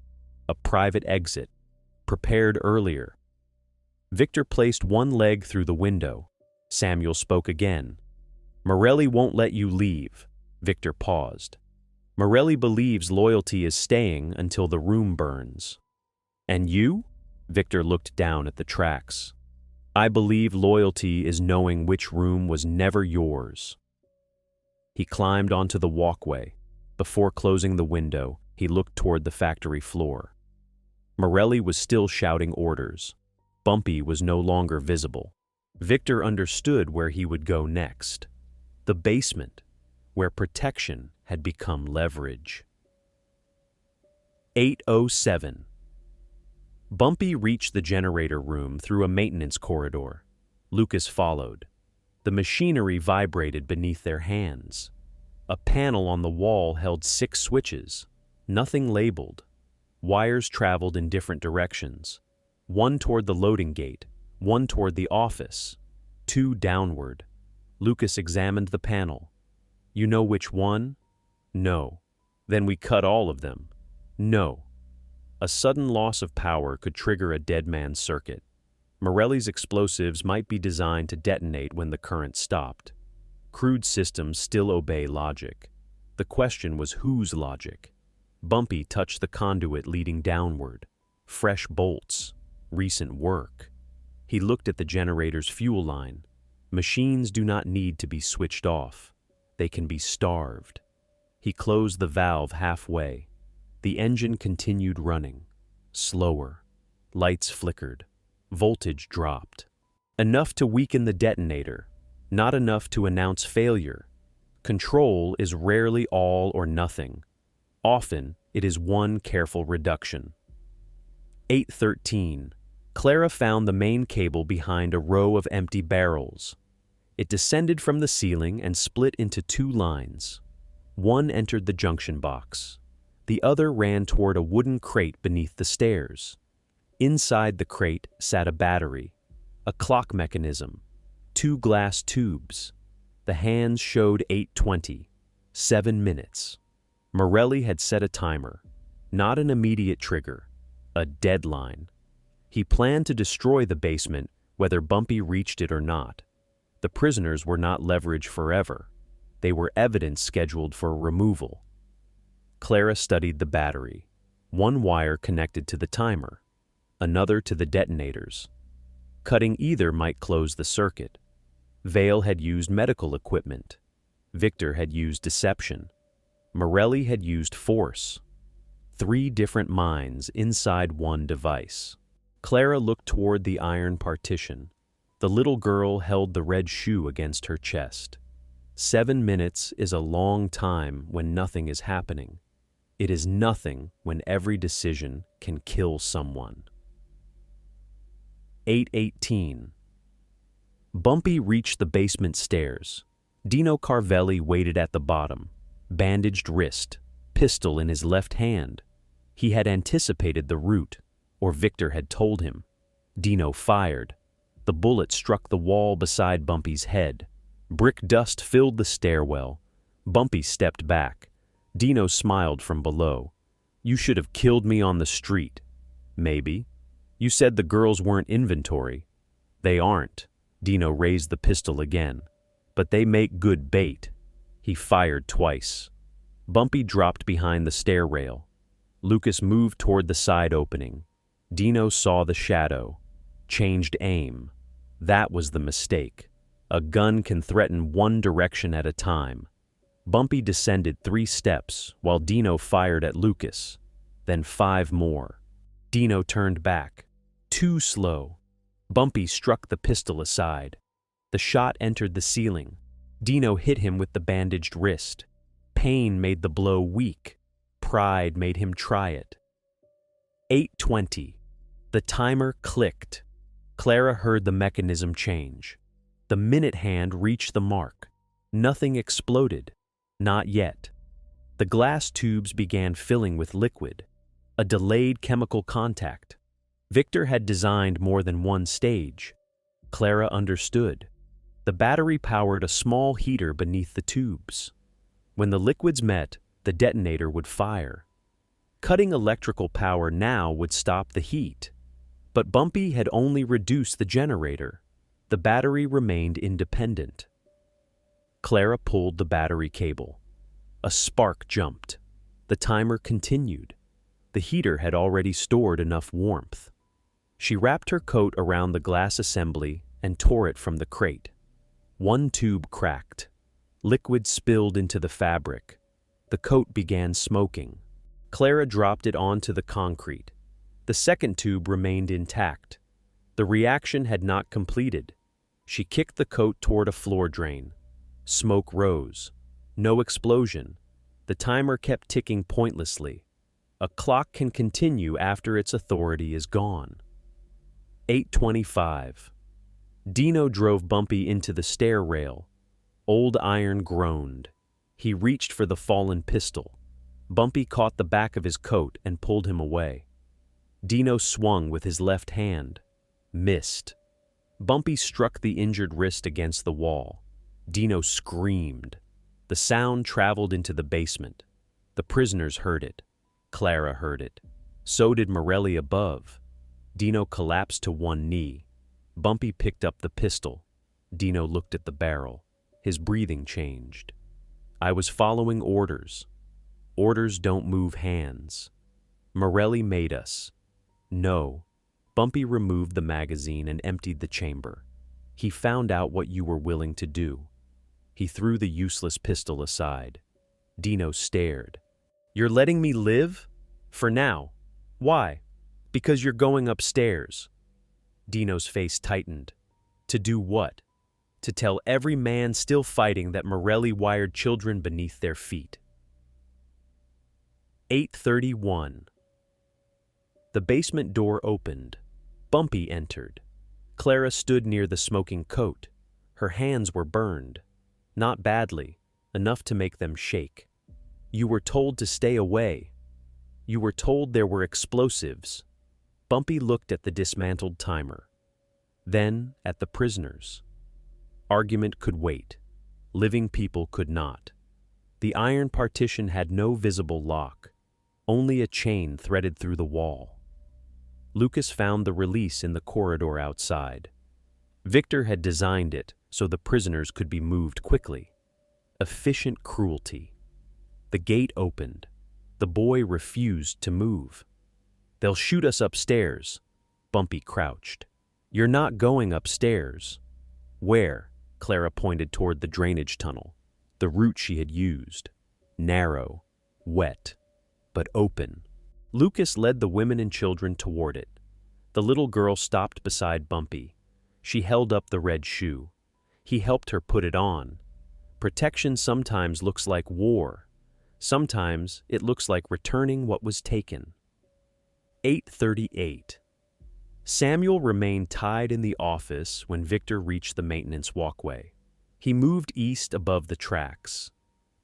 A private exit, prepared earlier. Victor placed one leg through the window. Samuel spoke again. "Morelli won't let you leave." Victor paused. "Morelli believes loyalty is staying until the room burns." "And you?" Victor looked down at the tracks. "I believe loyalty is knowing which room was never yours." He climbed onto the walkway. Before closing the window, he looked toward the factory floor. Morelli was still shouting orders. Bumpy was no longer visible. Victor understood where he would go next. The basement, where protection had become leverage. 8:07. Bumpy reached the generator room through a maintenance corridor. Lucas followed. The machinery vibrated beneath their hands. A panel on the wall held 6 switches, nothing labeled. Wires traveled in different directions. One toward the loading gate, one toward the office, two downward. Lucas examined the panel. You know which one? No. Then we cut all of them. No. A sudden loss of power could trigger a dead man's circuit. Morelli's explosives might be designed to detonate when the current stopped. Crude systems still obey logic. The question was whose logic? Bumpy touched the conduit leading downward. Fresh bolts. Recent work. He looked at the generator's fuel line. Machines do not need to be switched off. They can be starved. He closed the valve halfway. The engine continued running. Slower. Lights flickered. Voltage dropped. Enough to weaken the detonator, not enough to announce failure. Control is rarely all or nothing. Often, it is one careful reduction. 8:13. Clara found the main cable behind a row of empty barrels. It descended from the ceiling and split into two lines. One entered the junction box. The other ran toward a wooden crate beneath the stairs. Inside the crate sat a battery, a clock mechanism, two glass tubes. The hands showed 8:20, 7 minutes. Morelli had set a timer, not an immediate trigger, a deadline. He planned to destroy the basement whether Bumpy reached it or not. The prisoners were not leverage forever. They were evidence scheduled for removal. Clara studied the battery. One wire connected to the timer, another to the detonators. Cutting either might close the circuit. Vale had used medical equipment. Victor had used deception. Morelli had used force. 3 different minds inside one device. Clara looked toward the iron partition. The little girl held the red shoe against her chest. 7 minutes is a long time when nothing is happening. It is nothing when every decision can kill someone. 8:18. Bumpy reached the basement stairs. Dino Carvelli waited at the bottom, bandaged wrist, pistol in his left hand. He had anticipated the route, or Victor had told him. Dino fired. The bullet struck the wall beside Bumpy's head. Brick dust filled the stairwell. Bumpy stepped back. Dino smiled from below. You should have killed me on the street. Maybe. You said the girls weren't inventory. They aren't. Dino raised the pistol again. But they make good bait. He fired twice. Bumpy dropped behind the stair rail. Lucas moved toward the side opening. Dino saw the shadow. Changed aim. That was the mistake. A gun can threaten one direction at a time. Bumpy descended 3 steps while Dino fired at Lucas, then 5 more. Dino turned back. Too slow. Bumpy struck the pistol aside. The shot entered the ceiling. Dino hit him with the bandaged wrist. Pain made the blow weak. Pride made him try it. 8:20. The timer clicked. Clara heard the mechanism change. The minute hand reached the mark. Nothing exploded. Not yet. The glass tubes began filling with liquid. A delayed chemical contact. Victor had designed more than one stage. Clara understood. The battery powered a small heater beneath the tubes. When the liquids met, the detonator would fire. Cutting electrical power now would stop the heat. But Bumpy had only reduced the generator. The battery remained independent. Clara pulled the battery cable. A spark jumped. The timer continued. The heater had already stored enough warmth. She wrapped her coat around the glass assembly and tore it from the crate. One tube cracked. Liquid spilled into the fabric. The coat began smoking. Clara dropped it onto the concrete. The second tube remained intact. The reaction had not completed. She kicked the coat toward a floor drain. Smoke rose. No explosion. The timer kept ticking pointlessly. A clock can continue after its authority is gone. 8:25. Dino drove Bumpy into the stair rail. Old Iron groaned. He reached for the fallen pistol. Bumpy caught the back of his coat and pulled him away. Dino swung with his left hand. Missed. Bumpy struck the injured wrist against the wall. Dino screamed. The sound traveled into the basement. The prisoners heard it. Clara heard it. So did Morelli above. Dino collapsed to one knee. Bumpy picked up the pistol. Dino looked at the barrel. His breathing changed. I was following orders. Orders don't move hands. Morelli made us. No. Bumpy removed the magazine and emptied the chamber. He found out what you were willing to do. He threw the useless pistol aside. Dino stared. You're letting me live? For now. Why? Because you're going upstairs. Dino's face tightened. To do what? To tell every man still fighting that Morelli wired children beneath their feet. 8:31. The basement door opened. Bumpy entered. Clara stood near the smoking coat. Her hands were burned. Not badly, enough to make them shake. You were told to stay away. You were told there were explosives. Bumpy looked at the dismantled timer. Then at the prisoners. Argument could wait. Living people could not. The iron partition had no visible lock. Only a chain threaded through the wall. Lucas found the release in the corridor outside. Victor had designed it so the prisoners could be moved quickly. Efficient cruelty. The gate opened. The boy refused to move. They'll shoot us upstairs. Bumpy crouched. You're not going upstairs. Where? Clara pointed toward the drainage tunnel. The route she had used. Narrow, wet, but open. Lucas led the women and children toward it. The little girl stopped beside Bumpy. She held up the red shoe. He helped her put it on. Protection sometimes looks like war. Sometimes it looks like returning what was taken. 8:38. Samuel remained tied in the office when Victor reached the maintenance walkway. He moved east above the tracks.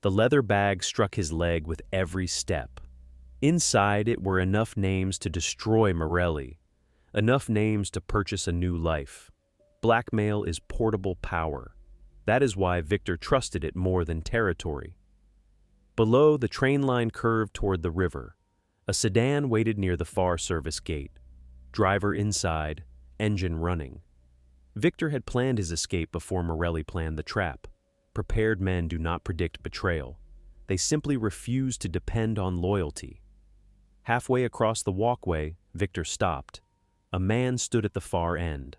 The leather bag struck his leg with every step. Inside it were enough names to destroy Morelli, enough names to purchase a new life. Blackmail is portable power. That is why Victor trusted it more than territory. Below, the train line curved toward the river. A sedan waited near the far service gate. Driver inside, engine running. Victor had planned his escape before Morelli planned the trap. Prepared men do not predict betrayal. They simply refuse to depend on loyalty. Halfway across the walkway, Victor stopped. A man stood at the far end.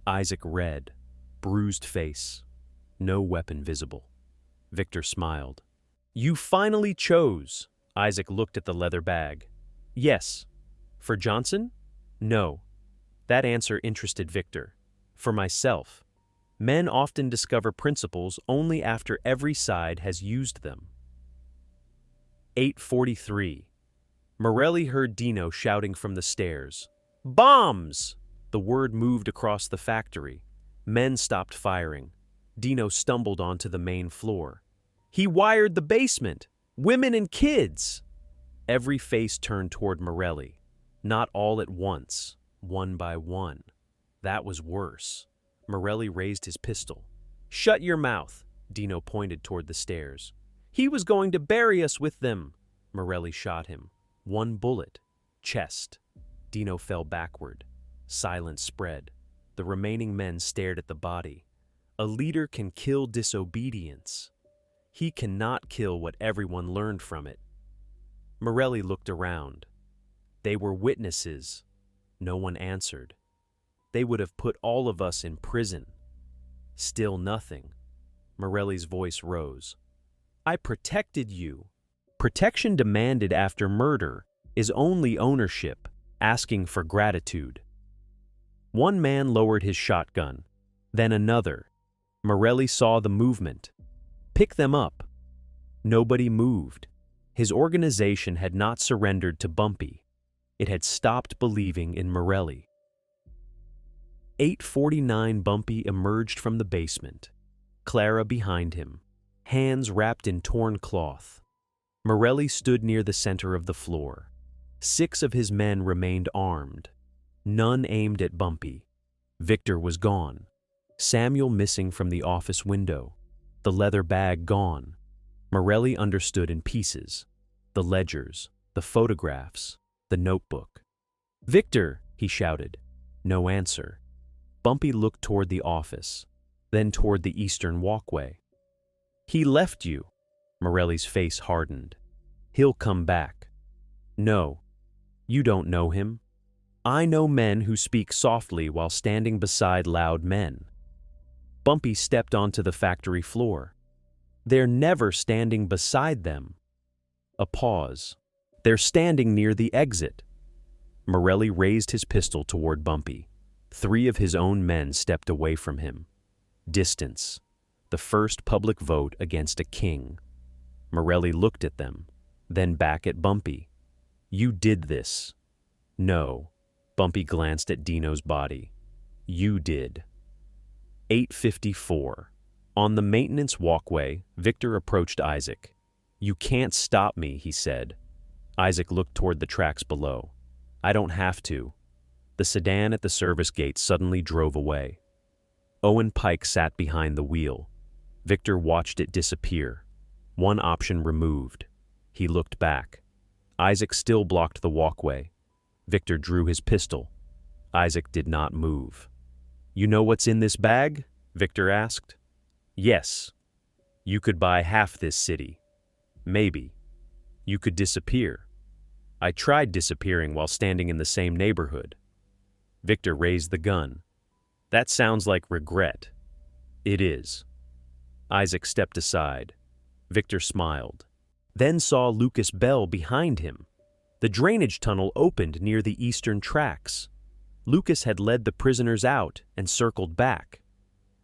Isaac read, bruised face. No weapon visible. Victor smiled. You finally chose. Isaac looked at the leather bag. Yes. For Johnson? No. That answer interested Victor. For myself. Men often discover principles only after every side has used them. 8:43. Morelli heard Dino shouting from the stairs. Bombs! The word moved across the factory. Men stopped firing. Dino stumbled onto the main floor. He wired the basement! Women and kids! Every face turned toward Morelli. Not all at once, one by one. That was worse. Morelli raised his pistol. Shut your mouth! Dino pointed toward the stairs. He was going to bury us with them! Morelli shot him. One bullet. Chest. Dino fell backward. Silence spread. The remaining men stared at the body. A leader can kill disobedience. He cannot kill what everyone learned from it. Morelli looked around. They were witnesses. No one answered. They would have put all of us in prison. Still nothing. Morelli's voice rose. I protected you. Protection demanded after murder is only ownership, asking for gratitude. One man lowered his shotgun, then another. Morelli saw the movement. Pick them up. Nobody moved. His organization had not surrendered to Bumpy. It had stopped believing in Morelli. 8:49. Bumpy emerged from the basement. Clara behind him, hands wrapped in torn cloth. Morelli stood near the center of the floor. 6 of his men remained armed. None aimed at Bumpy. Victor was gone. Samuel missing from the office window. The leather bag gone. Morelli understood in pieces. The ledgers, the photographs, the notebook. "Victor!" he shouted. No answer. Bumpy looked toward the office, then toward the eastern walkway. "He left you." Morelli's face hardened. "He'll come back." "No, you don't know him. I know men who speak softly while standing beside loud men." Bumpy stepped onto the factory floor. "They're never standing beside them." A pause. "They're standing near the exit." Morelli raised his pistol toward Bumpy. 3 of his own men stepped away from him. Distance. The first public vote against a king. Morelli looked at them, then back at Bumpy. "You did this." "No." Bumpy glanced at Dino's body. "You did." 8:54. On the maintenance walkway, Victor approached Isaac. "You can't stop me," he said. Isaac looked toward the tracks below. "I don't have to." The sedan at the service gate suddenly drove away. Owen Pike sat behind the wheel. Victor watched it disappear. One option removed. He looked back. Isaac still blocked the walkway. Victor drew his pistol. Isaac did not move. "You know what's in this bag?" Victor asked. "Yes." "You could buy half this city." "Maybe." "You could disappear." "I tried disappearing while standing in the same neighborhood." Victor raised the gun. "That sounds like regret." "It is." Isaac stepped aside. Victor smiled, then saw Lucas Bell behind him. The drainage tunnel opened near the eastern tracks. Lucas had led the prisoners out and circled back.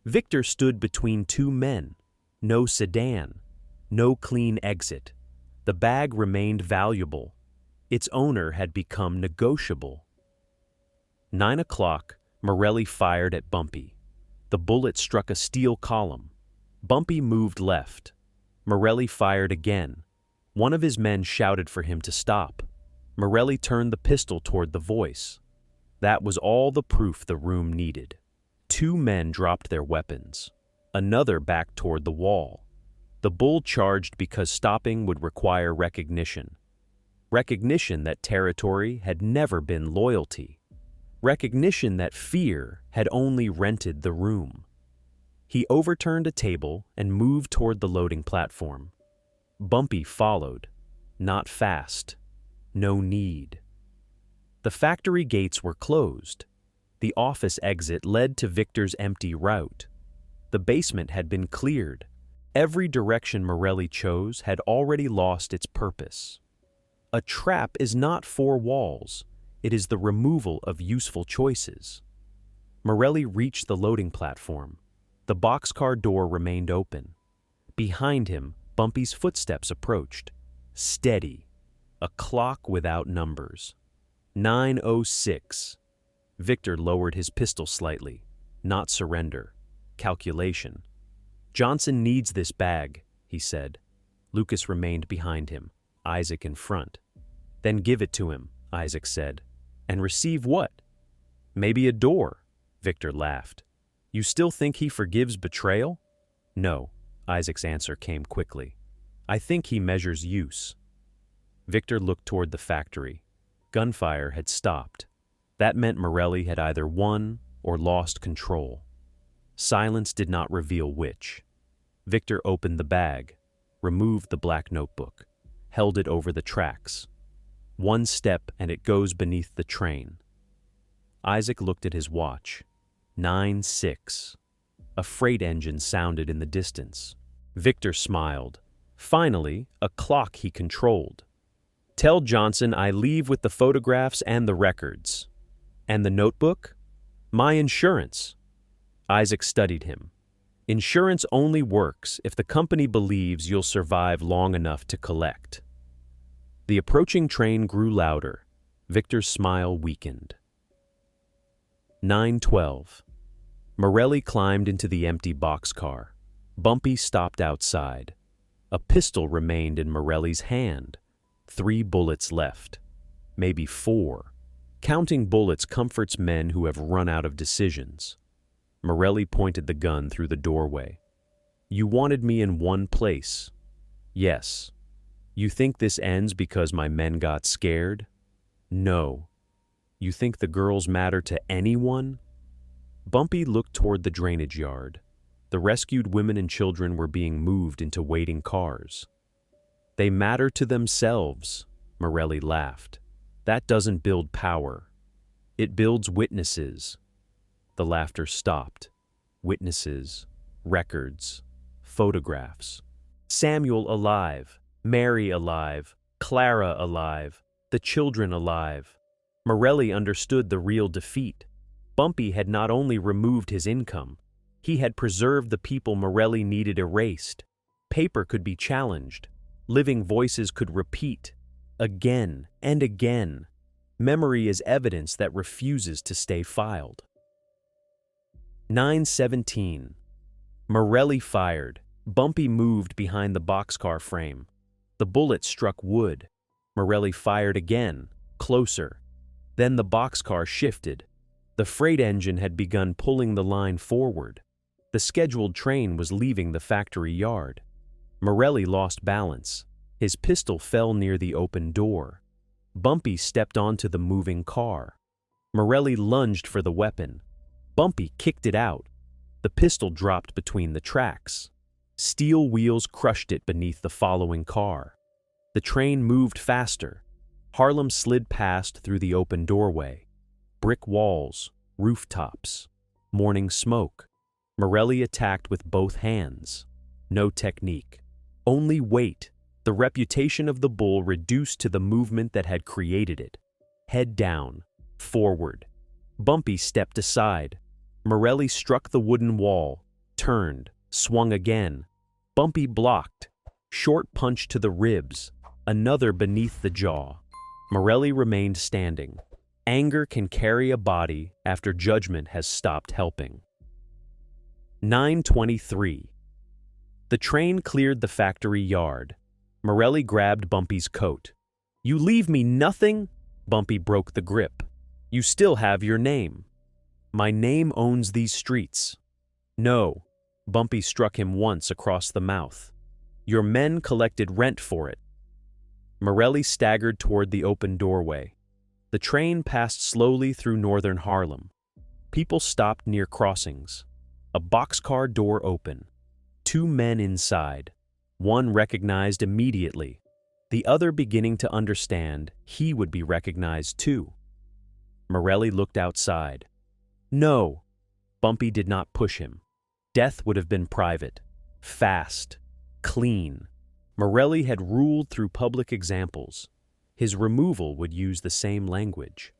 Victor stood between 2 men. No sedan. No clean exit. The bag remained valuable. Its owner had become negotiable. 9 o'clock, Morelli fired at Bumpy. The bullet struck a steel column. Bumpy moved left. Morelli fired again. One of his men shouted for him to stop. Morelli turned the pistol toward the voice. That was all the proof the room needed. 2 men dropped their weapons. Another backed toward the wall. The bull charged because stopping would require recognition. Recognition that territory had never been loyalty. Recognition that fear had only rented the room. He overturned a table and moved toward the loading platform. Bumpy followed. Not fast. No need. The factory gates were closed. The office exit led to Victor's empty route. The basement had been cleared. Every direction Morelli chose had already lost its purpose. A trap is not 4 walls. It is the removal of useful choices. Morelli reached the loading platform. The boxcar door remained open. Behind him, Bumpy's footsteps approached. Steady. A clock without numbers. 9:06. Victor lowered his pistol slightly. Not surrender. Calculation. "Johnson needs this bag," he said. Lucas remained behind him, Isaac in front. "Then give it to him," Isaac said. "And receive what?" "Maybe a door," Victor laughed. "You still think he forgives betrayal?" "No," Isaac's answer came quickly. "I think he measures use." Victor looked toward the factory. Gunfire had stopped. That meant Morelli had either won or lost control. Silence did not reveal which. Victor opened the bag, removed the black notebook, held it over the tracks. 1 step and it goes beneath the train. Isaac looked at his watch. 9:06. A freight engine sounded in the distance. Victor smiled. Finally, a clock he controlled. "Tell Johnson I leave with the photographs and the records." "And the notebook?" "My insurance." Isaac studied him. "Insurance only works if the company believes you'll survive long enough to collect." The approaching train grew louder. Victor's smile weakened. 9:12. Morelli climbed into the empty boxcar. Bumpy stopped outside. A pistol remained in Morelli's hand. 3 bullets left. Maybe 4. Counting bullets comforts men who have run out of decisions. Morelli pointed the gun through the doorway. You wanted me in one place. Yes. You think this ends because my men got scared? No. You think the girls matter to anyone? Bumpy looked toward the drainage yard. The rescued women and children were being moved into waiting cars. They matter to themselves, Morelli laughed. That doesn't build power. It builds witnesses. The laughter stopped. Witnesses, records, photographs. Samuel alive, Mary alive, Clara alive, the children alive. Morelli understood the real defeat. Bumpy had not only removed his income, he had preserved the people Morelli needed erased. Paper could be challenged. Living voices could repeat. Again and again. Memory is evidence that refuses to stay filed. 9:17. Morelli fired. Bumpy moved behind the boxcar frame. The bullet struck wood. Morelli fired again, closer. Then the boxcar shifted. The freight engine had begun pulling the line forward. The scheduled train was leaving the factory yard. Morelli lost balance. His pistol fell near the open door. Bumpy stepped onto the moving car. Morelli lunged for the weapon. Bumpy kicked it out. The pistol dropped between the tracks. Steel wheels crushed it beneath the following car. The train moved faster. Harlem slid past through the open doorway. Brick walls, rooftops, morning smoke. Morelli attacked with both hands. No technique. Only weight. The reputation of the bull reduced to the movement that had created it. Head down, forward. Bumpy stepped aside. Morelli struck the wooden wall, turned, swung again. Bumpy blocked. Short punch to the ribs, another beneath the jaw. Morelli remained standing. Anger can carry a body after judgment has stopped helping. 9:23. The train cleared the factory yard. Morelli grabbed Bumpy's coat. You leave me nothing? Bumpy broke the grip. You still have your name. My name owns these streets. No. Bumpy struck him once across the mouth. Your men collected rent for it. Morelli staggered toward the open doorway. The train passed slowly through northern Harlem. People stopped near crossings. A boxcar door opened. Two men inside. One recognized immediately. The other beginning to understand he would be recognized too. Morelli looked outside. No. Bumpy did not push him. Death would have been private, fast, clean. Morelli had ruled through public examples. His removal would use the same language.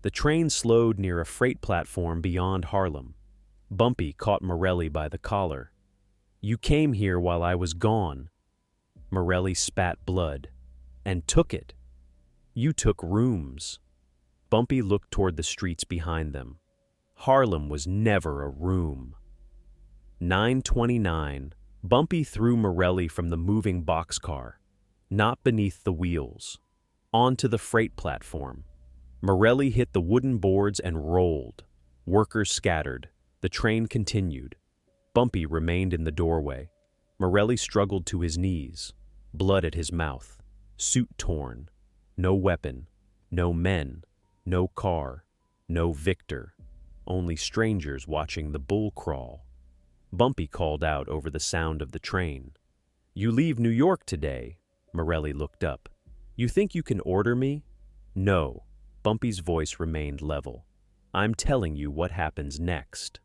The train slowed near a freight platform beyond Harlem. Bumpy caught Morelli by the collar. You came here while I was gone. Morelli spat blood. And took it. You took rooms. Bumpy looked toward the streets behind them. Harlem was never a room. 9:29. Bumpy threw Morelli from the moving boxcar, not beneath the wheels, onto the freight platform. Morelli hit the wooden boards and rolled. Workers scattered. The train continued. Bumpy remained in the doorway. Morelli struggled to his knees, blood at his mouth, suit torn. No weapon, no men, no car, no victor, only strangers watching the bull crawl. Bumpy called out over the sound of the train. You leave New York today. Morelli looked up. You think you can order me? No. Bumpy's voice remained level. I'm telling you what happens next.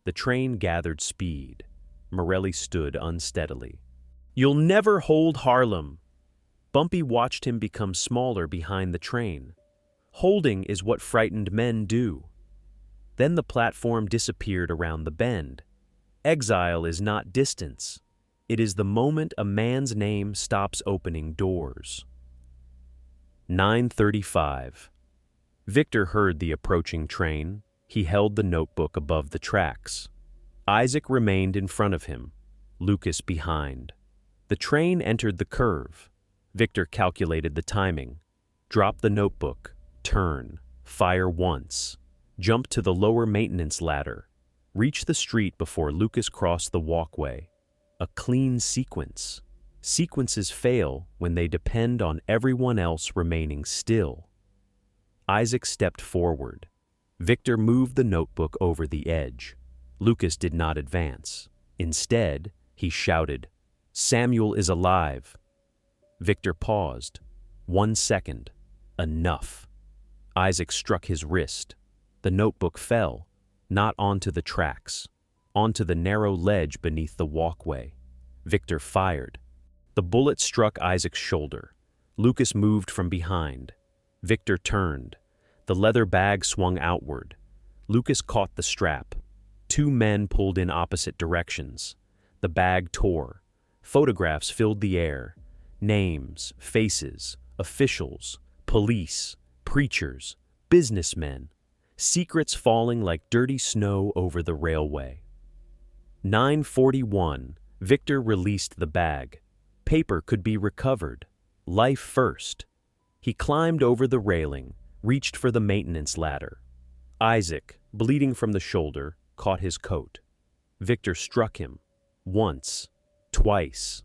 The train gathered speed. Morelli stood unsteadily. You'll never hold Harlem. Bumpy watched him become smaller behind the train. Holding is what frightened men do. Then the platform disappeared around the bend. Exile is not distance. It is the moment a man's name stops opening doors. 9:35. Victor heard the approaching train. He held the notebook above the tracks. Isaac remained in front of him, Lucas behind. The train entered the curve. Victor calculated the timing, dropped the notebook, turn, fire once, jump to the lower maintenance ladder, reach the street before Lucas crossed the walkway. A clean sequence. Sequences fail when they depend on everyone else remaining still. Isaac stepped forward. Victor moved the notebook over the edge. Lucas did not advance. Instead, he shouted, "Samuel is alive." Victor paused. 1 second. Enough. Isaac struck his wrist. The notebook fell, not onto the tracks, onto the narrow ledge beneath the walkway. Victor fired. The bullet struck Isaac's shoulder. Lucas moved from behind. Victor turned. The leather bag swung outward. Lucas caught the strap. 2 men pulled in opposite directions. The bag tore. Photographs filled the air. Names, faces, officials, police, preachers, businessmen. Secrets falling like dirty snow over the railway. 9:41. Victor released the bag. Paper could be recovered. Life first. He climbed over the railing, reached for the maintenance ladder. Isaac, bleeding from the shoulder, caught his coat. Victor struck him. Once. Twice.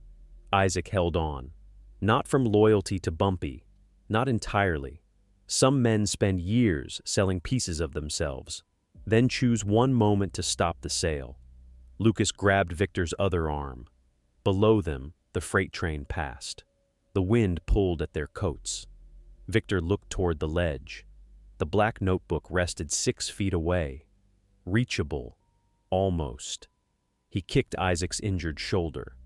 Isaac held on. Not from loyalty to Bumpy. Not entirely. Some men spend years selling pieces of themselves, then choose one moment to stop the sale. Lucas grabbed Victor's other arm. Below them, the freight train passed. The wind pulled at their coats. Victor looked toward the ledge. The black notebook rested 6 feet away. Reachable. Almost. He kicked Isaac's injured shoulder.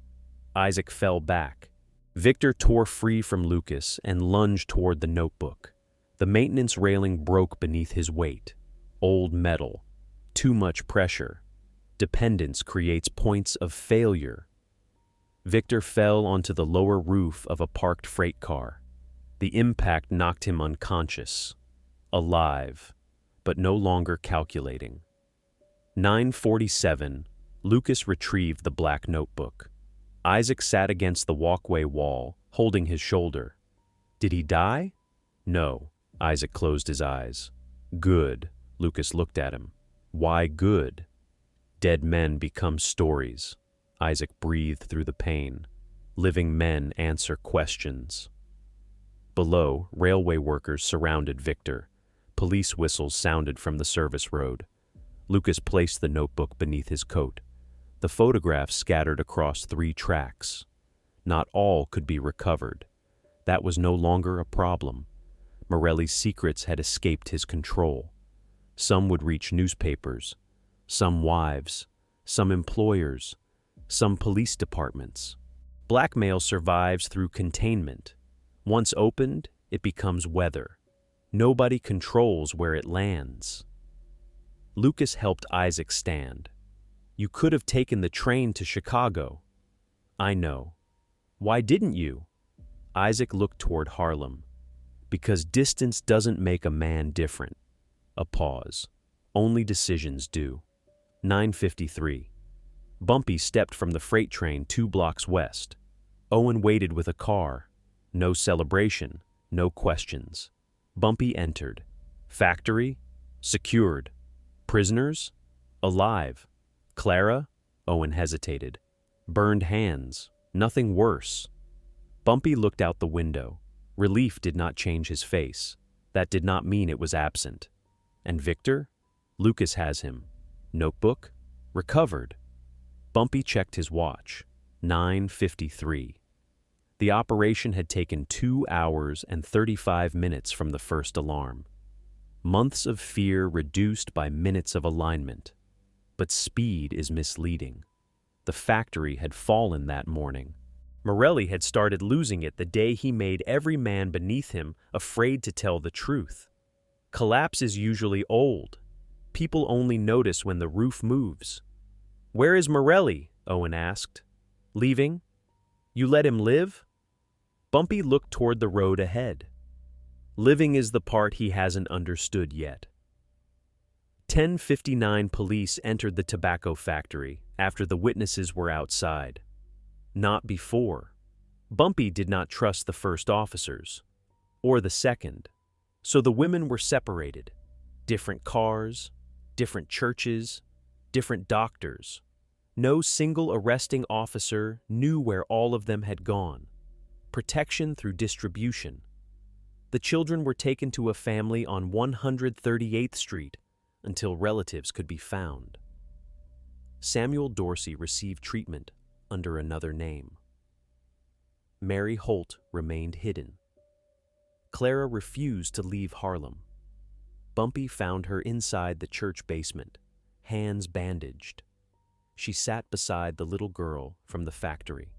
Isaac fell back. Victor tore free from Lucas and lunged toward the notebook. The maintenance railing broke beneath his weight. Old metal. Too much pressure. Dependence creates points of failure. Victor fell onto the lower roof of a parked freight car. The impact knocked him unconscious. Alive, but no longer calculating. 9:47. Lucas retrieved the black notebook. Isaac sat against the walkway wall, holding his shoulder. Did he die? No. Isaac closed his eyes. Good. Lucas looked at him. Why good? Dead men become stories. Isaac breathed through the pain. Living men answer questions. Below, railway workers surrounded Victor. Police whistles sounded from the service road. Lucas placed the notebook beneath his coat. The photographs scattered across 3 tracks. Not all could be recovered. That was no longer a problem. Morelli's secrets had escaped his control. Some would reach newspapers, some wives, some employers, some police departments. Blackmail survives through containment. Once opened, it becomes weather. Nobody controls where it lands. Lucas helped Isaac stand. You could have taken the train to Chicago. I know. Why didn't you? Isaac looked toward Harlem. Because distance doesn't make a man different. A pause. Only decisions do. 9:53. Bumpy stepped from the freight train 2 blocks west. Owen waited with a car. No celebration, no questions. Bumpy entered. Factory? Secured. Prisoners? Alive. Clara? Owen hesitated. Burned hands. Nothing worse. Bumpy looked out the window. Relief did not change his face. That did not mean it was absent. And Victor? Lucas has him. Notebook? Recovered. Bumpy checked his watch. 9:53. The operation had taken 2 hours and 35 minutes from the first alarm. Months of fear reduced by minutes of alignment. But speed is misleading. The factory had fallen that morning. Morelli had started losing it the day he made every man beneath him afraid to tell the truth. Collapse is usually old. People only notice when the roof moves. Where is Morelli? Owen asked. Leaving? You let him live? Bumpy looked toward the road ahead. Living is the part he hasn't understood yet. 10:59 police entered the tobacco factory after the witnesses were outside. Not before. Bumpy did not trust the first officers, or the second. So the women were separated. Different cars, different churches, different doctors. No single arresting officer knew where all of them had gone. Protection through distribution. The children were taken to a family on 138th Street until relatives could be found. Samuel Dorsey received treatment under another name. Mary Holt remained hidden. Clara refused to leave Harlem. Bumpy found her inside the church basement, hands bandaged. She sat beside the little girl from the factory.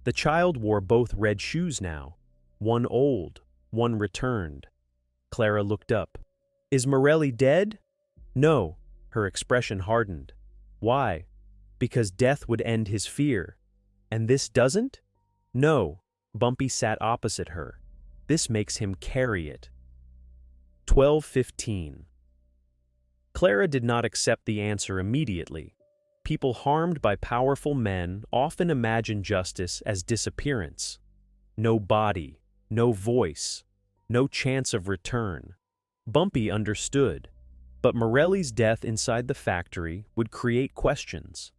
The child wore both red shoes now, one old, one returned. Clara looked up. "Is Morelli dead?" "No." Her expression hardened. "Why?" "Because death would end his fear." "And this doesn't?" "No." Bumpy sat opposite her. "This makes him carry it." 12:15. Clara did not accept the answer immediately. People harmed by powerful men often imagine justice as disappearance. No body, no voice, no chance of return. Bumpy understood, but Morelli's death inside the factory would create questions.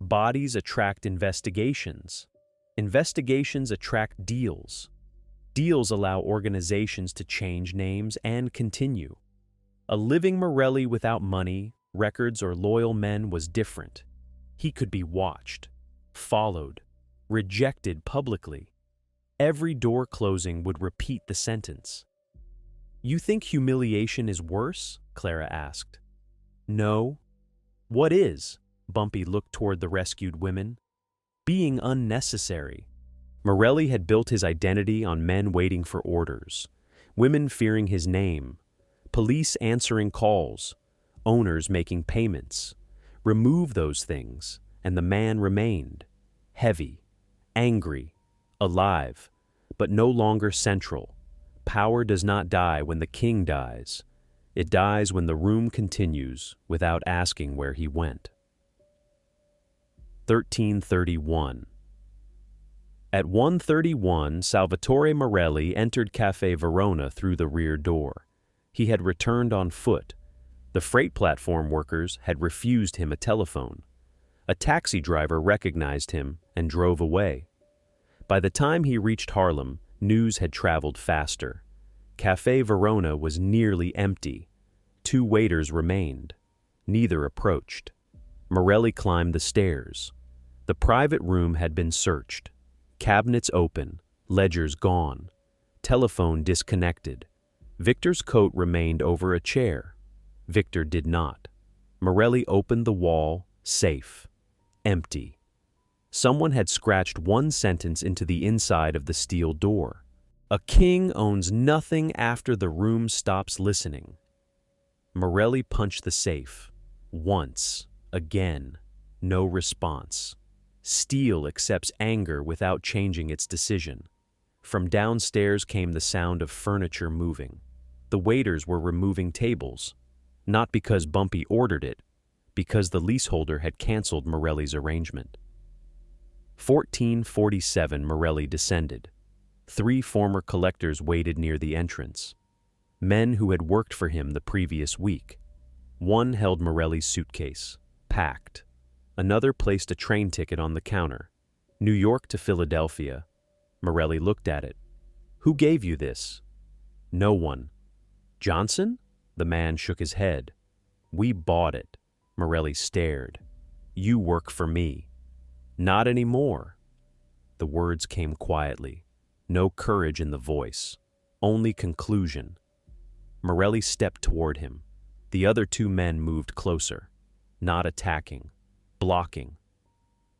Bodies attract investigations. Investigations attract deals. Deals allow organizations to change names and continue. A living Morelli without money, records, or loyal men was different. He could be watched, followed, rejected publicly. Every door closing would repeat the sentence. "You think humiliation is worse?" Clara asked. "No." "What is?" Bumpy looked toward the rescued women. "Being unnecessary." Morelli had built his identity on men waiting for orders, women fearing his name, police answering calls, owners making payments. Remove those things, and the man remained, heavy, angry, alive, but no longer central. Power does not die when the king dies. It dies when the room continues without asking where he went. 1331. At 1:31, Salvatore Morelli entered Cafe Verona through the rear door. He had returned on foot. The freight platform workers had refused him a telephone. A taxi driver recognized him and drove away. By the time he reached Harlem, news had traveled faster. Cafe Verona was nearly empty. 2 waiters remained. Neither approached. Morelli climbed the stairs. The private room had been searched. Cabinets open, ledgers gone, telephone disconnected. Victor's coat remained over a chair. Victor did not. Morelli opened the wall, safe, empty. Someone had scratched one sentence into the inside of the steel door. "A king owns nothing after the room stops listening." Morelli punched the safe. Once, again, no response. Steel accepts anger without changing its decision. From downstairs came the sound of furniture moving. The waiters were removing tables, not because Bumpy ordered it, because the leaseholder had canceled Morelli's arrangement. 1447 Morelli descended. 3 former collectors waited near the entrance. Men who had worked for him the previous week. One held Morelli's suitcase, packed. Another placed a train ticket on the counter. New York to Philadelphia. Morelli looked at it. "Who gave you this?" "No one." "Johnson?" The man shook his head. "We bought it." Morelli stared. "You work for me." "Not anymore." The words came quietly. No courage in the voice. Only conclusion. Morelli stepped toward him. The other 2 men moved closer. Not attacking. Blocking.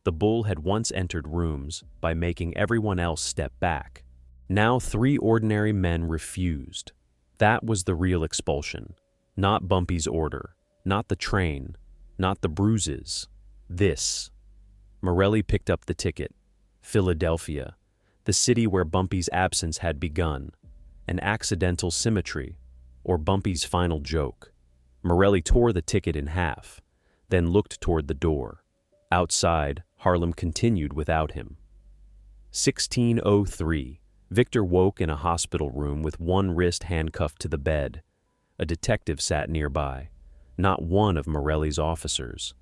The bull had once entered rooms by making everyone else step back. Now 3 ordinary men refused. That was the real expulsion. Not Bumpy's order. Not the train. Not the bruises. This. Morelli picked up the ticket. Philadelphia. The city where Bumpy's absence had begun. An accidental symmetry. Or Bumpy's final joke. Morelli tore the ticket in half, then looked toward the door. Outside, Harlem continued without him. 1603. Victor woke in a hospital room with one wrist handcuffed to the bed. A detective sat nearby, not one of Morelli's officers.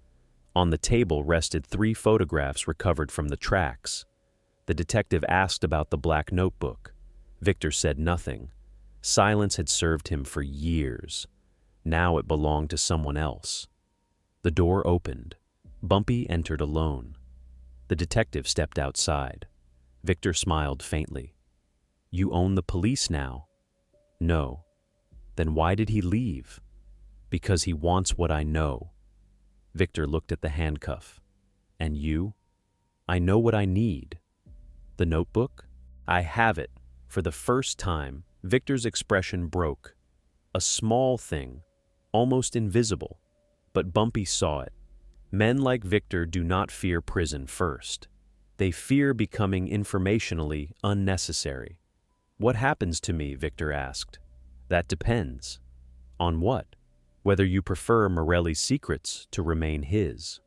On the table rested 3 photographs recovered from the tracks. The detective asked about the black notebook. Victor said nothing. Silence had served him for years. Now it belonged to someone else. The door opened. Bumpy entered alone. The detective stepped outside. Victor smiled faintly. "You own the police now." "No." "Then why did he leave?" "Because he wants what I know." Victor looked at the handcuff. "And you?" "I know what I need." "The notebook?" "I have it." For the first time, Victor's expression broke. A small thing, almost invisible, but Bumpy saw it. Men like Victor do not fear prison first. They fear becoming informationally unnecessary. "What happens to me?" Victor asked. "That depends." "On what?" "Whether you prefer Morelli's secrets to remain his."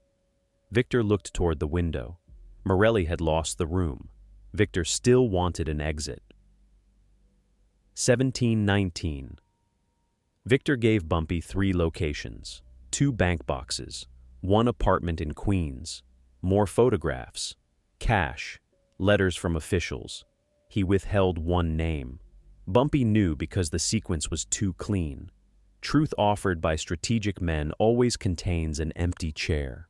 Victor looked toward the window. Morelli had lost the room. Victor still wanted an exit. 1719. Victor gave Bumpy 3 locations, 2 bank boxes, 1 apartment in Queens, more photographs, cash, letters from officials. He withheld 1 name. Bumpy knew because the sequence was too clean. Truth offered by strategic men always contains an empty chair.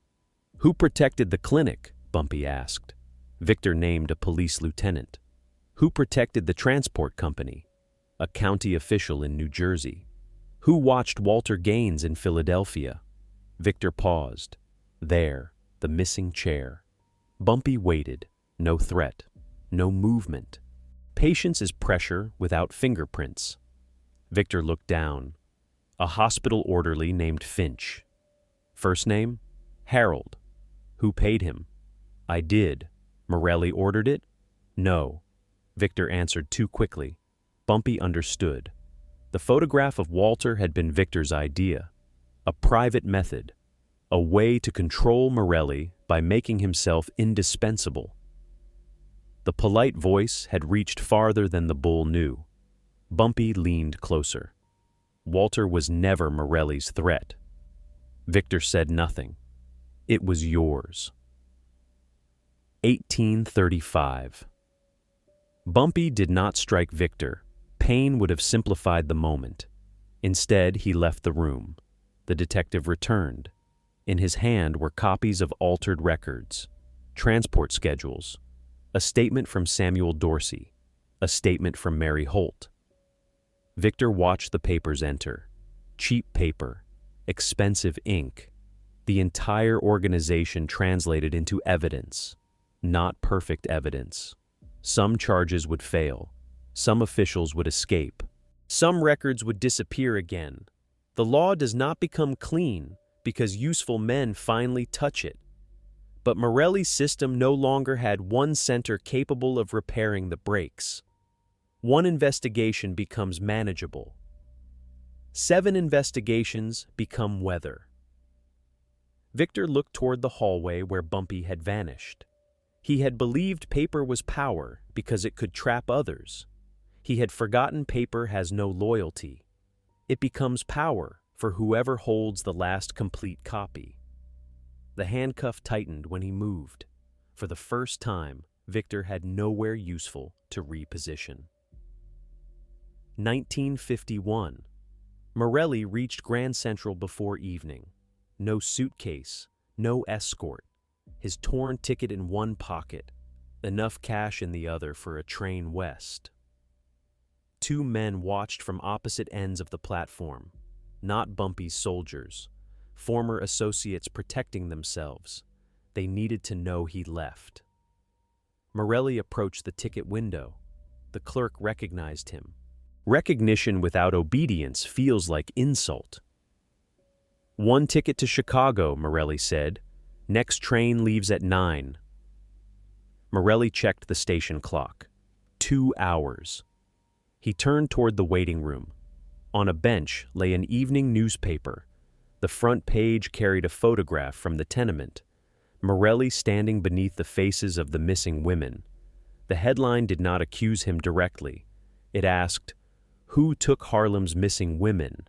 "Who protected the clinic?" Bumpy asked. Victor named a police lieutenant. "Who protected the transport company?" "A county official in New Jersey." "Who watched Walter Gaines in Philadelphia?" Victor paused. There, the missing chair. Bumpy waited. No threat. No movement. Patience is pressure without fingerprints. Victor looked down. A hospital orderly named Finch. First name? Harold. Who paid him? "I did." "Morelli ordered it?" "No." Victor answered too quickly. Bumpy understood. The photograph of Walter had been Victor's idea. A private method. A way to control Morelli by making himself indispensable. The polite voice had reached farther than the bull knew. Bumpy leaned closer. Walter was never Morelli's threat. Victor said nothing. "It was yours." 1835. Bumpy did not strike Victor. Pain would have simplified the moment. Instead, he left the room. The detective returned. In his hand were copies of altered records, transport schedules, a statement from Samuel Dorsey, a statement from Mary Holt. Victor watched the papers enter. Cheap paper, expensive ink. The entire organization translated into evidence. Not perfect evidence. Some charges would fail. Some officials would escape. Some records would disappear again. The law does not become clean because useful men finally touch it. But Morelli's system no longer had one center capable of repairing the breaks. One investigation becomes manageable. 7 investigations become weather. Victor looked toward the hallway where Bumpy had vanished. He had believed paper was power because it could trap others. He had forgotten paper has no loyalty. It becomes power for whoever holds the last complete copy. The handcuff tightened when he moved. For the first time, Victor had nowhere useful to reposition. 1951. Morelli reached Grand Central before evening. No suitcase, no escort. His torn ticket in one pocket, enough cash in the other for a train west. 2 men watched from opposite ends of the platform, not Bumpy's soldiers, former associates protecting themselves. They needed to know he left. Morelli approached the ticket window. The clerk recognized him. Recognition without obedience feels like insult. "1 ticket to Chicago," Morelli said. "Next train leaves at 9. Morelli checked the station clock. 2 hours. He turned toward the waiting room. On a bench lay an evening newspaper. The front page carried a photograph from the tenement. Morelli standing beneath the faces of the missing women. The headline did not accuse him directly. It asked, "Who took Harlem's missing women?"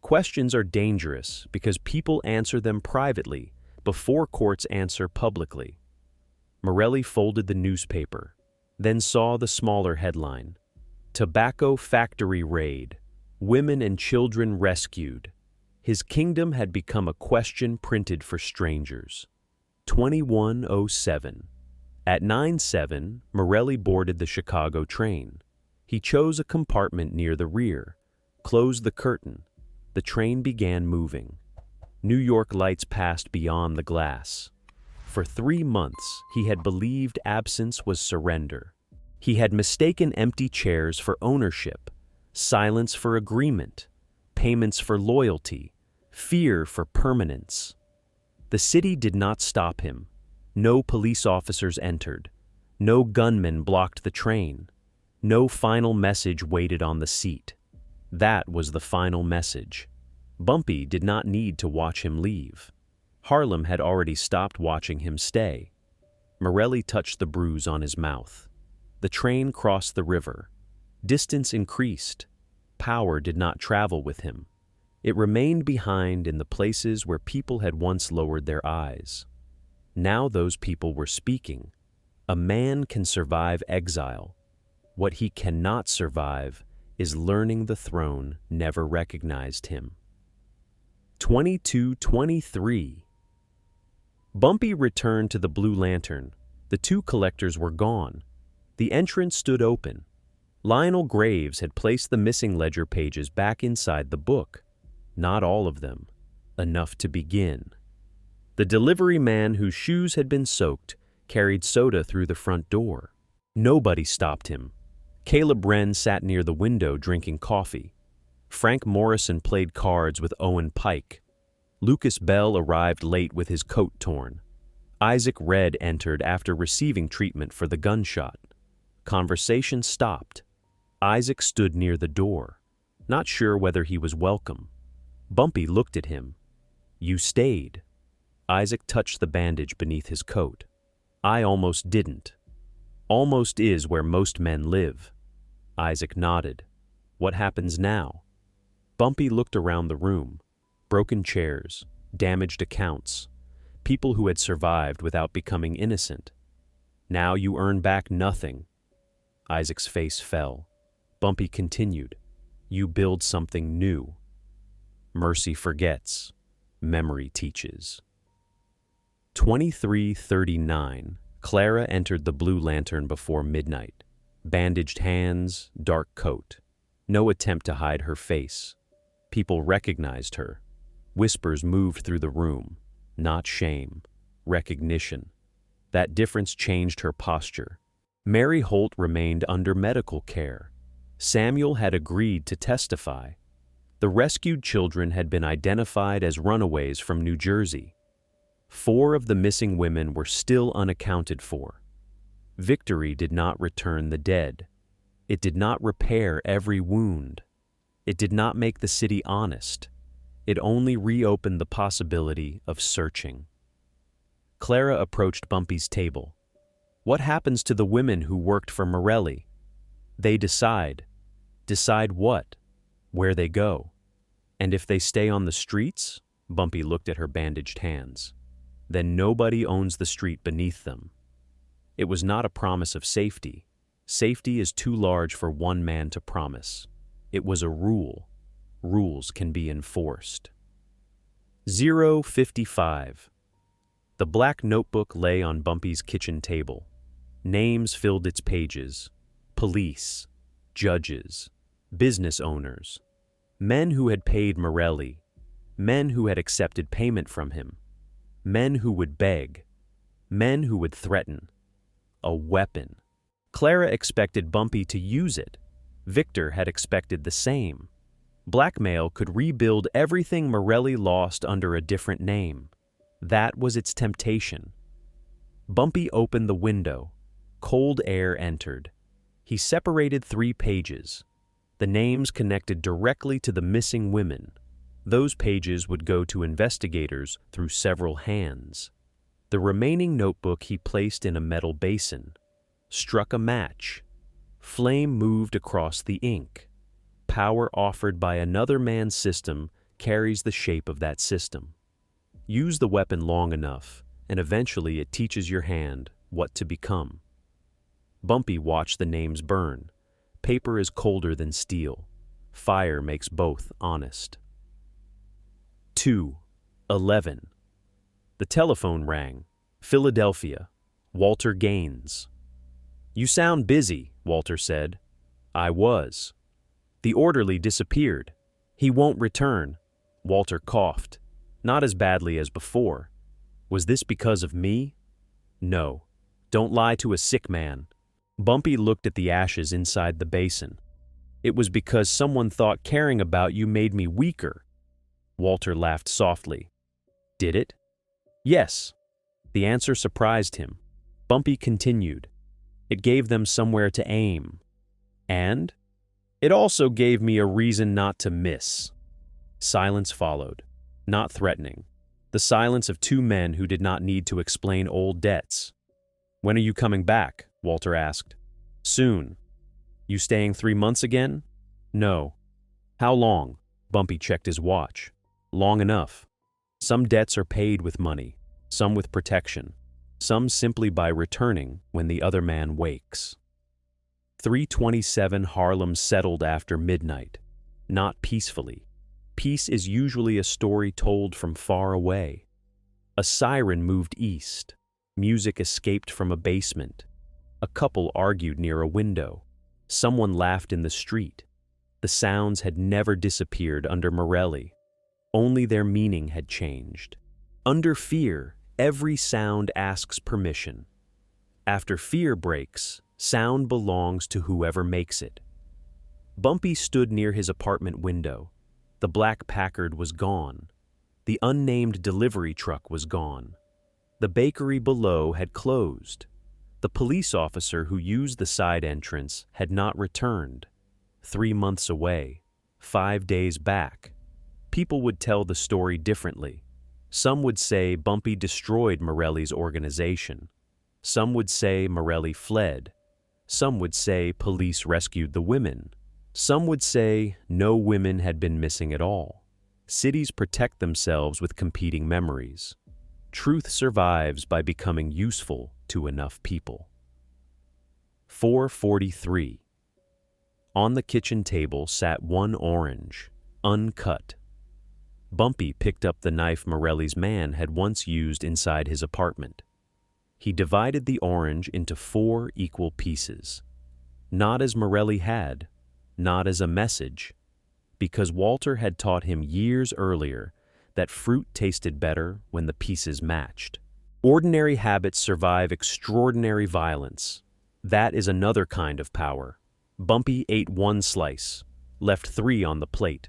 Questions are dangerous because people answer them privately before courts answer publicly. Morelli folded the newspaper, then saw the smaller headline, "Tobacco Factory Raid. Women and Children Rescued." His kingdom had become a question printed for strangers. 2107. At 9:07, Morelli boarded the Chicago train. He chose a compartment near the rear, closed the curtain. The train began moving. New York lights passed beyond the glass. For 3 months, he had believed absence was surrender. He had mistaken empty chairs for ownership, silence for agreement, payments for loyalty, fear for permanence. The city did not stop him. No police officers entered. No gunmen blocked the train. No final message waited on the seat. That was the final message. Bumpy did not need to watch him leave. Harlem had already stopped watching him stay. Morelli touched the bruise on his mouth. The train crossed the river. Distance increased. Power did not travel with him. It remained behind in the places where people had once lowered their eyes. Now those people were speaking. A man can survive exile. What he cannot survive is learning the throne never recognized him. 2223. Bumpy returned to the Blue Lantern. The two collectors were gone. The entrance stood open. Lionel Graves had placed the missing ledger pages back inside the book. Not all of them. Enough to begin. The delivery man whose shoes had been soaked carried soda through the front door. Nobody stopped him. Caleb Wren sat near the window drinking coffee. Frank Morrison played cards with Owen Pike. Lucas Bell arrived late with his coat torn. Isaac Red entered after receiving treatment for the gunshot. Conversation stopped. Isaac stood near the door, not sure whether he was welcome. Bumpy looked at him. "You stayed." Isaac touched the bandage beneath his coat. "I almost didn't." "Almost is where most men live." Isaac nodded. "What happens now?" Bumpy looked around the room. Broken chairs, damaged accounts, people who had survived without becoming innocent. "Now you earn back nothing." Isaac's face fell. Bumpy continued. "You build something new." Mercy forgets. Memory teaches. 2339. Clara entered the Blue Lantern before midnight. Bandaged hands, dark coat. No attempt to hide her face. People recognized her. Whispers moved through the room. Not shame. Recognition. That difference changed her posture. Mary Holt remained under medical care. Samuel had agreed to testify. The rescued children had been identified as runaways from New Jersey. 4 of the missing women were still unaccounted for. Victory did not return the dead. It did not repair every wound. It did not make the city honest. It only reopened the possibility of searching. Clara approached Bumpy's table. "What happens to the women who worked for Morelli?" "They decide." "Decide what?" "Where they go." "And if they stay on the streets?" Bumpy looked at her bandaged hands. "Then nobody owns the street beneath them." It was not a promise of safety. Safety is too large for one man to promise. It was a rule. Rules can be enforced. 055. The black notebook lay on Bumpy's kitchen table. Names filled its pages. Police, judges, business owners, men who had paid Morelli, men who had accepted payment from him, men who would beg, men who would threaten. A weapon. Clara expected Bumpy to use it. Victor had expected the same. Blackmail could rebuild everything Morelli lost under a different name. That was its temptation. Bumpy opened the window. Cold air entered. He separated 3 pages. The names connected directly to the missing women. Those pages would go to investigators through several hands. The remaining notebook he placed in a metal basin. struck a match. Flame moved across the ink. Power offered by another man's system carries the shape of that system. Use the weapon long enough, and eventually it teaches your hand what to become. Bumpy watched the names burn. Paper is colder than steel. Fire makes both honest. 2:11. The telephone rang. Philadelphia. Walter Gaines. "You sound busy," Walter said. "I was." "The orderly disappeared. He won't return." Walter coughed. "Not as badly as before." "Was this because of me?" "No. Don't lie to a sick man." Bumpy looked at the ashes inside the basin. "It was because someone thought caring about you made me weaker." Walter laughed softly. "Did it?" "Yes." The answer surprised him. Bumpy continued. "It gave them somewhere to aim. And it also gave me a reason not to miss." Silence followed, not threatening. The silence of two men who did not need to explain old debts. "When are you coming back?" Walter asked. "Soon." "You staying 3 months again?" "No." "How long?" Bumpy checked his watch. "Long enough. Some debts are paid with money, some with protection, some simply by returning when the other man wakes." 327 Harlem settled after midnight. Not peacefully. Peace is usually a story told from far away. A siren moved east. Music escaped from a basement. A couple argued near a window. Someone laughed in the street. The sounds had never disappeared under Morelli. Only their meaning had changed. Under fear, every sound asks permission. After fear breaks, sound belongs to whoever makes it. Bumpy stood near his apartment window. The black Packard was gone. The unnamed delivery truck was gone. The bakery below had closed. The police officer who used the side entrance had not returned. 3 months away, 5 days back. People would tell the story differently. Some would say Bumpy destroyed Morelli's organization. Some would say Morelli fled. Some would say police rescued the women. Some would say no women had been missing at all. Cities protect themselves with competing memories. Truth survives by becoming useful to enough people. 4:43. On the kitchen table sat one orange, uncut. Bumpy picked up the knife Morelli's man had once used inside his apartment. He divided the orange into 4 equal pieces. Not as Morelli had, not as a message, because Walter had taught him years earlier that fruit tasted better when the pieces matched. Ordinary habits survive extraordinary violence. That is another kind of power. Bumpy ate 1 slice, left 3 on the plate.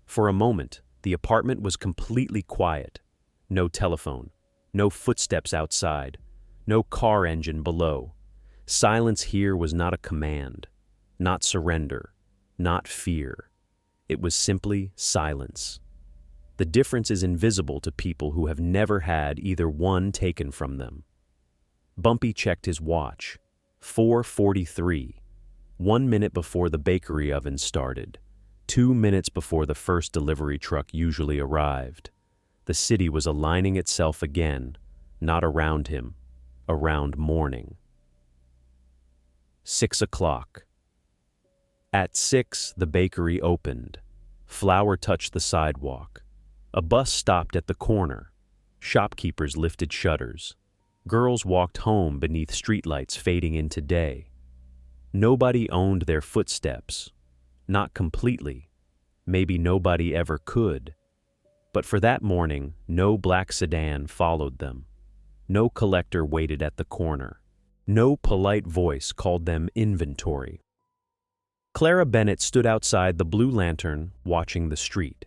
For a moment, the apartment was completely quiet. No telephone, no footsteps outside, no car engine below. Silence here was not a command, not surrender, not fear. It was simply silence. The difference is invisible to people who have never had either one taken from them. Bumpy checked his watch. 4:43. 1 minute before the bakery oven started. 2 minutes before the first delivery truck usually arrived. The city was aligning itself again, not around him, around morning. 6 o'clock. At 6, the bakery opened. Flour touched the sidewalk. A bus stopped at the corner. Shopkeepers lifted shutters. Girls walked home beneath streetlights fading into day. Nobody owned their footsteps. Not completely. Maybe nobody ever could. But for that morning, no black sedan followed them. No collector waited at the corner. No polite voice called them inventory. Clara Bennett stood outside the Blue Lantern, watching the street.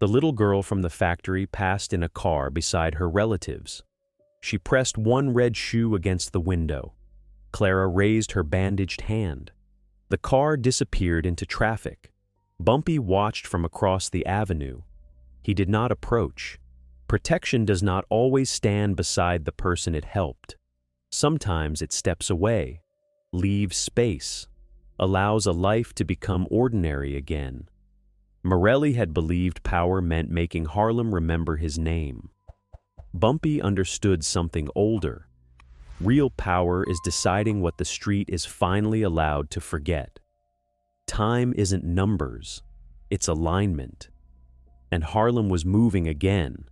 The little girl from the factory passed in a car beside her relatives. She pressed one red shoe against the window. Clara raised her bandaged hand. The car disappeared into traffic. Bumpy watched from across the avenue. He did not approach. Protection does not always stand beside the person it helped. Sometimes it steps away. leaves space, allows a life to become ordinary again. Morelli had believed power meant making Harlem remember his name. Bumpy understood something older. Real power is deciding what the street is finally allowed to forget. Time isn't numbers, it's alignment. And Harlem was moving again,